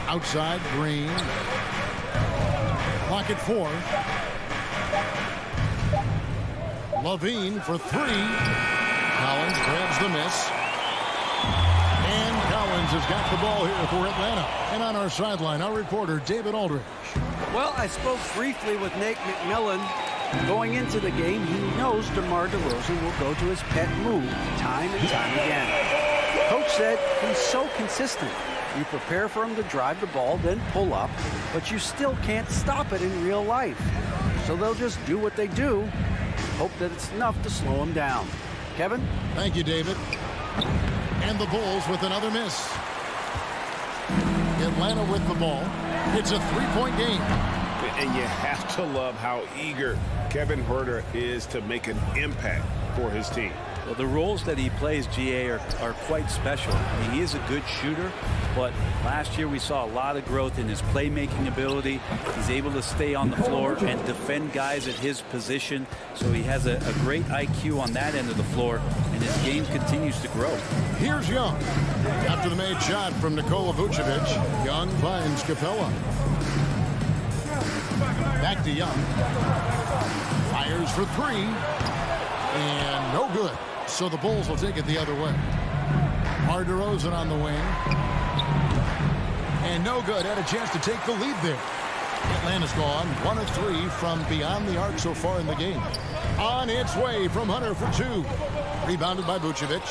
Outside, Green. Clock at 4. Levine for 3. Collins grabs the miss. And Collins has got the ball here for Atlanta. And on our sideline, our reporter, David Aldridge. Well, I spoke briefly with Nate McMillan. Going into the game, he knows DeMar DeRozan will go to his pet move time and time again. Coach said he's so consistent. You prepare for him to drive the ball, then pull up, but you still can't stop it in real life. So they'll just do what they do, hope that it's enough to slow him down. Kevin? Thank you, David. And the Bulls with another miss. Atlanta with the ball. It's a 3-point game. And you have to love how eager Kevin Huerter is to make an impact for his team. Well, the roles that he plays, GA, are quite special. I mean, he is a good shooter, but last year we saw a lot of growth in his playmaking ability. He's able to stay on the floor and defend guys at his position, so he has a great IQ on that end of the floor, and his game continues to grow. Here's Young. After the made shot from Nikola Vucevic, Young finds Capella. Back to Young. Fires for 3. And no good. So the Bulls will take it the other way. DeRozan on the wing. And no good. Had a chance to take the lead there. Atlanta's gone 1 of 3 from beyond the arc so far in the game. On its way from Hunter for 2. Rebounded by Vucevic.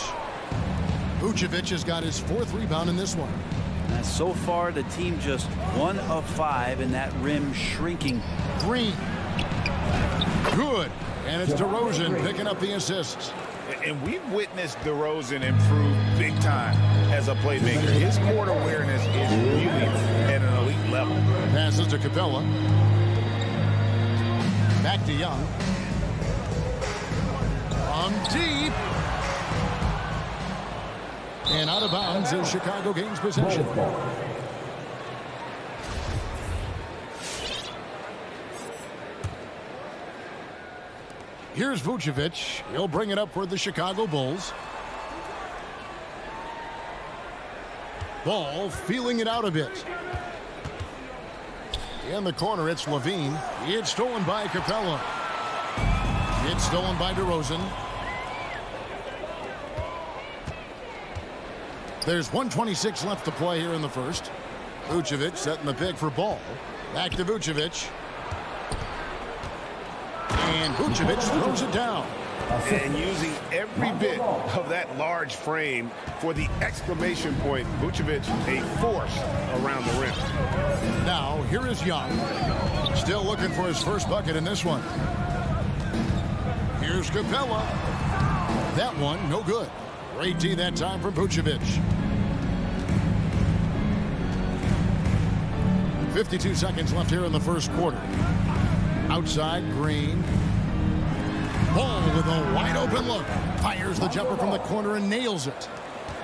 Vucevic has got his 4th rebound in this one. And so far, the team just 1 of 5, and that rim shrinking. Green. Good. And it's DeRozan picking up the assists. And we've witnessed DeRozan improve big time as a playmaker. His court awareness is really at an elite level. Passes to Capella. Back to Young. From deep. And out of bounds is Chicago gains possession. Here's Vucevic. He'll bring it up for the Chicago Bulls. Ball feeling it out a bit. In the corner, it's Levine. It's stolen by Capella. It's stolen by DeRozan. There's 1:26 left to play here in the first. Vucevic setting the pick for Ball. Back to Vucevic. And Vucevic throws it down. And using every bit of that large frame for the exclamation point, Vucevic a force around the rim. Now, here is Young. Still looking for his first bucket in this one. Here's Capella. That one, no good. Great D that time for Vucevic. 52 seconds left here in the first quarter. Outside, Green. Ball with a wide open look. Fires the jumper from the corner and nails it.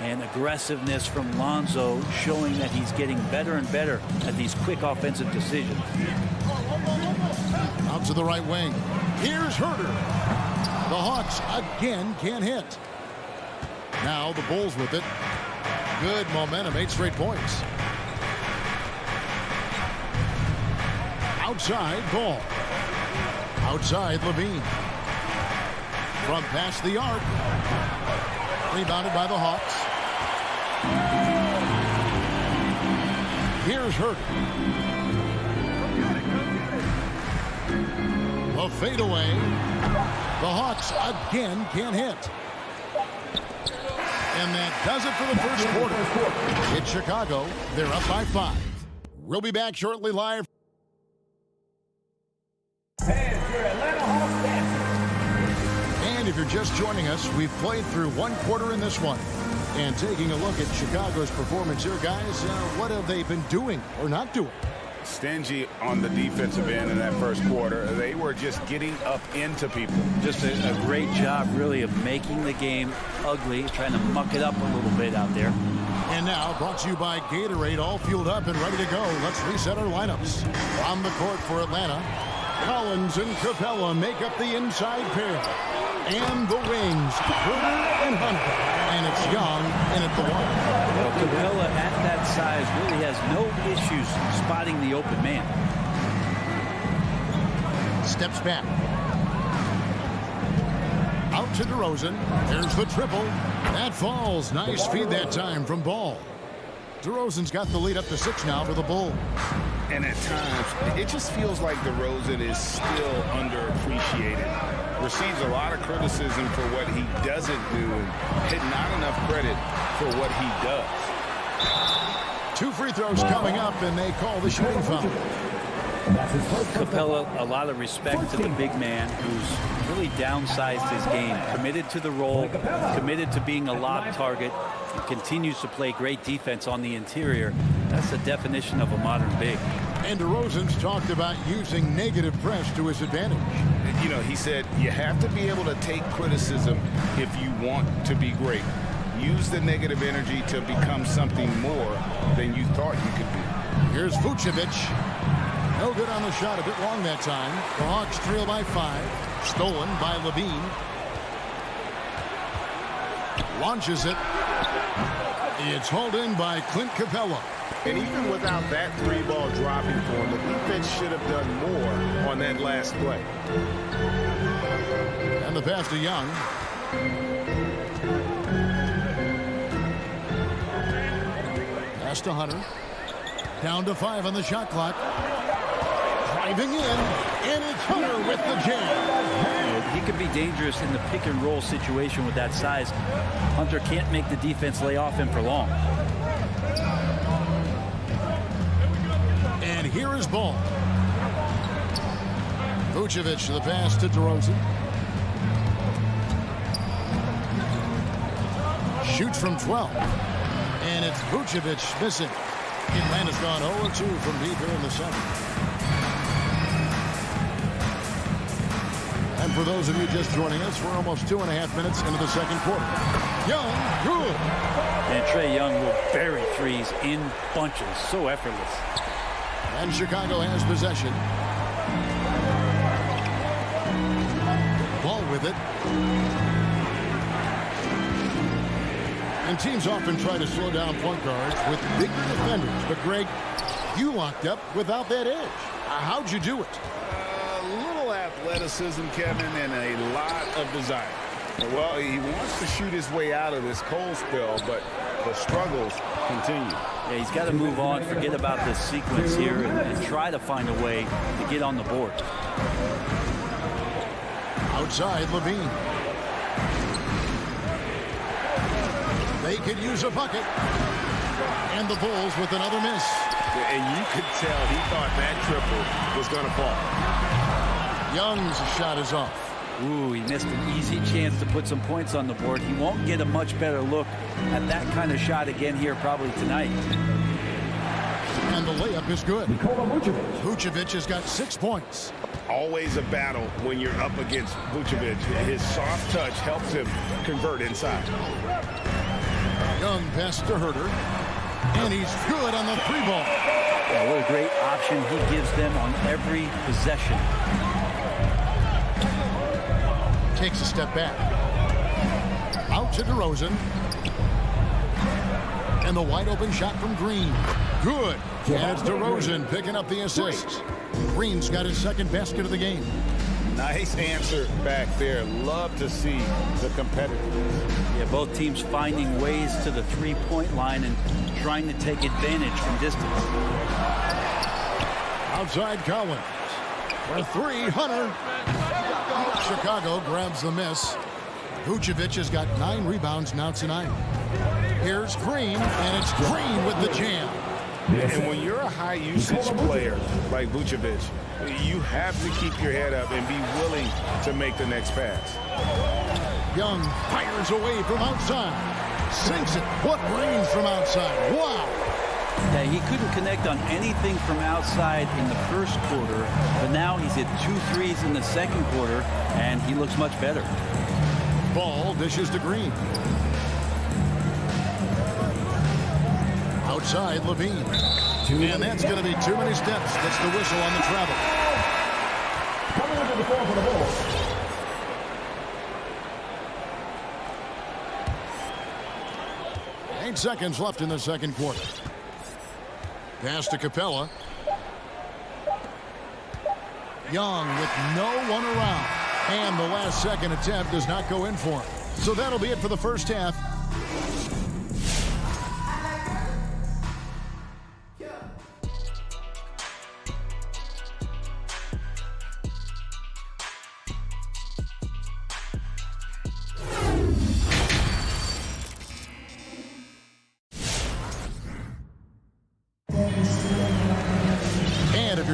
And aggressiveness from Lonzo showing that he's getting better and better at these quick offensive decisions. Out to the right wing. Here's Huerter. The Hawks again can't hit. Now the Bulls with it. Good momentum, 8 straight points. Outside, Ball. Outside, Levine. From past the arc. Rebounded by the Hawks. Here's Hurt. The fadeaway. The Hawks again can't hit. And that does it for the first quarter. It's Chicago. They're up by 5. We'll be back shortly live. And if you're just joining us, we've played through 1 quarter in this one. And taking a look at Chicago's performance here, guys, what have they been doing or not doing? Stingy on the defensive end in that first quarter. They were just getting up into people. Just a great job, really, of making the game ugly, trying to muck it up a little bit out there. And now, brought to you by Gatorade, all fueled up and ready to go. Let's reset our lineups. On the court for Atlanta, Collins and Capella make up the inside pair. And the wings, Herder and Hunter. And it's Young in at the 1. Well, Capella at that size really has no issues spotting the open man. Steps back. Out to DeRozan. There's the triple. That falls. Nice feed that time from Ball. DeRozan's got the lead up to 6 now for the Bulls. And at times, it just feels like DeRozan is still underappreciated. Receives a lot of criticism for what he doesn't do and not enough credit for what he does. 2 free throws coming up, and they call the shooting foul. Capella, a lot of respect to the big man who's really downsized his game, committed to the role, committed to being a lob target, and continues to play great defense on the interior. That's the definition of a modern big. And DeRozan's talked about using negative press to his advantage. You know, he said you have to be able to take criticism if you want to be great. Use the negative energy to become something more than you thought you could be. Here's Vucevic. No good on the shot, a bit long that time. The Hawks trail by 5. Stolen by Levine. Launches it. It's hauled in by Clint Capella. And even without that 3-ball dropping for him, the defense should have done more on that last play. And the pass to Young. Pass to Hunter. Down to 5 on the shot clock. Driving in, and it's Hunter with the jam. He could be dangerous in the pick and roll situation with that size. Hunter can't make the defense lay off him for long. And here is Ball. Vucevic, the pass to DeRozan. Shoots from 12. And it's Vucevic missing. Atlanta's gone 0-2 from deep here in the 7th. And for those of you just joining us, we're almost 2.5 minutes into the second quarter. Young, good. And Trae Young will bury threes in bunches. So effortless. And Chicago has possession. Ball with it. And teams often try to slow down point guards with bigger defenders. But, Greg, you locked up without that edge. How'd you do it? Athleticism, Kevin, and a lot of desire. Well, he wants to shoot his way out of this cold spell, but the struggles continue. Yeah, he's got to move on, forget about this sequence here, and try to find a way to get on the board. Outside, Levine. They could use a bucket. And the Bulls with another miss. And you could tell he thought that triple was going to fall. Young's shot is off. Ooh, he missed an easy chance to put some points on the board. He won't get a much better look at that kind of shot again here probably tonight. And the layup is good. Vucevic has got 6 points. Always a battle when you're up against Vucevic. His soft touch helps him convert inside. Young pass to Herder. And he's good on the 3-ball. Yeah, what a great option he gives them on every possession. Takes a step back. Out to DeRozan. And the wide open shot from Green. Good. And it's DeRozan picking up the assist. Green's got his second basket of the game. Nice answer back there. Love to see the competitiveness. Yeah, both teams finding ways to the three-point line and trying to take advantage from distance. Outside Collins. For three, Hunter. Chicago grabs the miss. Vucevic has got 9 rebounds now tonight. Here's Green, and it's Green with the jam. And when you're a high-usage player like Vucevic, you have to keep your head up and be willing to make the next pass. Young fires away from outside. Sinks it. What range from outside. Wow. Yeah, he couldn't connect on anything from outside in the first quarter, but now he's hit 2 threes in the second quarter, and he looks much better. Ball dishes to Green. Outside Levine. And that's going to be too many steps. Gets the whistle on the travel. Coming into the floor for the Bulls. Eight seconds left in the second quarter. Pass to Capella. Young with no one around. And the last second attempt does not go in for him. So that'll be it for the first half.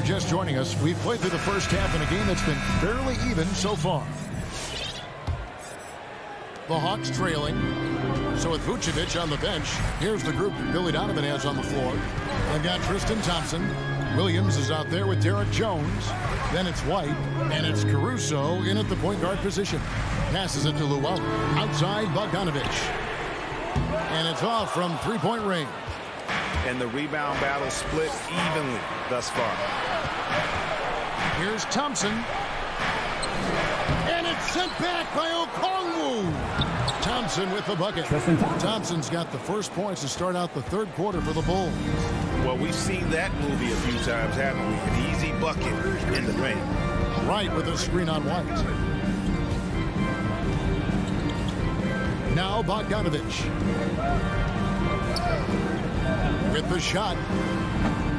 Just joining us, we've played through the first half in a game that's been fairly even so far. The Hawks trailing. So with Vucevic on the bench, here's the group that Billy Donovan has on the floor. They've got Tristan Thompson. Williams is out there with Derek Jones. Then it's White, and it's Caruso in at the point guard position. Passes it to Llewellyn. Outside Bogdanovich. And it's off from three-point range. And the rebound battle split evenly thus far. Here's Thompson. And it's sent back by Okongwu. Thompson with the bucket. Thompson's got the first points to start out the third quarter for the Bulls. Well, we've seen that movie a few times, haven't we? An easy bucket in the paint. Right with a screen on White. Now Bogdanovich. With the shot.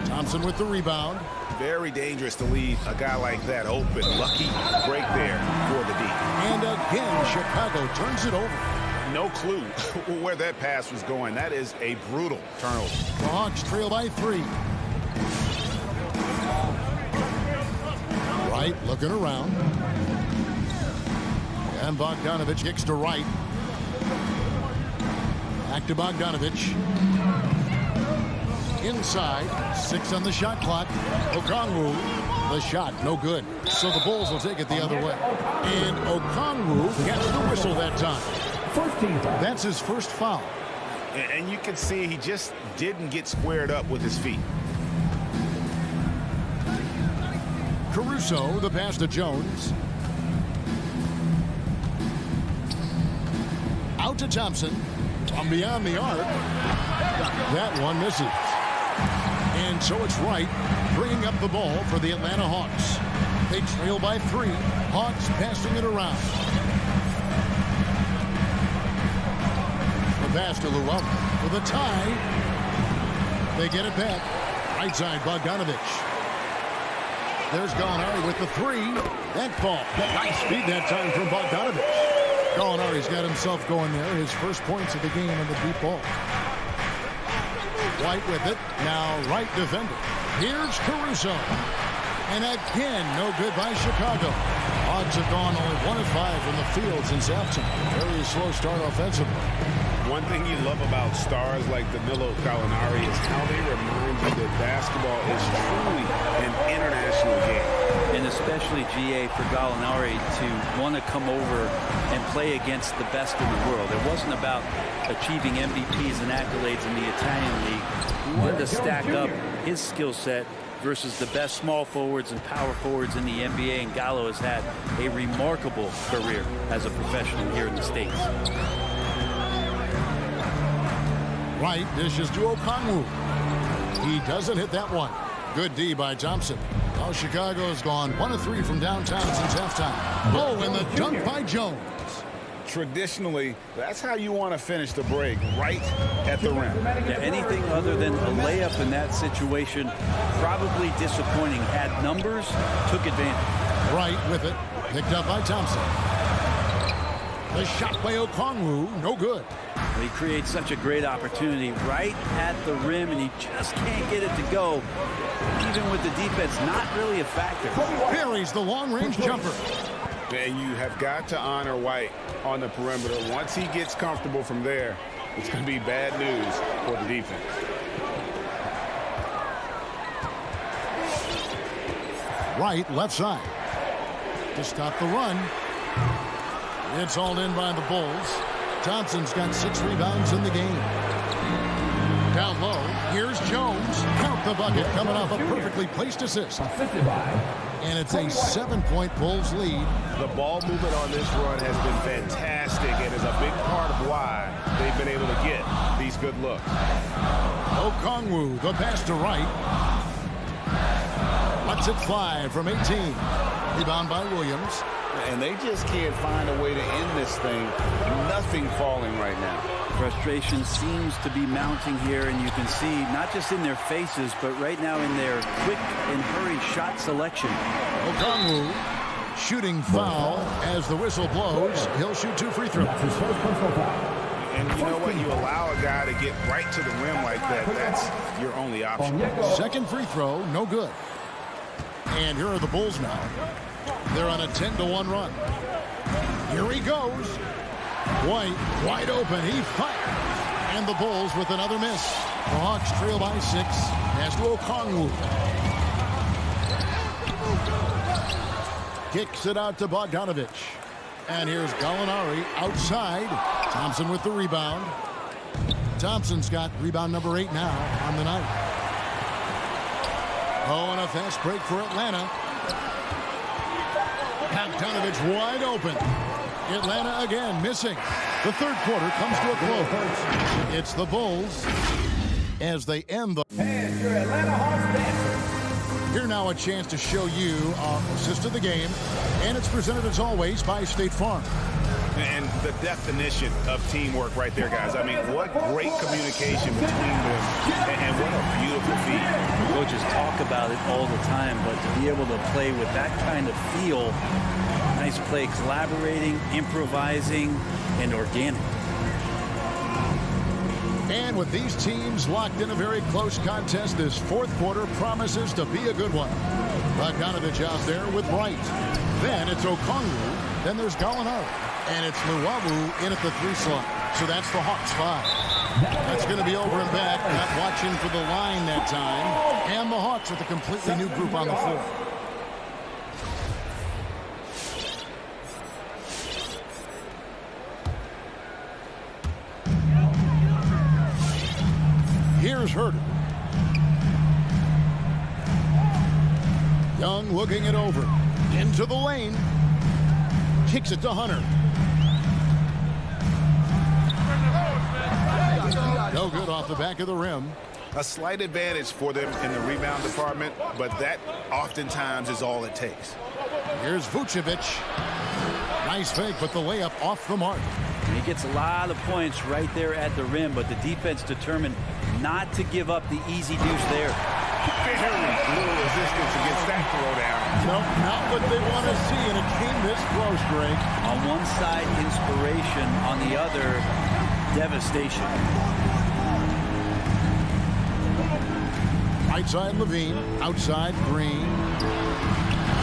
Thompson with the rebound. Very dangerous to leave a guy like that open. Lucky break there for the D. And again, Chicago turns it over. No clue where that pass was going. That is a brutal turnover. The Hawks trail by 3. Wright looking around. And Bogdanovich kicks to Wright. Back to Bogdanovich. Inside, 6 on the shot clock. Okongwu, the shot, no good. So the Bulls will take it the other way. And Okongwu gets the whistle that time. That's his first foul. And you can see he just didn't get squared up with his feet. Caruso, the pass to Jones. Out to Thompson. From beyond the arc. That one misses. And so it's Wright bringing up the ball for the Atlanta Hawks. They trail by 3. Hawks passing it around. The pass to Llewellyn for the tie. They get it back. Right side, Bogdanovich. There's Gallinari with the 3. That fall. Nice speed that time from Bogdanovich. Gallinari's got himself going there. His first points of the game in the deep ball. White with it. Now Wright defender. Here's Caruso. And again, no good by Chicago. Hawks have gone only 1 of 5 from the field since halftime. Very slow start offensively. One thing you love about stars like Danilo Gallinari is how they remind you that basketball is truly an international game. And especially, GA, for Gallinari to want to come over and play against the best in the world. It wasn't about achieving MVPs and accolades in the Italian league. He wanted to stack up his skill set versus the best small forwards and power forwards in the NBA, and Gallo has had a remarkable career as a professional here in the States. Wright dishes to Okongwu. He doesn't hit that one. Good D by Thompson. Oh, Chicago's gone 1 of 3 from downtown since halftime. Oh, and the dunk by Jones. Traditionally, that's how you want to finish the break, right at the rim. Yeah, anything other than a layup in that situation, probably disappointing. Had numbers, took advantage. Wright with it, picked up by Thompson. The shot by Okongwu, no good. He creates such a great opportunity right at the rim, and he just can't get it to go. Even with the defense, not really a factor. Buries the long-range jumper. And you have got to honor White on the perimeter. Once he gets comfortable from there, it's going to be bad news for the defense. Wright, left side. To stop the run. It's hauled in by the Bulls. Thompson's got 6 rebounds in the game. Down low, here's Jones. Count the bucket coming off a perfectly placed assist. And it's a 7-point Bulls lead. The ball movement on this run has been fantastic and is a big part of why they've been able to get these good looks. Okongwu, the pass to Wright. Lets it fly from 18. Rebound by Williams. And they just can't find a way to end this thing. Nothing falling right now. Frustration seems to be mounting here, and you can see not just in their faces, but right now in their quick and hurried shot selection. Okongwu shooting foul as the whistle blows. He'll shoot 2 free throws. And you know what? You allow a guy to get right to the rim like that. That's your only option. Second free throw, no good. And here are the Bulls now. They're on a 10-1 run. Here he goes. White, wide open. He fires. And the Bulls with another miss. The Hawks trail by 6. Pass to Okongwu. Kicks it out to Bogdanovich. And here's Gallinari outside. Thompson with the rebound. Thompson's got rebound number 8 now on the night. Oh, and a fast break for Atlanta. Bogdanovich wide open. Atlanta again missing. The third quarter comes to a close. It's the Bulls as they end the... And your Atlanta Hawks dancer. Here now a chance to show you our assist of the game. And it's presented as always by State Farm. And the definition of teamwork right there, guys. I mean, what great communication between them, and what a beautiful feat. Coaches talk about it all the time, but to be able to play with that kind of feel, nice play, collaborating, improvising, and organic. And with these teams locked in a very close contest, this fourth quarter promises to be a good one. Bogdanovich out there with Wright. Then it's Okongwu. Then there's Gallinari. And it's Luwawu in at the 3 slot. So that's the Hawks 5. That's going to be over and back. Not watching for the line that time. And the Hawks with a completely new group on the floor. Here's Herter. Young looking it over. Into the lane. Kicks it to Hunter. No good off the back of the rim. A slight advantage for them in the rebound department, but that oftentimes is all it takes. Here's Vucevic. Nice fake, but the layup off the mark. He gets a lot of points right there at the rim, but the defense determined not to give up the easy deuce there. Very little resistance against that throwdown. No, not what they want to see, and it came this close, Greg. On one side, inspiration. On the other, devastation. Right side, Levine. Outside, Green.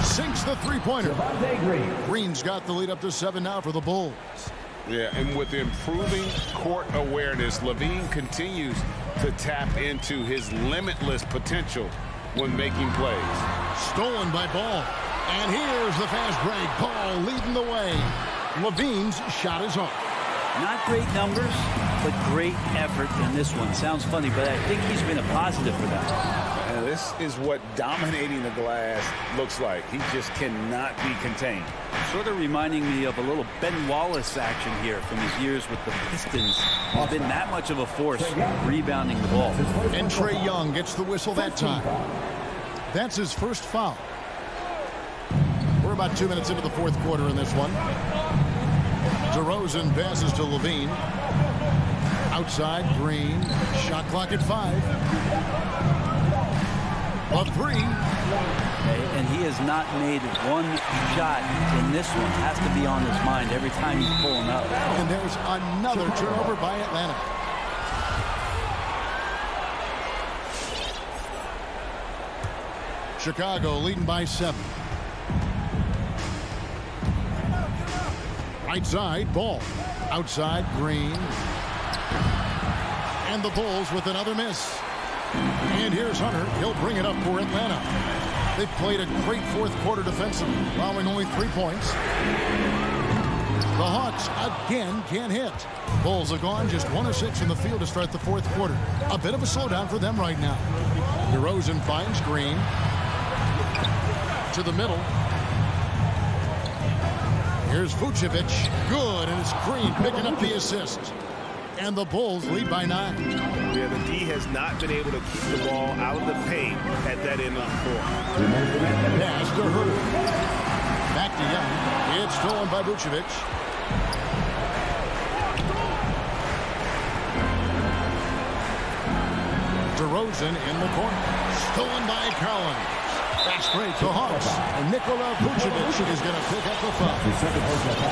Sinks the three-pointer. Green's got the lead up to 7 now for the Bulls. Yeah, and with improving court awareness, Levine continues to tap into his limitless potential when making plays. Stolen by Ball. And here's the fast break. Ball leading the way. Levine's shot is off. Not great numbers, but great effort in this one. Sounds funny, but I think he's been a positive for them. And Now, this is what dominating the glass looks like. He just cannot be contained. Sort of reminding me of a little Ben Wallace action here from his years with the Pistons. He's been that much of a force rebounding the ball. And Trae Young gets the whistle that time. That's his first foul. We're about 2 minutes into the fourth quarter in this one. DeRozan passes to Levine. Outside, Green. Shot clock at 5. A 3. And he has not made one shot in this one. Has to be on his mind every time he's pulling up. And there's another turnover by Atlanta. Chicago leading by 7. Right side, Ball. Outside, Green. And the Bulls with another miss. And here's Hunter. He'll bring it up for Atlanta. They've played a great fourth quarter defensively, allowing only 3 points. The Hawks again can't hit. Bulls have gone just 1 of 6 from the field to start the fourth quarter. A bit of a slowdown for them right now. DeRozan finds Green. To the middle. Here's Vucevic. Good, and it's Green picking up the assist. And the Bulls lead by 9. Yeah, the D has not been able to keep the ball out of the paint at that end of the floor. Pass to Herter. Back to Young. It's stolen by Vucevic. DeRozan in the corner. Stolen by Collins. Fast break to Hawks. And Nikola Vucevic is going to pick up the foul.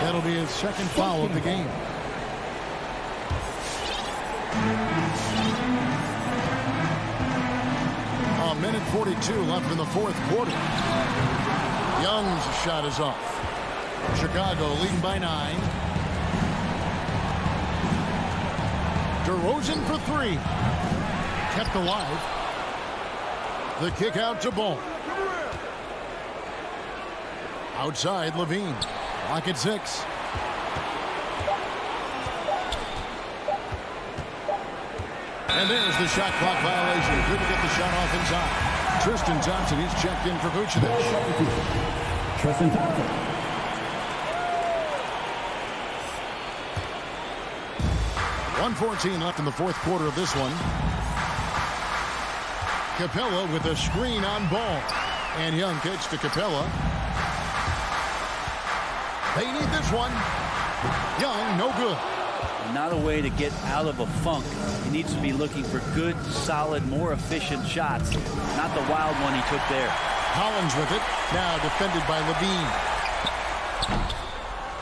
That'll be his second foul of the game. A minute 42 left in the fourth quarter. Young's shot is off. Chicago leading by 9. DeRozan for 3. Kept alive. The kick out to Ball. Outside, Levine. Clock at 6. And there's the shot clock violation. Couldn't get the shot off in time. Tristan Thompson, he's checked in for Vucevic. Tristan Thompson. .114 left in the fourth quarter of this one. Capella with a screen on Ball. And Young kicks to Capella. They need this one. Young, no good. Not a way to get out of a funk. He needs to be looking for good, solid, more efficient shots. Not the wild one he took there. Collins with it. Now defended by Levine.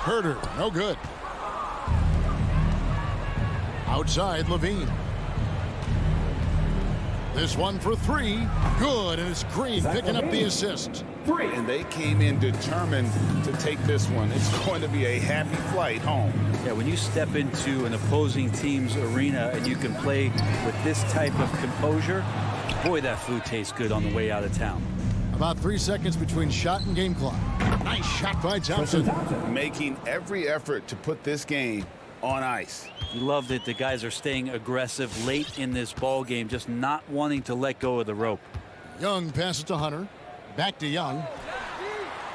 Herter, no good. Outside, Levine. This one for 3. Good, and it's Green picking up the assist. And they came in determined to take this one. It's going to be a happy flight home. Yeah, when you step into an opposing team's arena and you can play with this type of composure, boy, that food tastes good on the way out of town. About 3 seconds between shot and game clock. Nice shot by Thompson. Making every effort to put this game on ice. You love that the guys are staying aggressive late in this ball game, just not wanting to let go of the rope. Young passes to Hunter. Back to Young.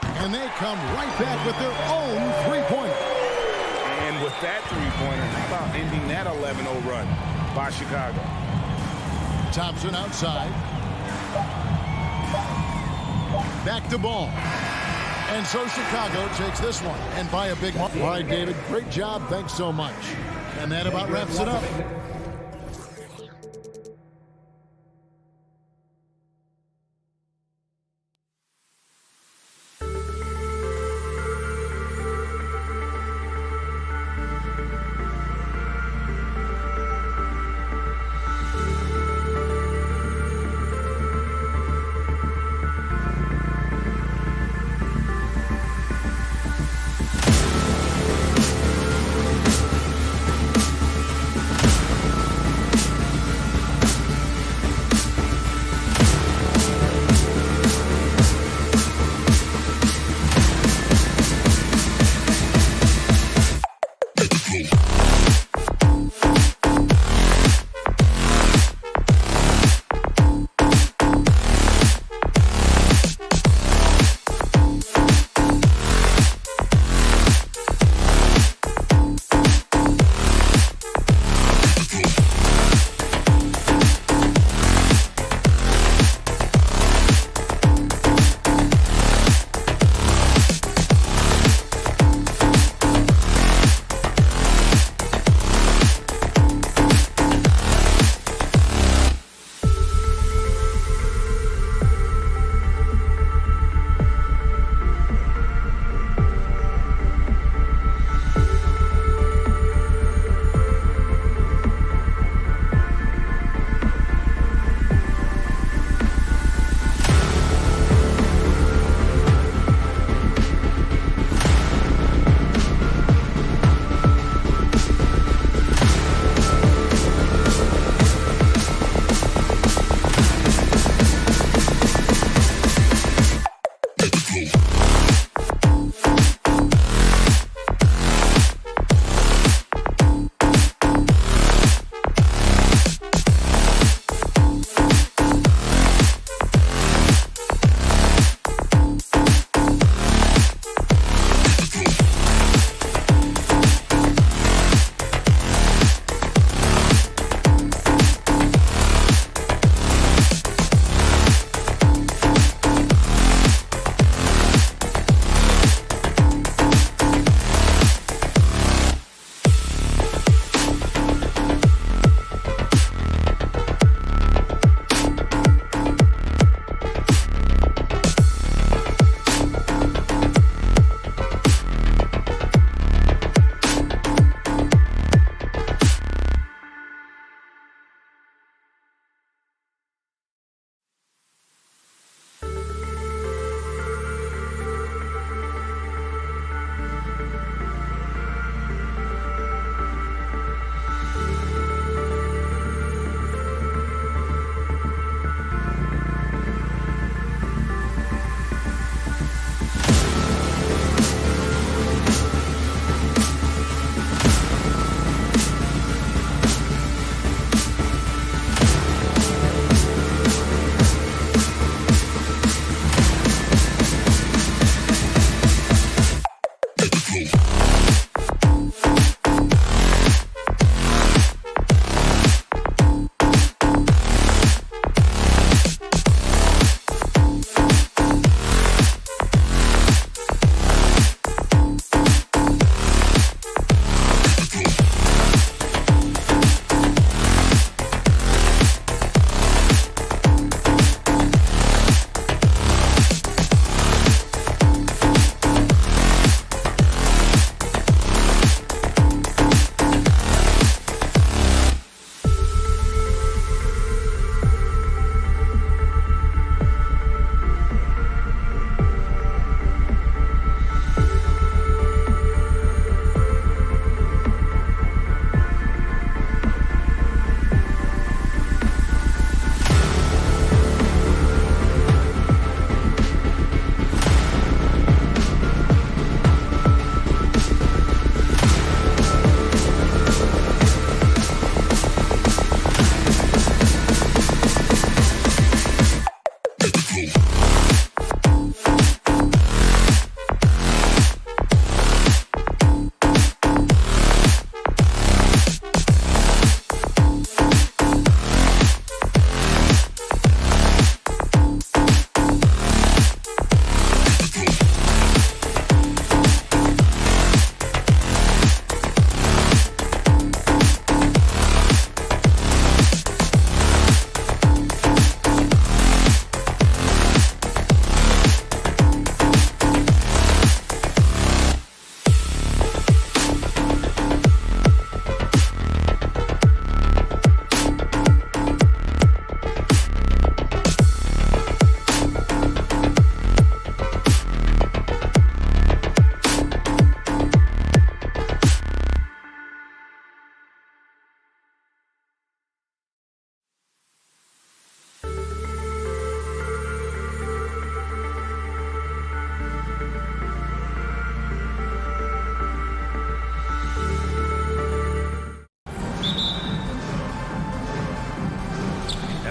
And they come right back with their own three-pointer. And with that three-pointer, how about ending that 11-0 run by Chicago? Thompson outside. Back to Ball. And so Chicago takes this one, and by a big mark. All right, David, great job. Thanks so much. And that about wraps it up.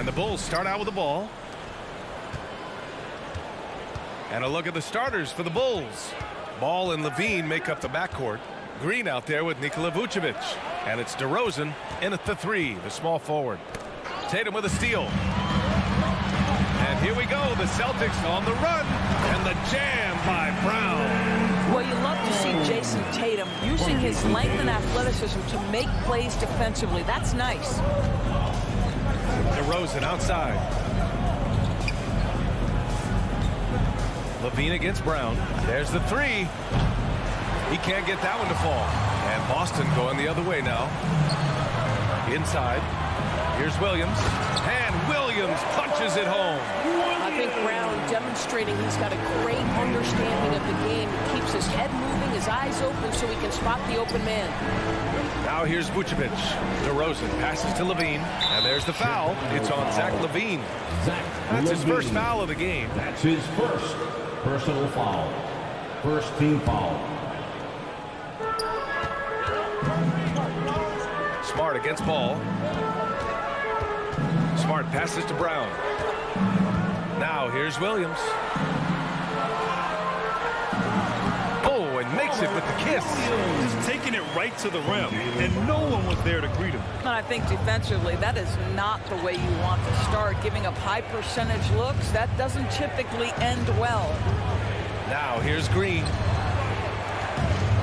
And the Bulls start out with the ball. And a look at the starters for the Bulls. Ball and Levine make up the backcourt. Green out there with Nikola Vucevic. And it's DeRozan in at the 3, the small forward. Tatum with a steal. And here we go, the Celtics on the run. And the jam by Brown. Well, you love to see Jason Tatum using his length and athleticism to make plays defensively. That's nice. DeRozan outside. Levine against Brown. There's the 3. He can't get that one to fall. And Boston going the other way now. Inside. Here's Williams. And Williams punches it home. I think Brown demonstrating he's got a great understanding of the game. He keeps his head moving, his eyes open so he can spot the open man. Now here's Vucevic. DeRozan passes to Levine. And there's the foul. It's on Zach Levine. That's his first foul of the game. That's his first personal foul. First team foul. Smart against Ball. Smart passes to Brown. Now here's Williams. Oh, and makes it with the kiss. Just taking it right to the rim, and no one was there to greet him. And I think defensively, that is not the way you want to start. Giving up high percentage looks, that doesn't typically end well. Now here's Green.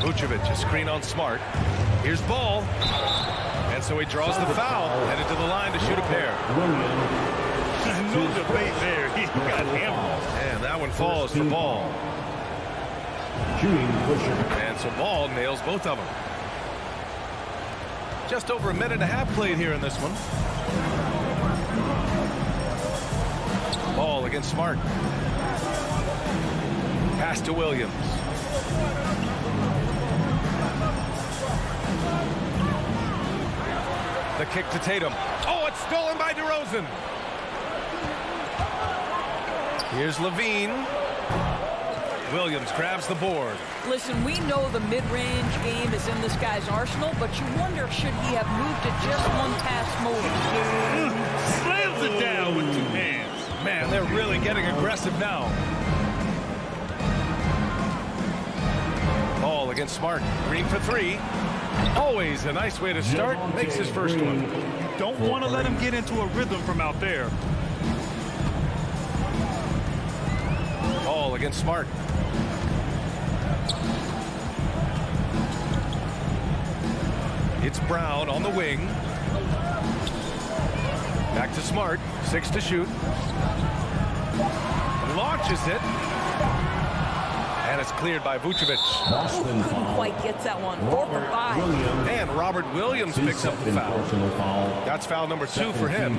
Vucevic, a screen on Smart. Here's Ball. And so he draws the foul, headed to the line to shoot a pair. No debate there. He got hammered. And that one falls for Ball. And so Ball nails both of them. Just over a minute and a half played here in this one. Ball against Smart. Pass to Williams. The kick to Tatum. Oh, it's stolen by DeRozan. Here's Levine. Williams grabs the board. Listen, we know the mid-range game is in this guy's arsenal, but you wonder, should he have moved it just one pass more? Slams it down with 2 hands. Man, they're really getting aggressive now. Ball against Smart. Green for 3. Always a nice way to start. Makes his first one. Don't want to let him get into a rhythm from out there. Ball against Smart. It's Brown on the wing. Back to Smart. 6 to shoot. Launches it. And it's cleared by Vucevic. Couldn't quite get that one. 4 for 5. And Robert Williams picks up the foul. That's foul number 2 for him.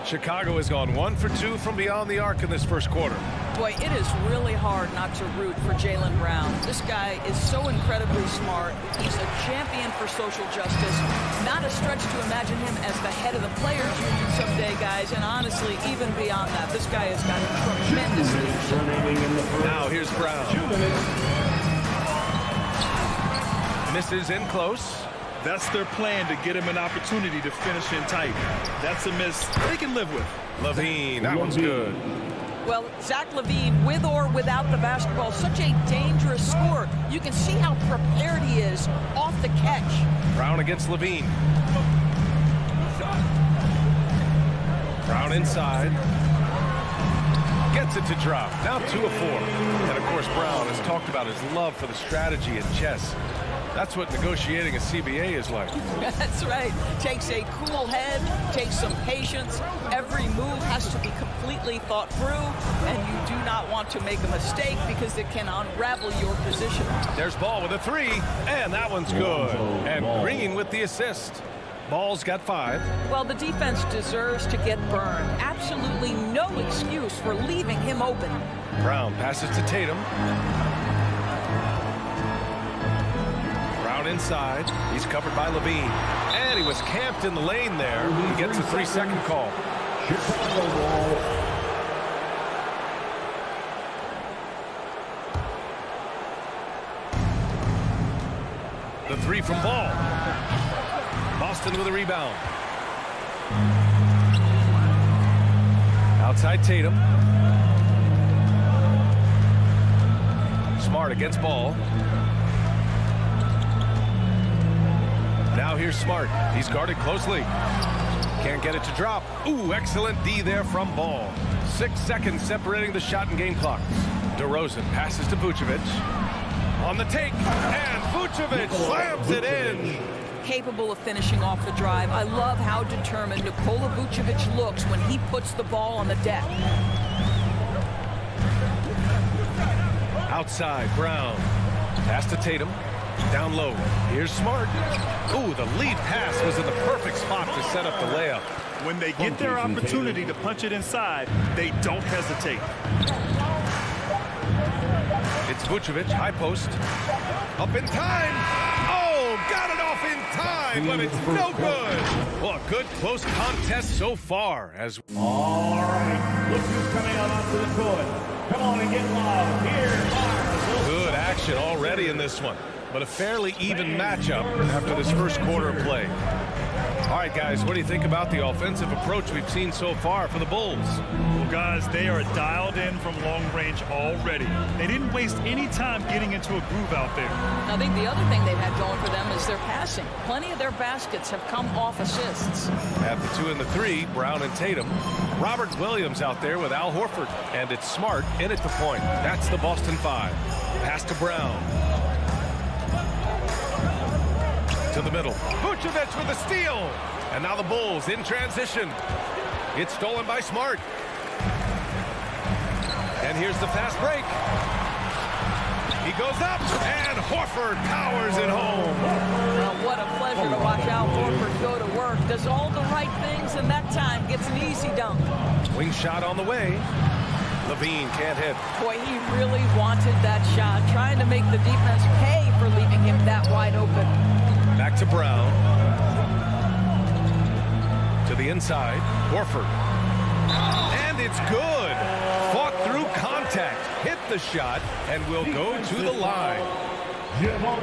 Chicago has gone 1 for 2 from beyond the arc in this first quarter. Boy, it is really hard not to root for Jaylen Brown. This guy is so incredibly smart. He's a champion for social justice. Not a stretch to imagine him as the head of the players union someday, guys. And honestly, even beyond that, this guy has got tremendous leadership. Now here's Brown. Misses in close. That's their plan, to get him an opportunity to finish in tight. That's a miss they can live with. Levine, that one's good. Well, Zach Levine, with or without the basketball, such a dangerous scorer. You can see how prepared he is off the catch. Brown against Levine. Brown inside. Gets it to drop. Now 2 of 4. And of course, Brown has talked about his love for the strategy in chess. That's what negotiating a CBA is like. That's right. Takes a cool head, takes some patience. Every move has to be completely thought through, and you do not want to make a mistake because it can unravel your position. There's Ball with a 3, and that one's good. And Green with the assist. Ball's got 5. Well, the defense deserves to get burned. Absolutely no excuse for leaving him open. Brown passes to Tatum. Brown inside. He's covered by Levine. And he was camped in the lane there. He gets a 3-second call. The 3 from Ball. Boston with a rebound. Outside Tatum. Smart against ball. Now here's Smart. He's guarded closely. Can't get it to drop. Ooh, excellent D there from Ball. 6 seconds separating the shot and game clock. DeRozan passes to Vucevic. On the take, and Vucevic slams it in. Capable of finishing off the drive. I love how determined Nikola Vucevic looks when he puts the ball on the deck. Outside, Brown. Pass to Tatum. Down low. Here's Smart. Ooh, the lead pass was in the perfect spot to set up the layup. When they get their opportunity to punch it inside, they don't hesitate. It's Vucevic, high post. Up in time. Oh, got it off in time, but it's no good. Well, a good close contest so far. As All right, look who's coming out onto the court. Come on and get loud. Here, good action already in this one, but a fairly even matchup after this first quarter of play. All right, guys, what do you think about the offensive approach we've seen so far for the Bulls? Well, guys, they are dialed in from long range already. They didn't waste any time getting into a groove out there. I think the other thing they've had going for them is their passing. Plenty of their baskets have come off assists. At the 2 and the 3, Brown and Tatum. Robert Williams out there with Al Horford. And it's Smart in at the point. That's the Boston 5. Pass to Brown. To the middle. Vucevic with a steal. And now the Bulls in transition. It's stolen by Smart. And here's the fast break. He goes up, and Horford powers it home. Well, what a pleasure to watch Al Horford go to work. Does all the right things, and that time gets an easy dunk. Wing shot on the way. Levine can't hit. Boy, he really wanted that shot, trying to make the defense pay for leaving him that wide open. Back to Brown. To the inside. Horford. And it's good. Fought through contact. Hit the shot and will go to the line.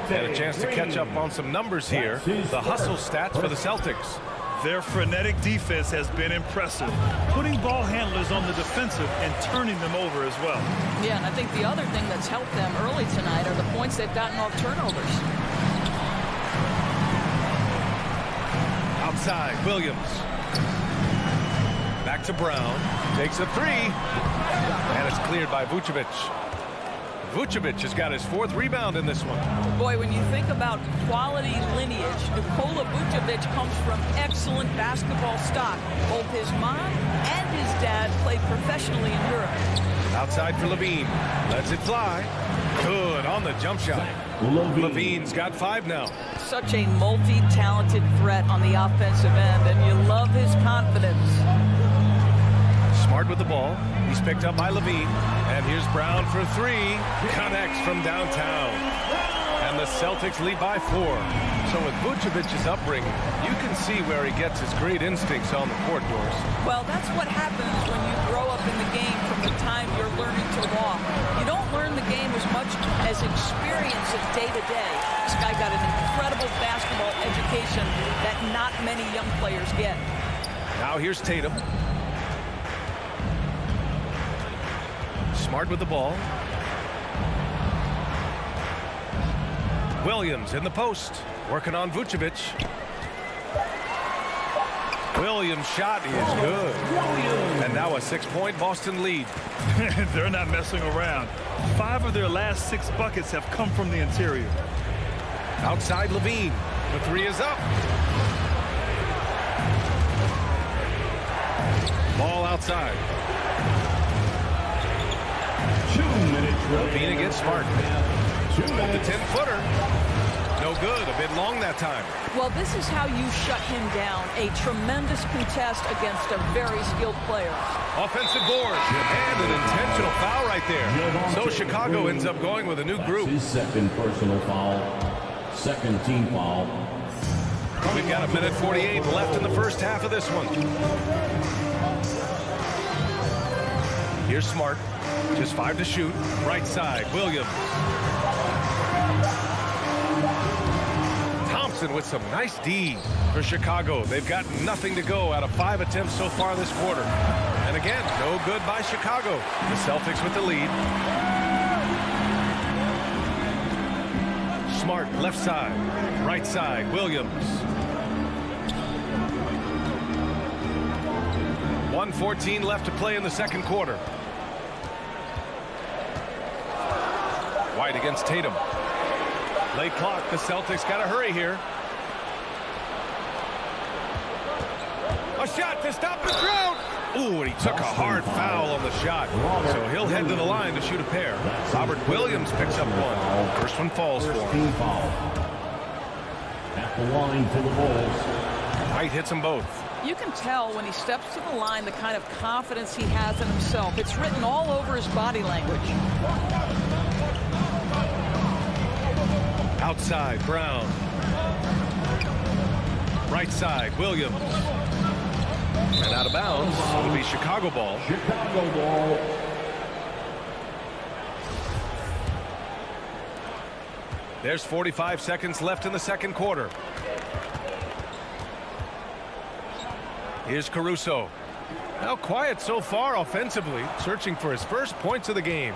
Had a chance to catch up on some numbers here. The hustle stats for the Celtics. Their frenetic defense has been impressive, putting ball handlers on the defensive and turning them over as well. Yeah, and I think the other thing that's helped them early tonight are the points they've gotten off turnovers. Outside, Williams. Back to Brown. Takes a 3. And it's cleared by Vucevic. Vucevic has got his 4th rebound in this one. Boy, when you think about quality lineage, Nikola Vucevic comes from excellent basketball stock. Both his mom and his dad played professionally in Europe. Outside for Levine. Lets it fly. Good on the jump shot. Levine's got 5 now. Such a multi-talented threat on the offensive end, and you love his confidence. Smart with the ball. He's picked up by Levine. And here's Brown for 3. Connects from downtown. And the Celtics lead by 4. So with Vucevic's upbringing, you can see where he gets his great instincts on the court, Doris. Well, that's what happens when you grow up in the game from the time you're learning to walk. You don't learn the game as much as experience it day to day. This guy got an incredible basketball education that not many young players get. Now here's Tatum. Smart with the ball. Williams in the post, working on Vucevic. Williams' shot is good. And now a 6-point Boston lead. They're not messing around. 5 of their last 6 buckets have come from the interior. Outside Levine. The 3 is up. Ball outside. 2 minutes. Levine against Smart. The 10-footer. No good. A bit long that time. Well, this is how you shut him down. A tremendous contest against a very skilled player. Offensive board. And an intentional foul right there. So Chicago ends up going with a new group. His second personal foul. Second team foul. We've got 1:48 left in the first half of this one. Here's Smart. Just 5 to shoot. Right side, Williams. Thompson with some nice D for Chicago. They've got nothing to go out of 5 attempts so far this quarter. And again, no good by Chicago. The Celtics with the lead. Smart left side, right side, Williams. 1:14 left to play in the second quarter. White against Tatum. Late clock. The Celtics got to hurry here. A shot to stop the drought. Ooh, and he took a hard foul on the shot. So he'll head to the line to shoot a pair. Robert Williams picks up one. First one falls for him. At the line for the Bulls. White hits them both. You can tell when he steps to the line the kind of confidence he has in himself. It's written all over his body language. Outside, Brown. Right side, Williams. And out of bounds. It'll be Chicago ball. Chicago ball. There's 45 seconds left in the second quarter. Here's Caruso. Now quiet so far offensively, searching for his first points of the game.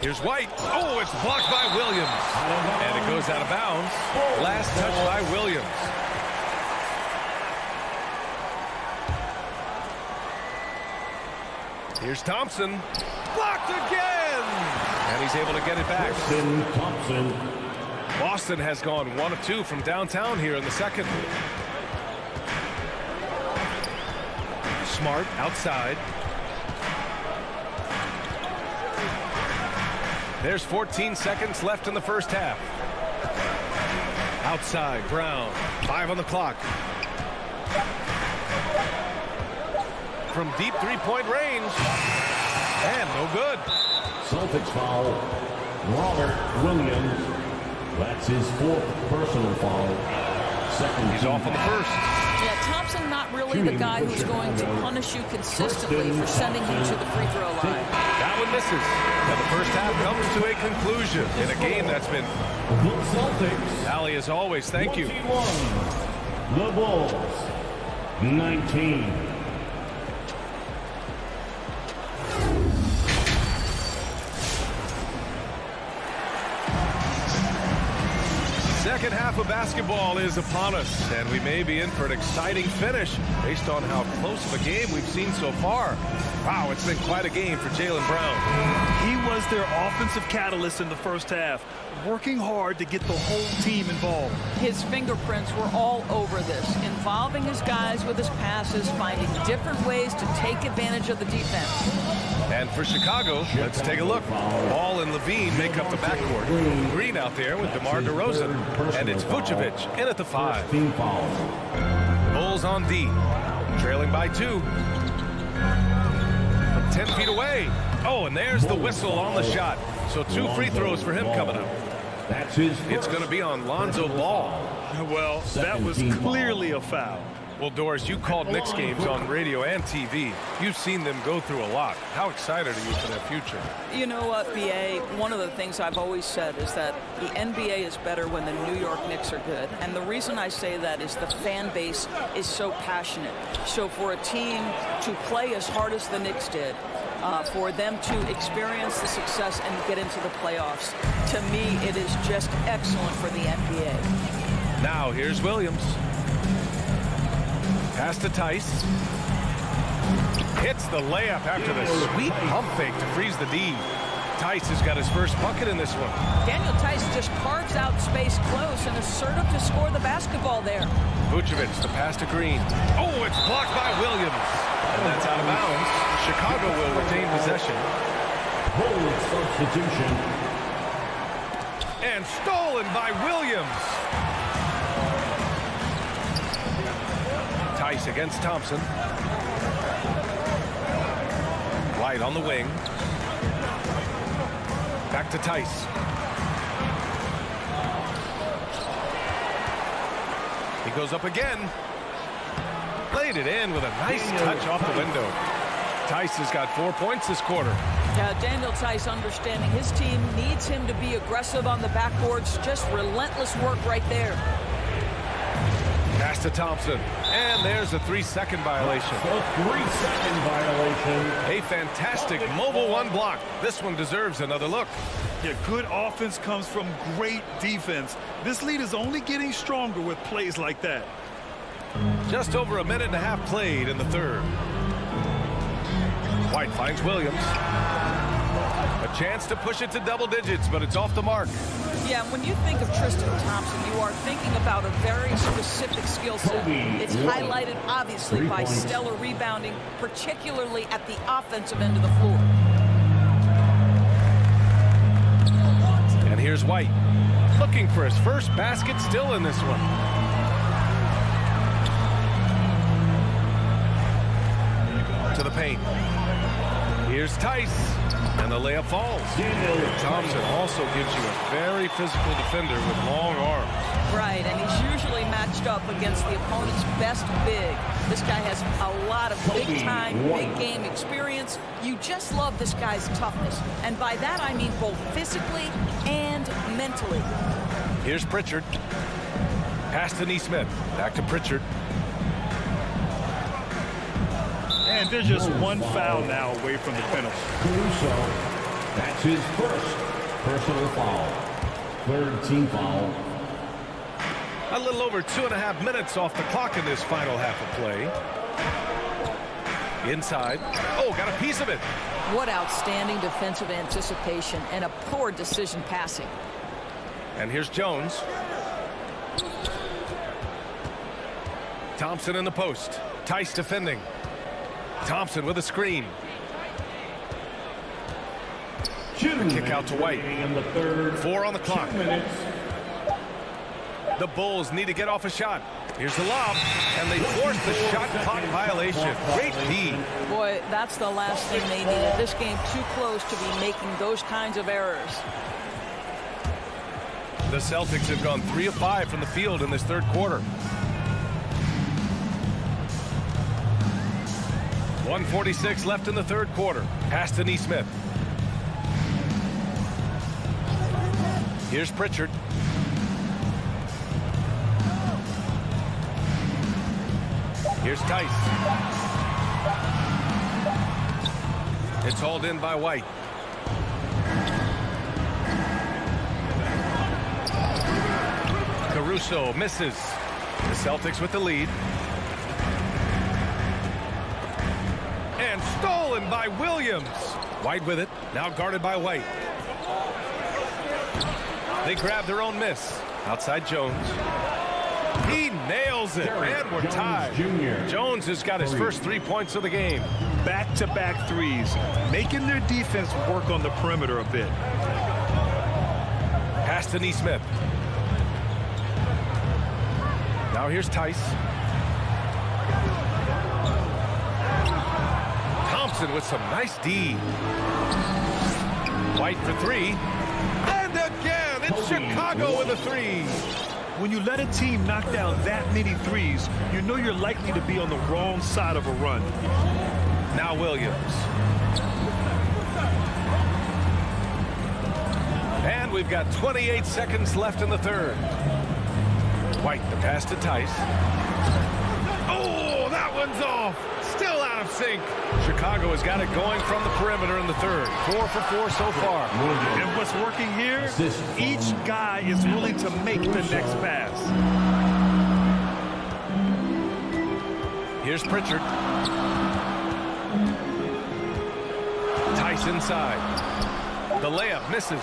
Here's White. Oh, it's blocked by Williams. And it goes out of bounds. Last touch by Williams. Here's Thompson. Blocked again. And he's able to get it back. Thompson. Boston has gone 1 of 2 from downtown here in the second. Smart outside. There's 14 seconds left in the first half. Outside, Brown. 5 on the clock. From deep three-point range. And no good. Celtics foul. Robert Williams. That's his 4th personal foul. Second. He's off on the first. Yeah, Thompson not really the guy who's going to punish you consistently for sending him to the free throw line. That one misses. And the first half comes to a conclusion in a game that's been... The Celtics. Allie, as always, thank you. 21. The Bulls. 19. Second half of basketball is upon us, and we may be in for an exciting finish based on how close of a game we've seen so far. Wow, it's been quite a game for Jaylen Brown. He was their offensive catalyst in the first half, working hard to get the whole team involved. His fingerprints were all over this, involving his guys with his passes, finding different ways to take advantage of the defense. And for Chicago, let's take a look. Ball and Levine make up the backcourt. Green out there with DeMar DeRozan. And it's Vucevic in at the 5. Bulls on D. Trailing by 2. From 10 feet away. Oh, and there's the whistle on the shot. So 2 free throws for him coming up. It's going to be on Lonzo Ball. Well, that was clearly a foul. Well, Doris, you called Knicks games on radio and TV. You've seen them go through a lot. How excited are you for their future? You know what, BA, one of the things I've always said is that the NBA is better when the New York Knicks are good. And the reason I say that is the fan base is so passionate. So for a team to play as hard as the Knicks did, for them to experience the success and get into the playoffs, to me, it is just excellent for the NBA. Now, here's Williams. Pass to Tice. Hits the layup after the sweet pump fake to freeze the D. Tice has got his first bucket in this one. Daniel Tice just carves out space close and assertive to score the basketball there. Vucevic, the pass to Green. Oh, it's blocked by Williams. And that's out of bounds. Chicago will retain possession. Bulls substitution. And stolen by Williams. Tice against Thompson. White on the wing. Back to Tice. He goes up again. Laid it in with a nice touch off the window. Tice has got 4 points this quarter. Yeah, Daniel Tice understanding his team needs him to be aggressive on the backboards. Just relentless work right there. Pass to Thompson. And there's a 3-second violation. A 3-second violation. A fantastic mobile one block. This one deserves another look. Yeah, good offense comes from great defense. This lead is only getting stronger with plays like that. Just over a minute and a half played in the third. White finds Williams. A chance to push it to double digits, but it's off the mark. Yeah, when you think of Tristan Thompson, you are thinking about a very specific skill set. It's highlighted, obviously, by stellar rebounding, particularly at the offensive end of the floor. And here's White, looking for his first basket still in this one. To the paint. Here's Tice, and the layup falls. Thompson also gives you a very physical defender with long arms. Right, and he's usually matched up against the opponent's best big. This guy has a lot of big-time, big-game experience. You just love this guy's toughness, and by that I mean both physically and mentally. Here's Pritchard. Pass to Neesmith. Back to Pritchard. And there's just one foul now away from the penalty. Caruso, that's his first personal foul. Third team foul. A little over 2.5 minutes off the clock in this final half of play. Inside. Oh, got a piece of it. What outstanding defensive anticipation and a poor decision passing. And here's Jones. Thompson in the post. Tice defending. Thompson with a screen. A kick out to White. 4 on the clock. The Bulls need to get off a shot. Here's the lob, and they force the shot clock violation. Great D. Boy, that's the last thing they needed. This game too close to be making those kinds of errors. The Celtics have gone 3 of 5 from the field in this third quarter. 1:46 left in the third quarter. Pass to Neesmith. Here's Pritchard. Here's Tice. It's hauled in by White. Caruso misses. The Celtics with the lead. And stolen by Williams. White with it. Now guarded by White. They grab their own miss. Outside Jones. He nails it. And we're tied. Jones has got his first 3 points of the game. Back-to-back threes, making their defense work on the perimeter a bit. Pass to Neesmith. Now here's Tice. Thompson with some nice D. White for 3. And again, it's Chicago with a 3. When you let a team knock down that many threes, you know you're likely to be on the wrong side of a run. Now Williams. And we've got 28 seconds left in the third. White, the pass to Tice. Oh, that one's off. Still out of sync. Chicago has got it going from the perimeter in the third. 4 for 4 so far. And what's working here, each guy is willing to make the next pass. Here's Pritchard. Tice inside. The layup misses.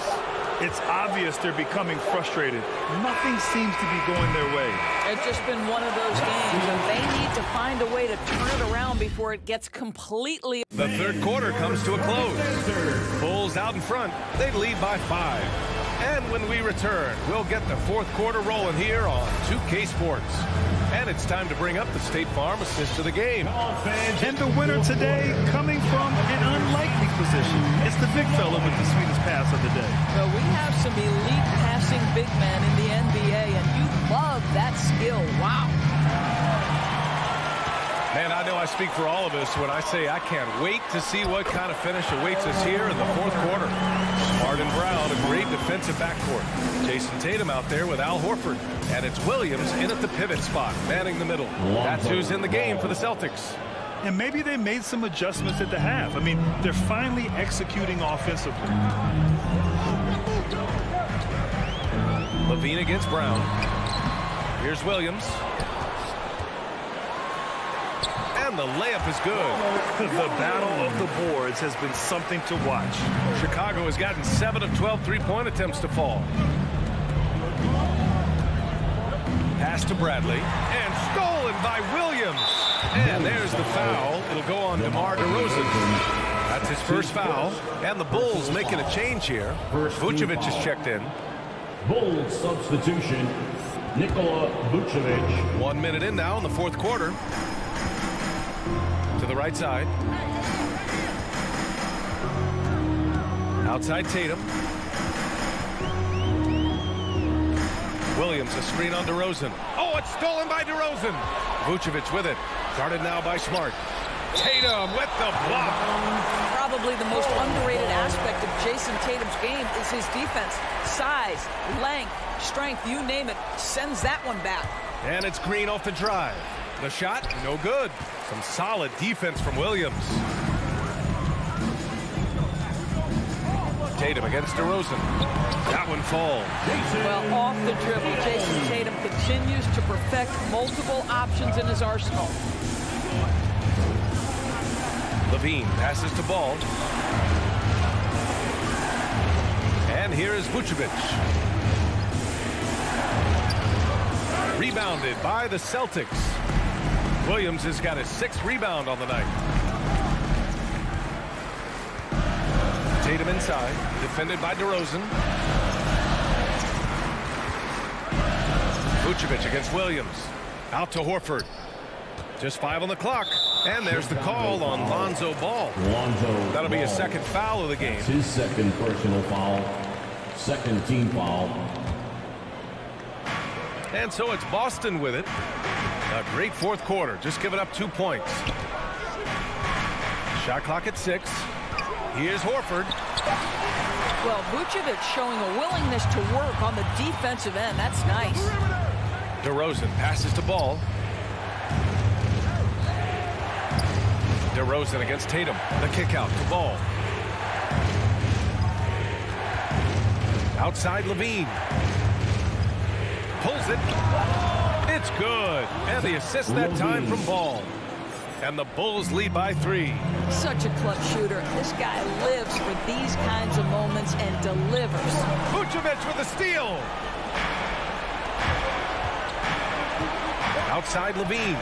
It's obvious they're becoming frustrated. Nothing seems to be going their way. It's just been one of those games, and they need to find a way to turn it around before it gets completely... The third quarter comes to a close. Bulls out in front. They lead by 5. And when we return, we'll get the fourth quarter rolling here on 2K Sports. And it's time to bring up the State Farm assist to the game. And the winner today coming from an unlikely position. It's the big fella with the sweetest pass of the day. Well, we have some elite passing big men in the NBA, and you love that skill. Wow. Man, I know I speak for all of us when I say I can't wait to see what kind of finish awaits us here in the fourth quarter. Smart and Brown, a great defensive backcourt. Jason Tatum out there with Al Horford. And it's Williams in at the pivot spot, manning the middle. That's who's in the game for the Celtics. And maybe they made some adjustments at the half. I mean, they're finally executing offensively. Levine against Brown. Here's Williams. And the layup is good. The battle of the boards has been something to watch. Chicago has gotten 7 of 12 three-point attempts to fall. Pass to Bradley. And stolen by Williams. And there's the foul. It'll go on DeMar DeRozan. That's his first foul. And the Bulls making a change here. Vucevic is checked in. Bulls substitution, Nikola Vucevic. 1 minute in now in the fourth quarter. To the right side. Outside Tatum. Williams, a screen on DeRozan. Oh, it's stolen by DeRozan. Vucevic with it. Guarded now by Smart. Tatum with the block. Probably the most underrated aspect of Jason Tatum's game is his defense. Size, length, strength, you name it, sends that one back. And it's Green off the drive. The shot, no good. Some solid defense from Williams. Tatum against DeRozan. That one falls. Well, off the dribble, Jason Tatum continues to perfect multiple options in his arsenal. Levine passes to Ball. And here is Vucevic. Rebounded by the Celtics. Williams has got his 6th rebound on the night. Tatum inside, defended by DeRozan. Vucevic against Williams. Out to Horford. Just 5 on the clock. And there's the call on Lonzo Ball. That'll be his 2nd foul of the game. His 2nd personal foul. 2nd team foul. And so it's Boston with it. A great fourth quarter. Just giving up 2 points. Shot clock at 6. Here's Horford. Well, Vucevic showing a willingness to work on the defensive end. That's nice. DeRozan passes to Ball. DeRozan against Tatum. The kick out to Ball. Outside Levine. Pulls it. It's good. And the assist that time from Ball. And the Bulls lead by 3. Such a clutch shooter. This guy lives for these kinds of moments and delivers. Vucevic with a steal. Outside Levine.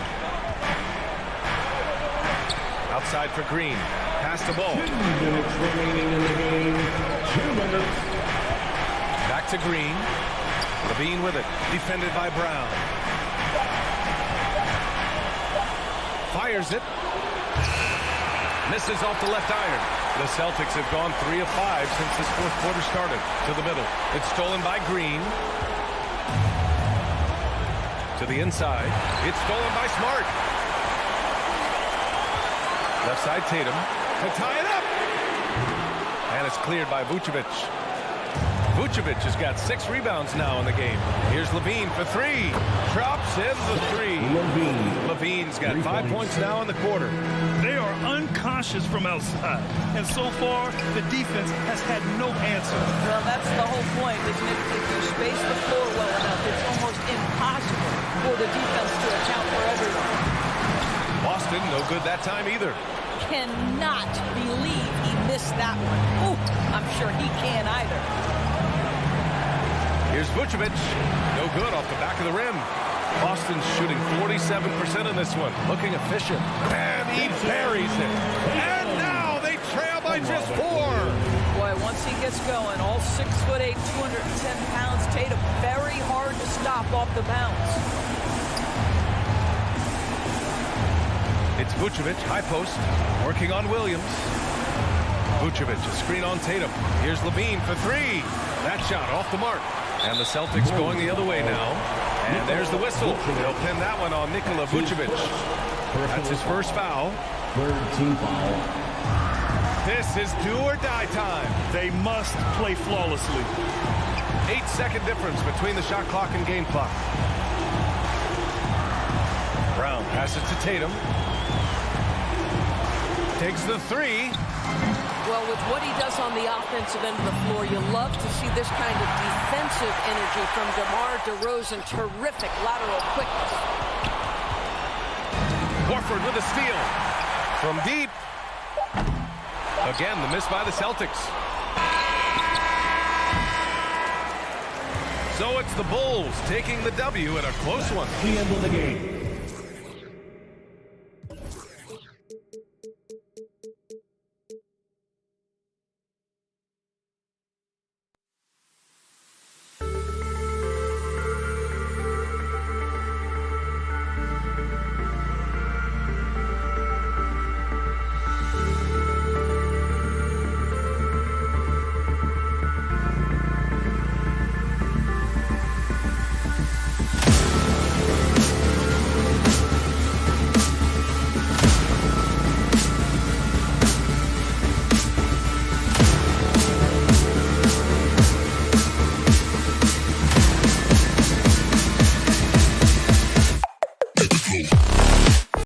Outside for Green. Pass the ball. 2 minutes remaining in the game. 2 minutes. Back to Green. Levine with it. Defended by Brown. Fires it. Misses off the left iron. The Celtics have gone 3 of 5 since this fourth quarter started. To the middle. It's stolen by Green. To the inside. It's stolen by Smart. Left side Tatum. To tie it up. And it's cleared by Vucevic. Vucevic has got 6 rebounds now in the game. Here's Levine for 3. Drops in the 3. Levine's got 5 points now in the quarter. They are unconscious from outside. And so far, the defense has had no answer. Well, that's the whole point, isn't it? If you space the floor well enough, it's almost impossible for the defense to account for everyone. Boston, no good that time either. Cannot believe he missed that one. Ooh, I'm sure he can't either. Here's Vucevic. No good off the back of the rim. Boston's shooting 47% in this one. Looking efficient. And he buries it. And now they trail by just 4. Boy, once he gets going, all 6'8", 210 pounds, Tatum, very hard to stop off the bounce. It's Vucevic, high post, working on Williams. Vucevic, a screen on Tatum. Here's Levine for 3. That shot off the mark. And the Celtics going the other way now. And there's the whistle. They'll pin that one on Nikola Vucevic. That's his first foul. Third team foul. This is do or die time. They must play flawlessly. 8-second difference between the shot clock and game clock. Brown passes to Tatum. Takes the three. Well, with what he does on the offensive end of the floor, you love to see this kind of defensive energy from DeMar DeRozan. Terrific lateral quickness. Horford with a steal. From deep. Again, the miss by the Celtics. So it's the Bulls taking the W in a close one. The end of the game.